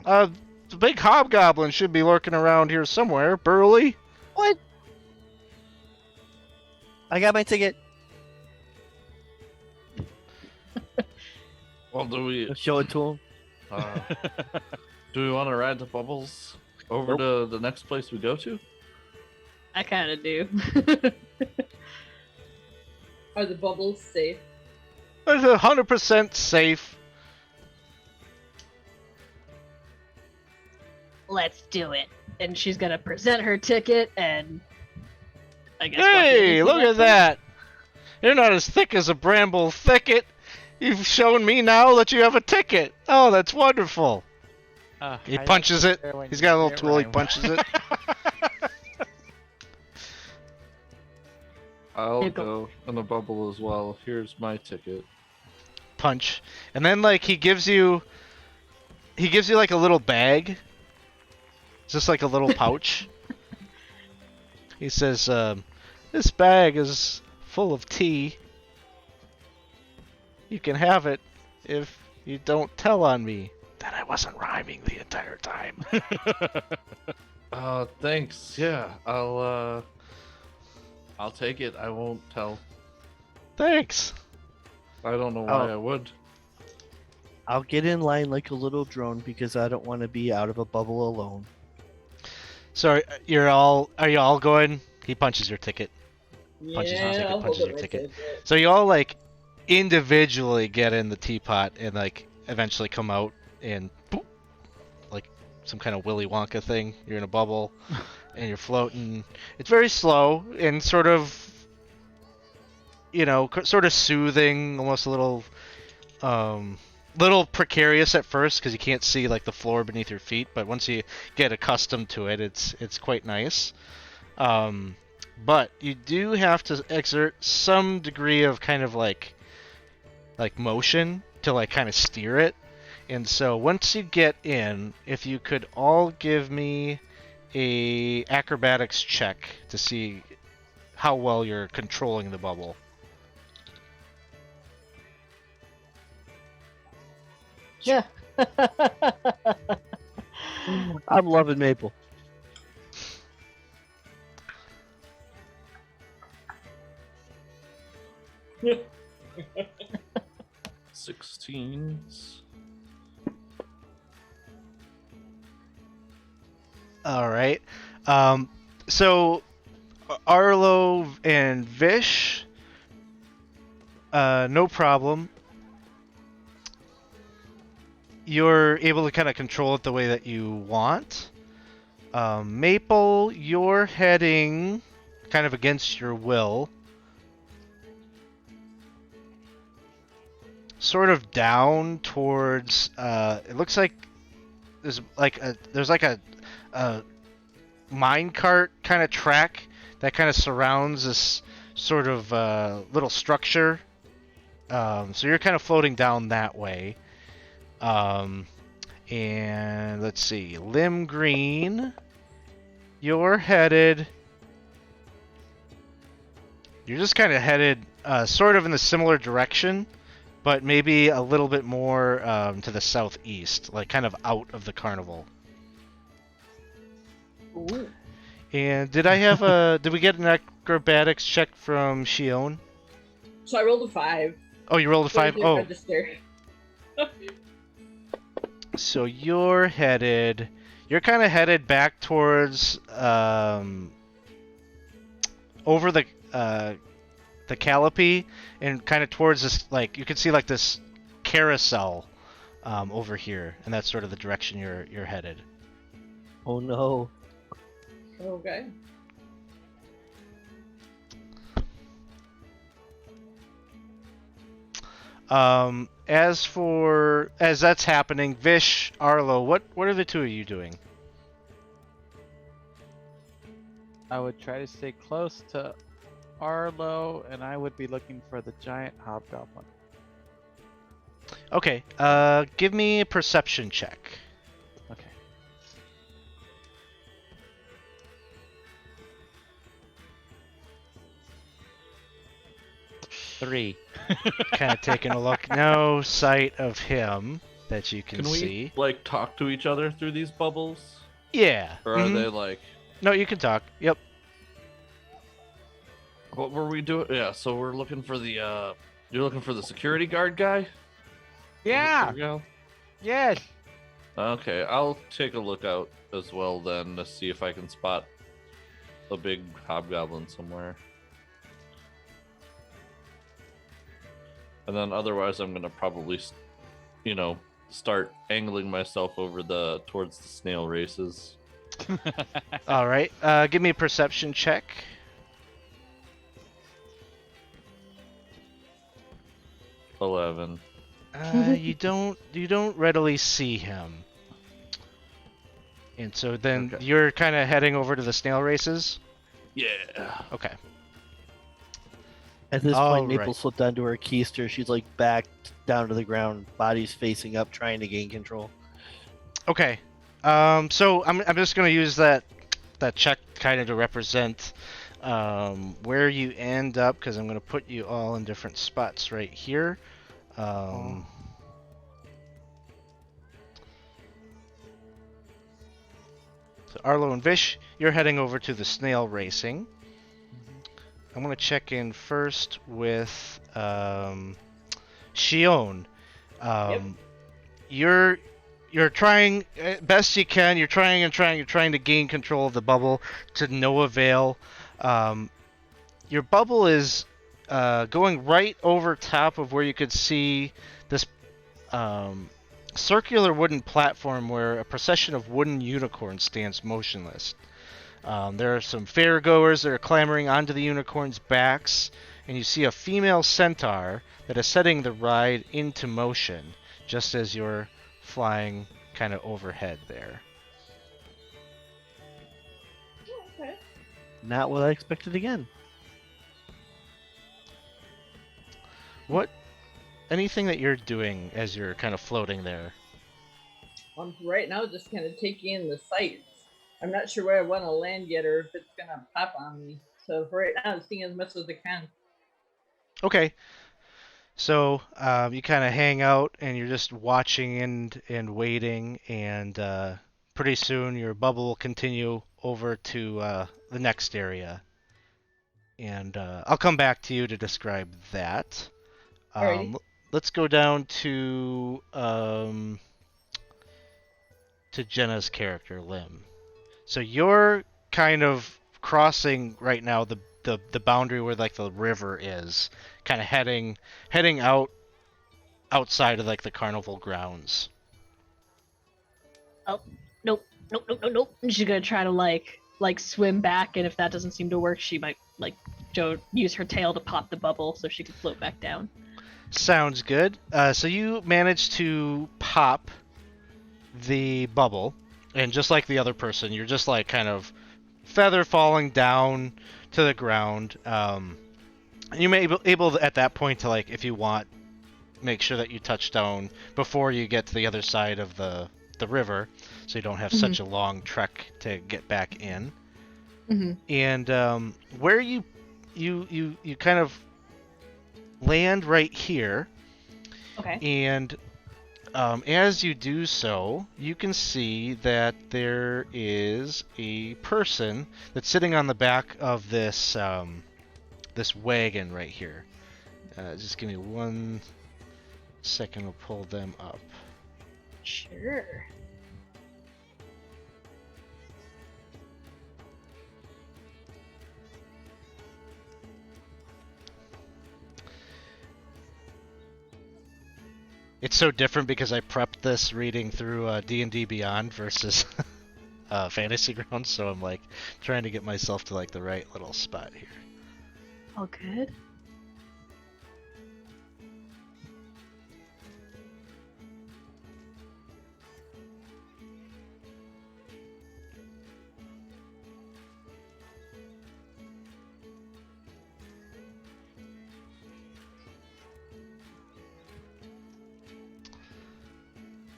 the big hobgoblin should be lurking around here somewhere. Burley. What? I got my ticket. Well, do we Show it to him. do we want to ride the bubbles over to the next place we go to? I kind of do. Are the bubbles safe? It's 100% safe. Let's do it. And she's gonna present her ticket, and I guess. Hey, look at that! You're not as thick as a bramble thicket. You've shown me now that you have a ticket. Oh, that's wonderful. He punches it. He's got a little tool. He punches it. I'll go in a bubble as well. Here's my ticket. Punch, and then like he gives you like a little bag. It's just like a little pouch. He says, "This bag is full of tea. You can have it if you don't tell on me that I wasn't rhyming the entire time." Thanks. Yeah, I'll take it. I won't tell. Thanks. I don't know why I would. I'll get in line like a little drone because I don't want to be out of a bubble alone. So are you all going? He punches your ticket. Punches your ticket, I'll punches hold your up my ticket. So you all like individually get in the teapot and like eventually come out and boop, like some kind of Willy Wonka thing. You're in a bubble and you're floating. It's very slow and sort of, sort of soothing, almost a little precarious at first because you can't see like the floor beneath your feet. But once you get accustomed to it, it's quite nice. But you do have to exert some degree of kind of like motion to like kind of steer it. And so once you get in, if you could all give me a acrobatics check to see how well you're controlling the bubble. Yeah. I'm loving Maple. Yeah. 16s. All right. So Arlo and Vish, no problem. You're able to kind of control it the way that you want. Maple, you're heading kind of against your will. Sort of down towards, it looks like there's like a minecart kind of track that kind of surrounds this sort of little structure. So you're kind of floating down that way. And let's see, Lim Green, you're just kind of headed sort of in the similar direction, but maybe a little bit more to the southeast, like kind of out of the carnival. Ooh. And did we get an acrobatics check from Shion? So I rolled a 5. Oh, you rolled a 5? Oh. Register. So you're kind of headed back towards over the Calliope and kind of towards this, like you can see like this carousel over here, and that's sort of the direction you're headed. Oh no. Okay. As that's happening, Vish, Arlo, what are the two of you doing? I would try to stay close to Arlo, and I would be looking for the giant hobgoblin. Okay, give me a perception check. Okay. Three. Kind of taking a look. No sight of him that you can Can we see. like talk to each other through these bubbles? Yeah. Or are they like? No, you can talk. Yep. What were we doing? Yeah, so we're looking for the you're looking for the security guard guy? Yeah. Yeah. Yes. Okay, I'll take a look out as well then to see if I can spot a big hobgoblin somewhere. And then otherwise, I'm gonna probably, start angling myself over towards the snail races. All right. Give me a perception check. 11. You don't readily see him. And so then Okay. you're kind of heading over to the snail races? Yeah. Okay. At this All point, Maple right. slipped onto her keister. She's like back down to the ground, body's facing up, trying to gain control. Okay. So I'm just going to use that check kind of to represent where you end up, because I'm going to put you all in different spots right here. So Arlo and Vish, you're heading over to the snail racing. I'm going to check in first with Shion. Yep. You're trying best you can. You're trying to gain control of the bubble to no avail. Your bubble is going right over top of where you could see this circular wooden platform where a procession of wooden unicorns stands motionless. There are some fairgoers that are clambering onto the unicorns' backs, and you see a female centaur that is setting the ride into motion, just as you're flying kind of overhead there. Okay. Not what I expected again. Anything that you're doing as you're kind of floating there? Right now, just kind of taking in the sights. I'm not sure where I want to land yet, or if it's gonna pop on me. So for right now, I'm seeing as much as I can. Okay. So you kind of hang out and you're just watching and waiting, and pretty soon your bubble will continue over to the next area. And I'll come back to you to describe that. Alrighty. Let's go down to Jenna's character, Lim. So you're kind of crossing right now the boundary where like the river is, kind of heading outside of like the carnival grounds. Nope. She's gonna try to like swim back, and if that doesn't seem to work, she might Joe use her tail to pop the bubble so she can float back down. Sounds good. So you manage to pop the bubble, and just like the other person, you're just like kind of feather falling down to the ground. And you may be able at that point to, like, if you want, make sure that you touch down before you get to the other side of the river, so you don't have such a long trek to get back in. And where you kind of land right here. Okay. And as you do so, you can see that there is a person that's sitting on the back of this this wagon right here. Just give me 1 second, we'll pull them up. Sure. It's so different because I prepped this reading through D&D Beyond versus Fantasy Grounds, so I'm like trying to get myself to like the right little spot here. All good.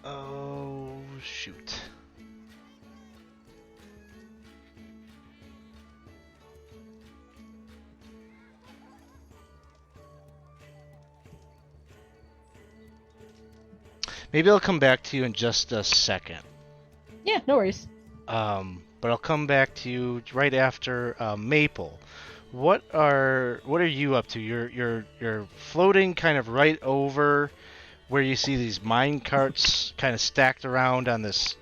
Oh, shoot. Maybe I'll come back to you in just a second. Yeah, no worries. But I'll come back to you right after Maple. What are you up to? You're floating kind of right over where you see these mine carts kind of stacked around on this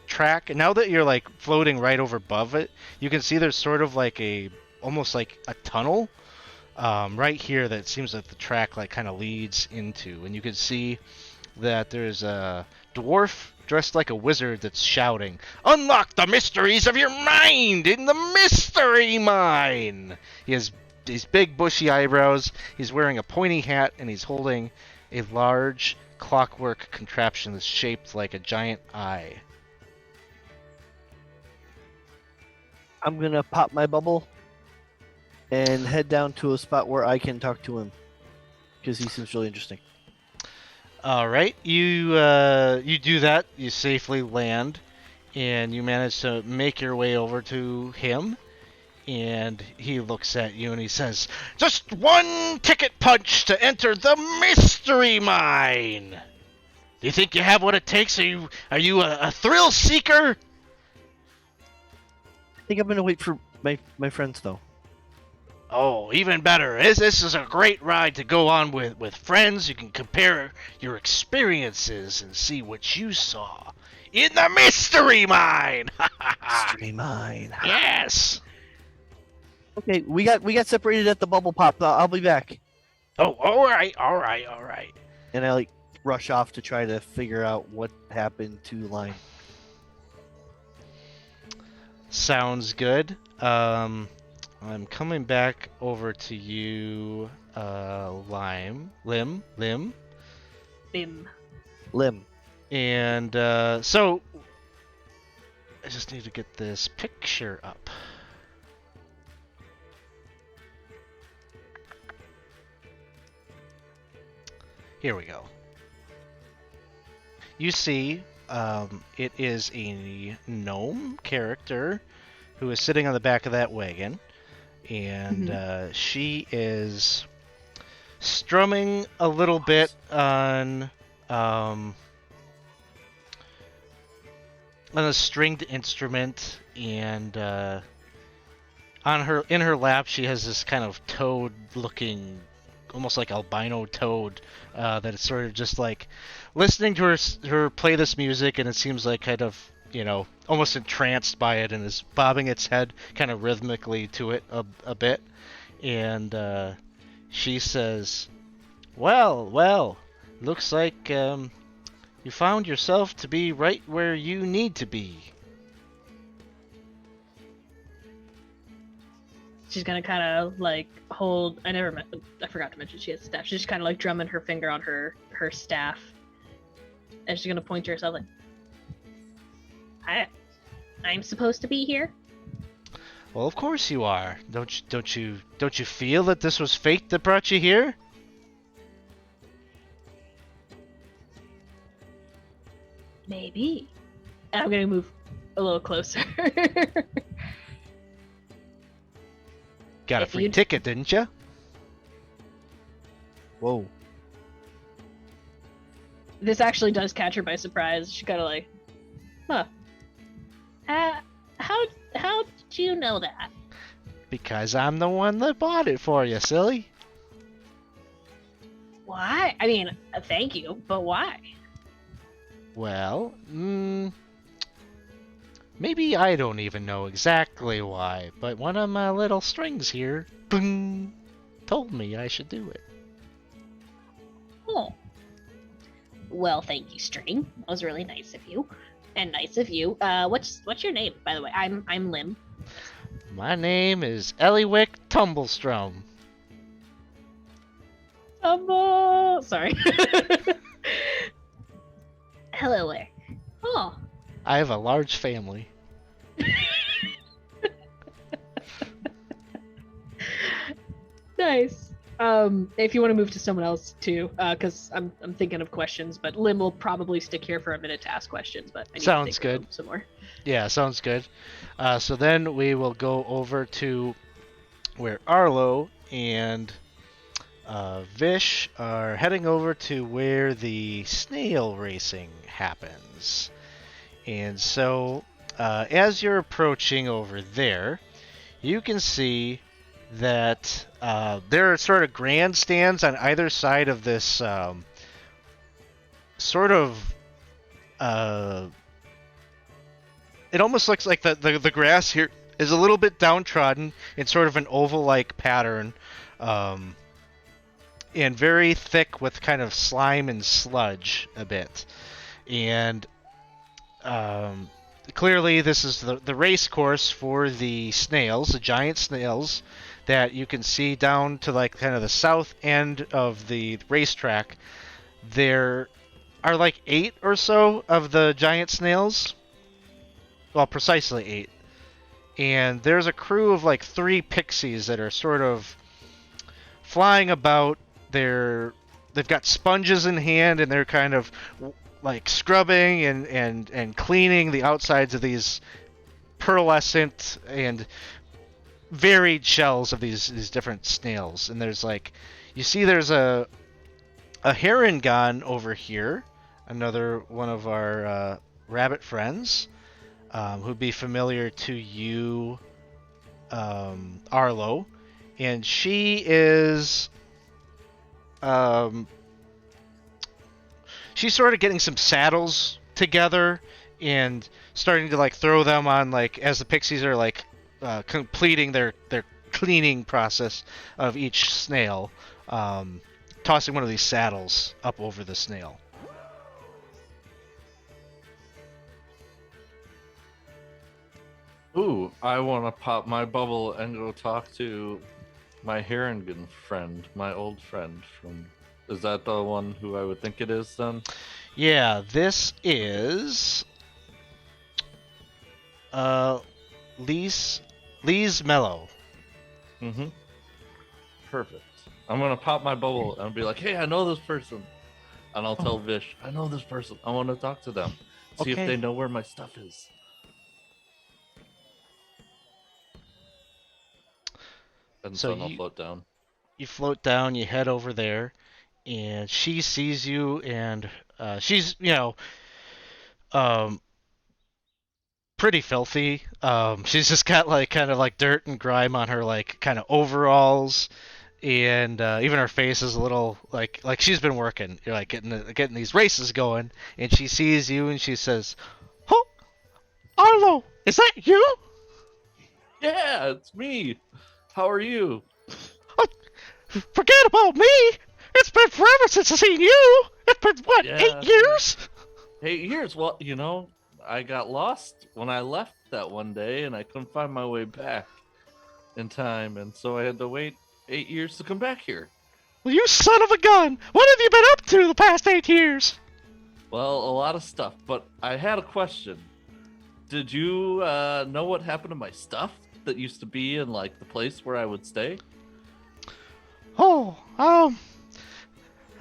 track. And now that you're like floating right over above it, you can see there's sort of like almost like a tunnel right here that seems like the track like kind of leads into, and you can see that there's a dwarf dressed like a wizard that's shouting, "Unlock the mysteries of your mind in the mystery mine!" He has these big bushy eyebrows, he's wearing a pointy hat, and he's holding a large clockwork contraption that's shaped like a giant eye. I'm gonna pop my bubble and head down to a spot where I can talk to him because he seems really interesting. All right, you do that. You safely land, and you manage to make your way over to him. And he looks at you and he says, "Just one ticket punch to enter the mystery mine. Do you think you have what it takes? Are you a thrill seeker?" I think I'm gonna wait for my friends though. Oh, even better. This is a great ride to go on with friends. You can compare your experiences and see what you saw in the mystery mine. Mystery mine. Yes. Okay, we got separated at the bubble pop. I'll be back. Oh, all right. And I like rush off to try to figure out what happened to Line. Sounds good. I'm coming back over to you, Lim. Bim. Lim. And so I just need to get this picture up. Here we go. You see, it is a gnome character who is sitting on the back of that wagon, and she is strumming a little bit on a stringed instrument, and in her lap she has this kind of toad-looking, almost like albino toad, that is sort of just like listening to her play this music, and it seems like kind of, almost entranced by it, and is bobbing its head kind of rhythmically to it a bit. And she says, well, looks like you found yourself to be right where you need to be. She's gonna kind of like hold. I forgot to mention she has a staff. She's just kind of like drumming her finger on her staff, and she's gonna point to herself like, "I'm supposed to be here." Well, of course you are. Don't you feel that this was fate that brought you here? Maybe. And I'm gonna move a little closer. Got a If free you- ticket, didn't you? Whoa. This actually does catch her by surprise. She kind of like, huh. How did you know that? Because I'm the one that bought it for you, silly. Why? I mean, thank you, but why? Well, maybe I don't even know exactly why, but one of my little strings here, boom, told me I should do it. Oh. Well, thank you, String. That was really nice of you. And nice of you. What's your name, by the way? I'm Lim. My name is Eliwick Tumblestrum. Sorry. Hello there. Oh. I have a large family. Nice. If you want to move to someone else too, because I'm thinking of questions, but Lim will probably stick here for a minute to ask questions. But I need Sounds to take good. Some more. Yeah, sounds good. So then we will go over to where Arlo and Vish are heading over to where the snail racing happens. And so, as you're approaching over there, you can see that there are sort of grandstands on either side of this sort of it almost looks like the grass here is a little bit downtrodden in sort of an oval-like pattern, and very thick with kind of slime and sludge a bit. And clearly this is the race course for the snails, the giant snails that you can see down to like kind of the south end of the racetrack. There are like 8 or so of the giant snails. Well, precisely 8. And there's a crew of like 3 pixies that are sort of flying about. They've got sponges in hand, and they're kind of like scrubbing and cleaning the outsides of these pearlescent and varied shells of these different snails. And there's like, you see there's a Herringon over here, another one of our rabbit friends, who'd be familiar to you, Arlo. And she is she's sort of getting some saddles together and starting to like throw them on, like as the pixies are like completing their cleaning process of each snail, tossing one of these saddles up over the snail. Ooh, I want to pop my bubble and go talk to my Herringen friend, my old friend from... Is that the one who I would think it is, then? Yeah, this is... Lise Mello. Mm-hmm. Perfect. I'm going to pop my bubble and be like, hey, I know this person. And I'll tell Vish, I know this person. I want to talk to them. See if Okay. they know where my stuff is. And So then I'll float down. You float down, you head over there, and she sees you, and she's, pretty filthy. She's just got like kind of like dirt and grime on her like kind of overalls, and even her face is a little like she's been working. You're like getting these races going, and she sees you and she says, "Oh, Arlo, is that you?" Yeah, it's me. How are you? Forget about me. It's been forever since I've seen you. It's been what, Yeah. 8 years? 8 years. Well, I got lost when I left that one day, and I couldn't find my way back in time, and so I had to wait 8 years to come back here. Well, you son of a gun! What have you been up to the past 8 years? Well, a lot of stuff, but I had a question. Did you know what happened to my stuff that used to be in like the place where I would stay? Oh, I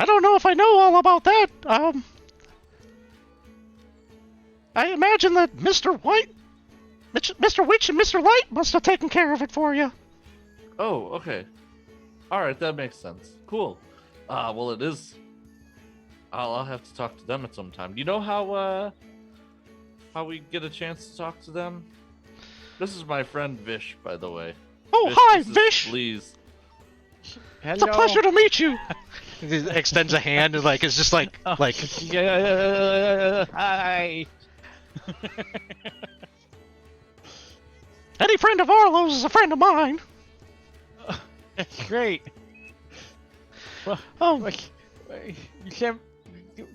don't know if I know all about that. I imagine that Mr. Witch and Mr. Light must have taken care of it for you. Oh, okay. All right, that makes sense. Cool. Well, it is. I'll have to talk to them at some time. Do you know how we get a chance to talk to them? This is my friend Vish, by the way. Oh, Vish, hi, this is Vish. Please. It's a pleasure to meet you. He extends a hand and like it's just like Yeah. Hi. any friend of Arlo's is a friend of mine. That's great. Well, Oh, you said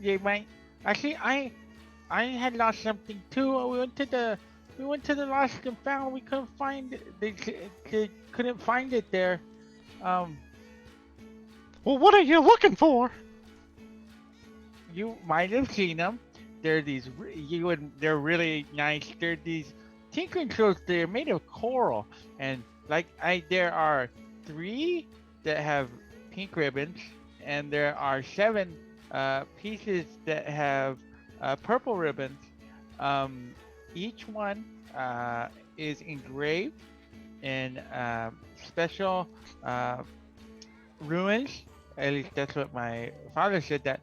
you might. Actually, I had lost something too. We went to the lost and found. We couldn't find it. They couldn't find it there. well, what are you looking for? You might have seen them. They're they're really nice. They're these tinkering tools. They're made of coral, and there are 3 that have pink ribbons, and there are 7 pieces that have purple ribbons. Each one is engraved in special ruins. At least that's what my father said.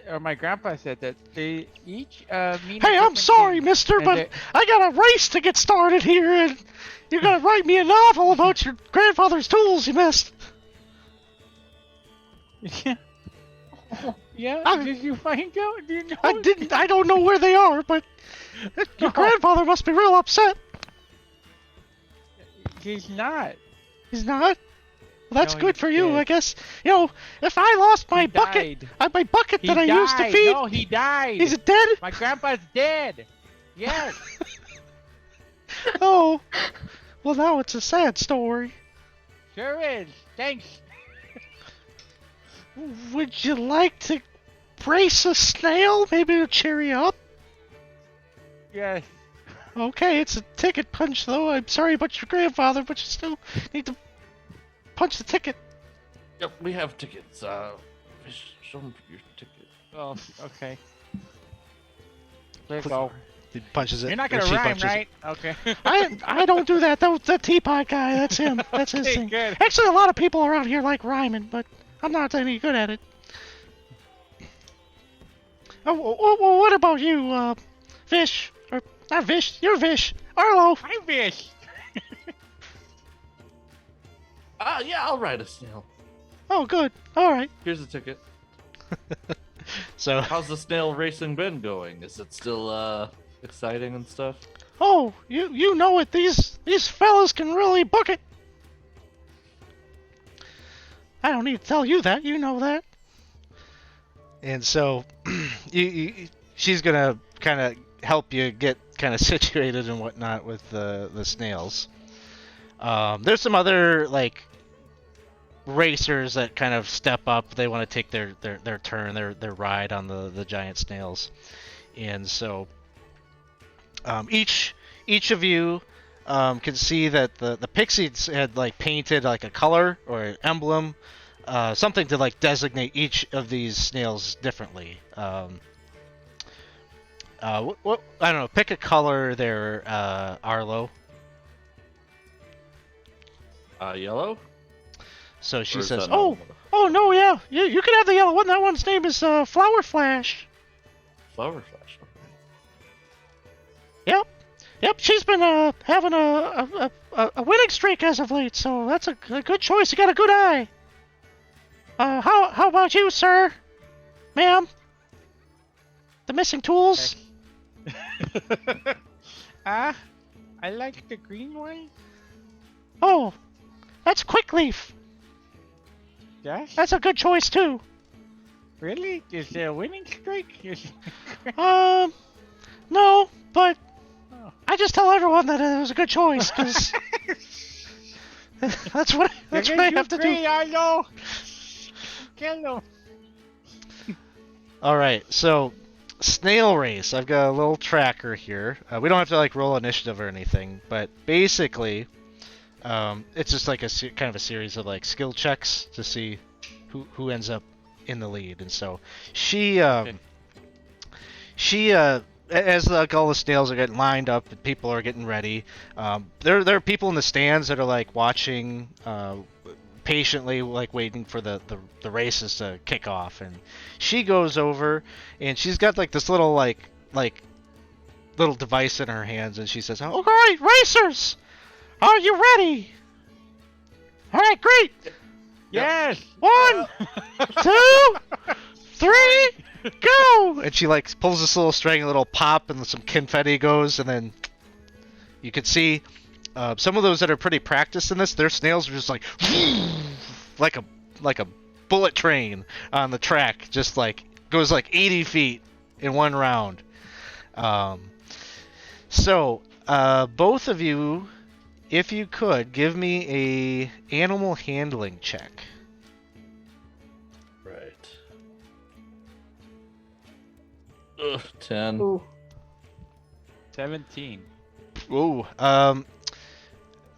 Or my grandpa said that they each mean. Hey, I'm sorry, mister, but I got a race to get started here, and you're gonna write me a novel about your grandfather's tools you missed. Yeah. Yeah. Did you find out? Do you know? I didn't. I don't know where they are, but your grandfather must be real upset. He's not. He's not. Well, that's No, good he's for you, dead. I guess. You know, if I lost my He bucket, died. my bucket He that I died. used to feed, No, he died. he's dead. My grandpa's dead. Yes. Oh, well, now it's a sad story. Sure is. Thanks. Would you like to brace a snail? Maybe to cheer you up? Yes. Okay, it's a ticket punch, though. I'm sorry about your grandfather, but you still need to punch the ticket. Yep, we have tickets. Show them your ticket. Oh, okay. There you go. He punches it. You're not or gonna she rhyme, punches it. right? Okay. I don't do that. The teapot guy, that's him. That's his Okay, thing. good. Actually, a lot of people around here like rhyming, but I'm not any good at it. Oh, what about you, Fish? Or not Fish? You're Fish. Arlo. I wish. Yeah, I'll ride a snail. Oh, good. All right. Here's a ticket. So, How's the snail racing been going? Is it still exciting and stuff? oh, you know it. These fellas can really book it. I don't need to tell you that. You know that. And so, she's gonna kind of help you get kind of situated and whatnot with the snails. There's some other like racers that kind of step up. They want to take their turn, their ride on the giant snails. And so, each of you can see that the pixies had like painted like a color or an emblem. Something to like designate each of these snails differently. What I don't know. Pick a color there, Arlo. Yellow? So she Or is says, that "Oh, not- oh no, yeah, you can have the yellow one. That one's name is Flower Flash. Flower Flash. Okay. Yep. She's been having a winning streak as of late, so that's a good choice. You got a good eye. How about you, sir, ma'am? The missing tools." I like the green one. Oh, that's Quickleaf. Yes. That's a good choice too. Really? Is there a winning streak? No, but Oh. I just tell everyone that it was a good choice because that's what I have to do. I know. Kill him. All right, so snail race. I've got a little tracker here. We don't have to like roll initiative or anything, but basically, it's just like kind of a series of like skill checks to see who ends up in the lead. And so she as like all the snails are getting lined up and people are getting ready, there are people in the stands that are like watching patiently, like waiting for the races to kick off. And she goes over and she's got like this little like little device in her hands, and she says, "All right, racers, are you ready? All right, great. Yes. 1, 2, 3, go!" And she like pulls this little string, a little pop, and some confetti goes, and then you can see some of those that are pretty practiced in this, their snails are just like like a bullet train on the track, just like goes like 80 feet in one round. So both of you, if you could, give me a animal handling check. Right. Ugh, 10. Ooh. 17. Ooh.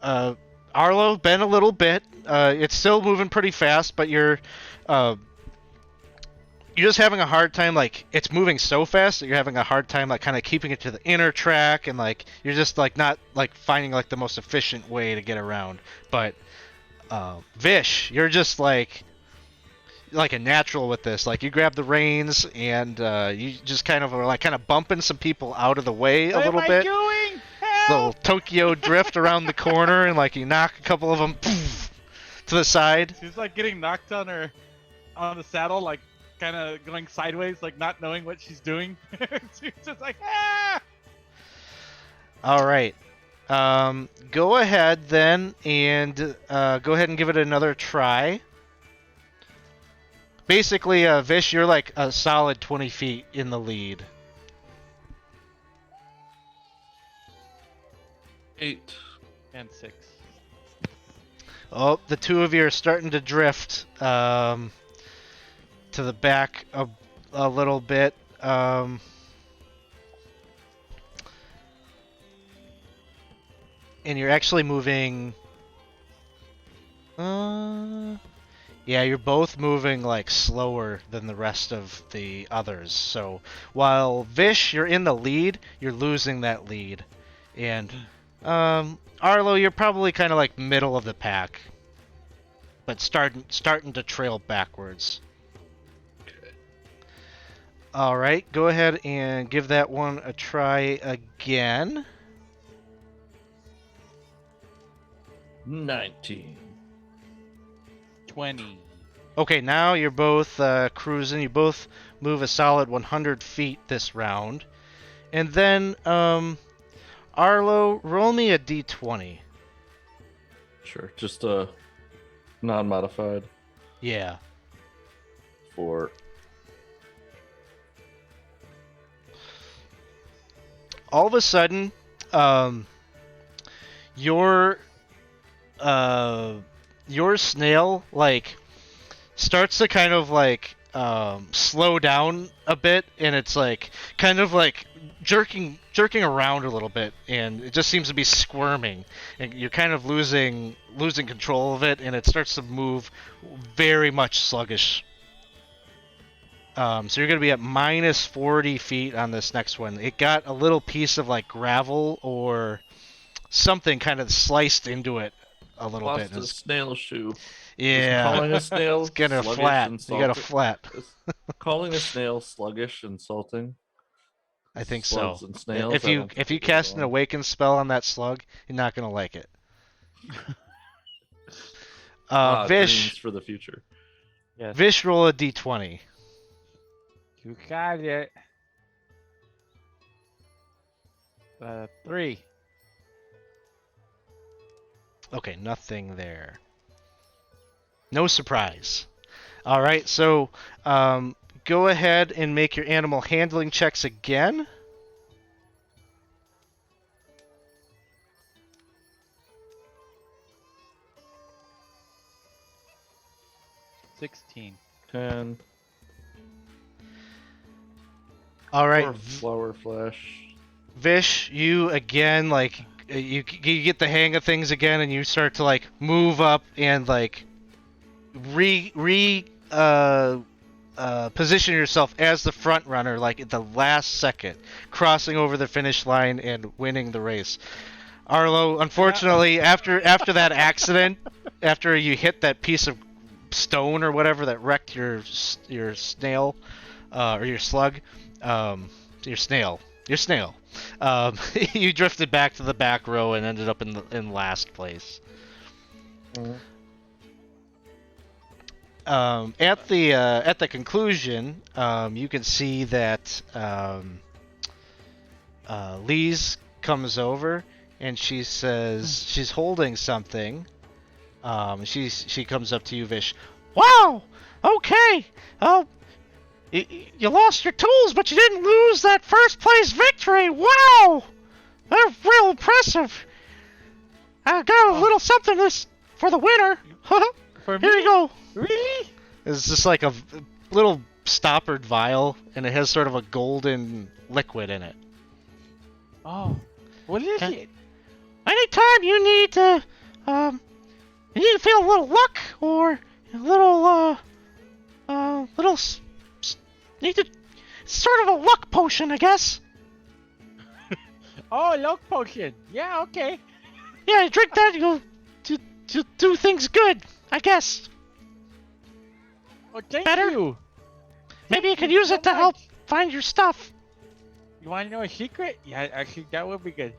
Arlo, been a little bit. It's still moving pretty fast, but you're just having a hard time. Like, it's moving so fast that you're having a hard time, like, kind of keeping it to the inner track, and like you're just like not like finding like the most efficient way to get around. But Vish, you're just like a natural with this. Like, you grab the reins and you just kind of are like bumping some people out of the way a little bit. What am I doing? Little Help! Tokyo drift around the corner, and like you knock a couple of them to the side. She's like getting knocked on the saddle, like kind of going sideways, like not knowing what she's doing. She's just like, ah! All right. Go ahead then and go ahead and give it another try. Basically, Vish, you're like a solid 20 feet in the lead. 8. And 6. Oh, the two of you are starting to drift to the back a little bit. And you're actually moving... Yeah, you're both moving like slower than the rest of the others. So while Vish, you're in the lead, you're losing that lead. And Arlo, you're probably kind of like middle of the pack, but starting to trail backwards. Okay. All right, go ahead and give that one a try again. 19. 20. Okay, now you're both cruising. You both move a solid 100 feet this round. And then, Arlo, roll me a d20. Sure. Just non-modified. Yeah. 4. All of a sudden, your snail like starts to kind of like slow down a bit, and it's like kind of like jerking around a little bit, and it just seems to be squirming, and you're kind of losing control of it, and it starts to move very much sluggish. So you're going to be at minus 40 feet on this next one. It got a little piece of like gravel or something kind of sliced into it a little Lost bit. a snail shoe. Yeah. Calling a snail It's gonna sluggish, flat. You insulting. got a flat. Calling a snail sluggish, insulting. I think Slugs so. and snails, If I you don't think cast they get an along. awaken spell on that slug, you're not gonna like it. Dreams Vish, for the future. Yes. Vish, roll a d20. You got it. 3. Okay, nothing there. No surprise. All right, so go ahead and make your animal handling checks again. 16. 10. All right, Or flower flash. Vish, you again, like you get the hang of things again, and you start to like move up and like position yourself as the front runner, like at the last second, crossing over the finish line and winning the race. Arlo, unfortunately, after that accident, after you hit that piece of stone or whatever that wrecked your snail, or your slug, your snail, you drifted back to the back row and ended up in last place. At the conclusion, you can see that Lise comes over and she says she's holding something. She comes up to you, Vish. Wow. Okay. You lost your tools, but you didn't lose that first place victory. Wow. They're real impressive. I got a little something for the winner. For Here me? you go. Really? It's just like a little stoppered vial, and it has sort of a golden liquid in it. Oh. What is Okay. it? Anytime you need to feel a little luck or a little need to, it's sort of a luck potion, I guess. Oh, luck potion. Yeah, okay. Yeah, you drink that, you'll do things good, I guess. Oh, thank Better? you. Maybe you could use it to help find your stuff. You want to know a secret? Yeah, actually, that would be good.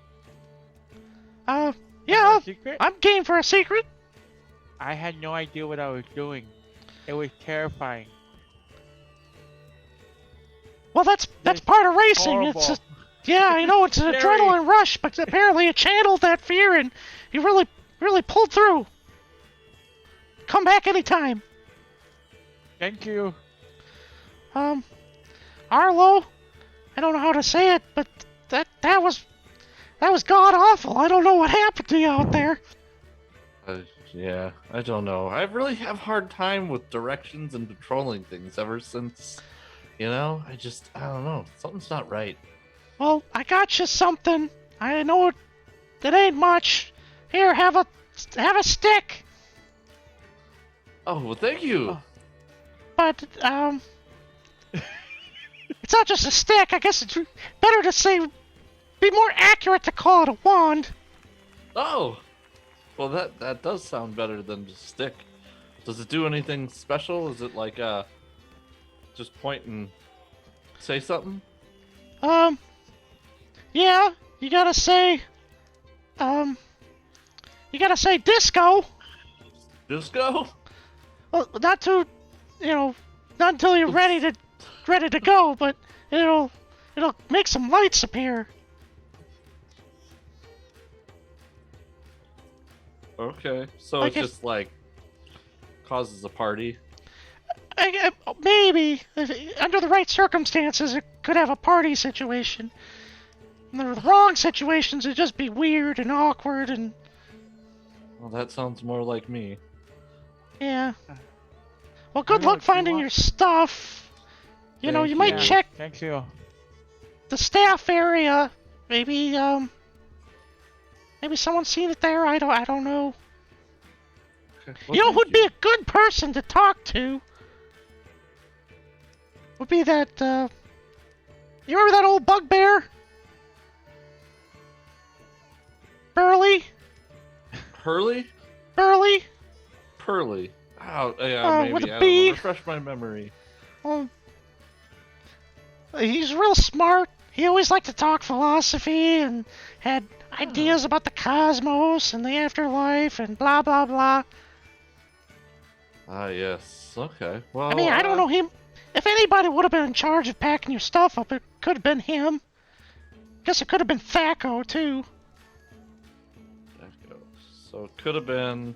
Yeah, know a secret? I'm game for a secret. I had no idea what I was doing. It was terrifying. Well, that's That's part of racing. horrible. It's Yeah, I know it's an Very. adrenaline rush, but apparently it channeled that fear and he really pulled through. Come back anytime. Thank you. Arlo, I don't know how to say it, but that was god awful. I don't know what happened to you out there. Yeah, I don't know. I really have a hard time with directions and controlling things ever since, I don't know. Something's not right. Well, I got you something. I know it ain't much. Here, have a stick. Oh, well, thank you. Oh. But it's not just a stick. I guess it's better to say, be more accurate to call it a wand. Oh, well, that does sound better than just a stick. Does it do anything special? Is it like just point and say something? Yeah, you gotta say disco. Disco? Well, not until you're ready to go, but it'll make some lights appear. Okay, so Like it just like causes a party. Maybe under the right circumstances, it could have a party situation. In the wrong situations, it'd just be weird and awkward and Well, that sounds more like me. yeah. Well, good know luck what you finding want. your stuff. You Thank might you. check Thank you. the staff area. Maybe someone's seen it there. I don't know. Okay, You know who'd be a good person to talk to? Would be that, you remember that old bugbear? Burley? Hurley? Burley? Pearly. Oh, yeah, maybe. with a I don't B. know. Refresh my memory. He's real smart. He always liked to talk philosophy and had ideas about the cosmos and the afterlife and blah, blah, blah. Ah, yes. Okay. Well, I mean, I don't know him. If anybody would have been in charge of packing your stuff up, it could have been him. Guess it could have been Thaco, too. So it could have been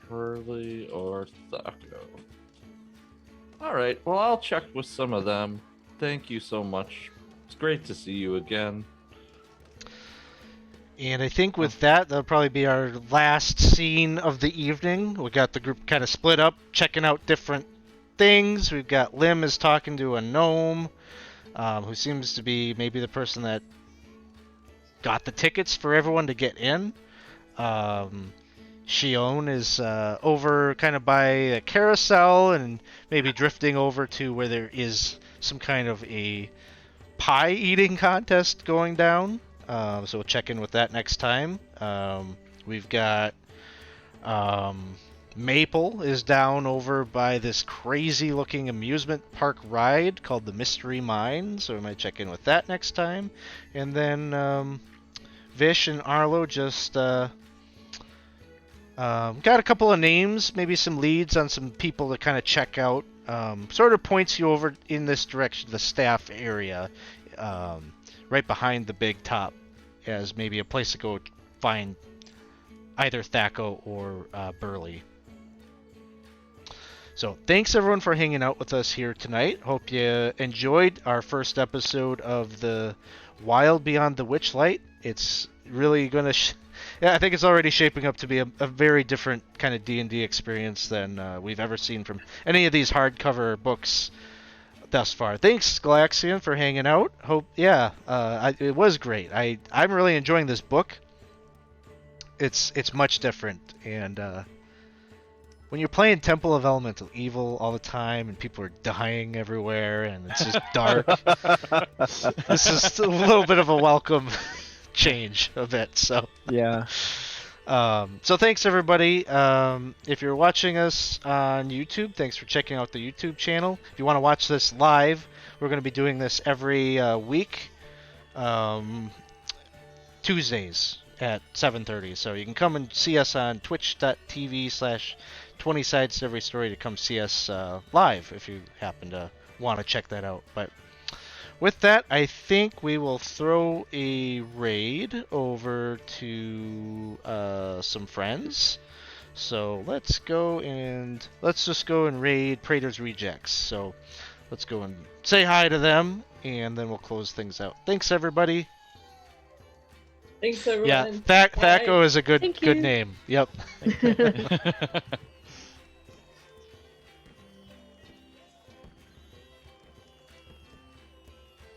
Hurley or Thaco. Alright, well, I'll check with some of them. Thank you so much. It's great to see you again. And I think with that, that'll probably be our last scene of the evening. We got the group kind of split up, checking out different things. We've got Lim is talking to a gnome, who seems to be maybe the person that got the tickets for everyone to get in. Shion is over kind of by a carousel and maybe drifting over to where there is some kind of a pie eating contest going down. So we'll check in with that next time. We've got Maple is down over by this crazy looking amusement park ride called the Mystery Mine, so we might check in with that next time. And then Vish and Arlo just got a couple of names, maybe some leads on some people to kind of check out. Sort of points you over in this direction, the staff area, right behind the big top, as maybe a place to go find either Thaco or Burley. So thanks everyone for hanging out with us here tonight. Hope you enjoyed our first episode of the Wild Beyond the Witchlight. It's really gonna I think it's already shaping up to be a very different kind of D&D experience than we've ever seen from any of these hardcover books thus far. Thanks, Galaxian, for hanging out. It was great. I'm really enjoying this book. It's much different, and when you're playing Temple of Elemental Evil all the time and people are dying everywhere and it's just dark, this is a little bit of a welcome change a bit. So Yeah. so thanks everybody. If you're watching us on YouTube, thanks for checking out the YouTube channel. If you want to watch this live, we're going to be doing this every week, Tuesdays at 7:30. So you can come and see us on twitch.tv/20sides every story to come see us live if you happen to want to check that out. But with that, I think we will throw a raid over to some friends. So let's just go and raid Praetor's Rejects. So let's go and say hi to them, and then we'll close things out. Thanks, everybody. Thanks, everyone. Yeah, Bye. Thaco is a good Thank good you. name. Yep.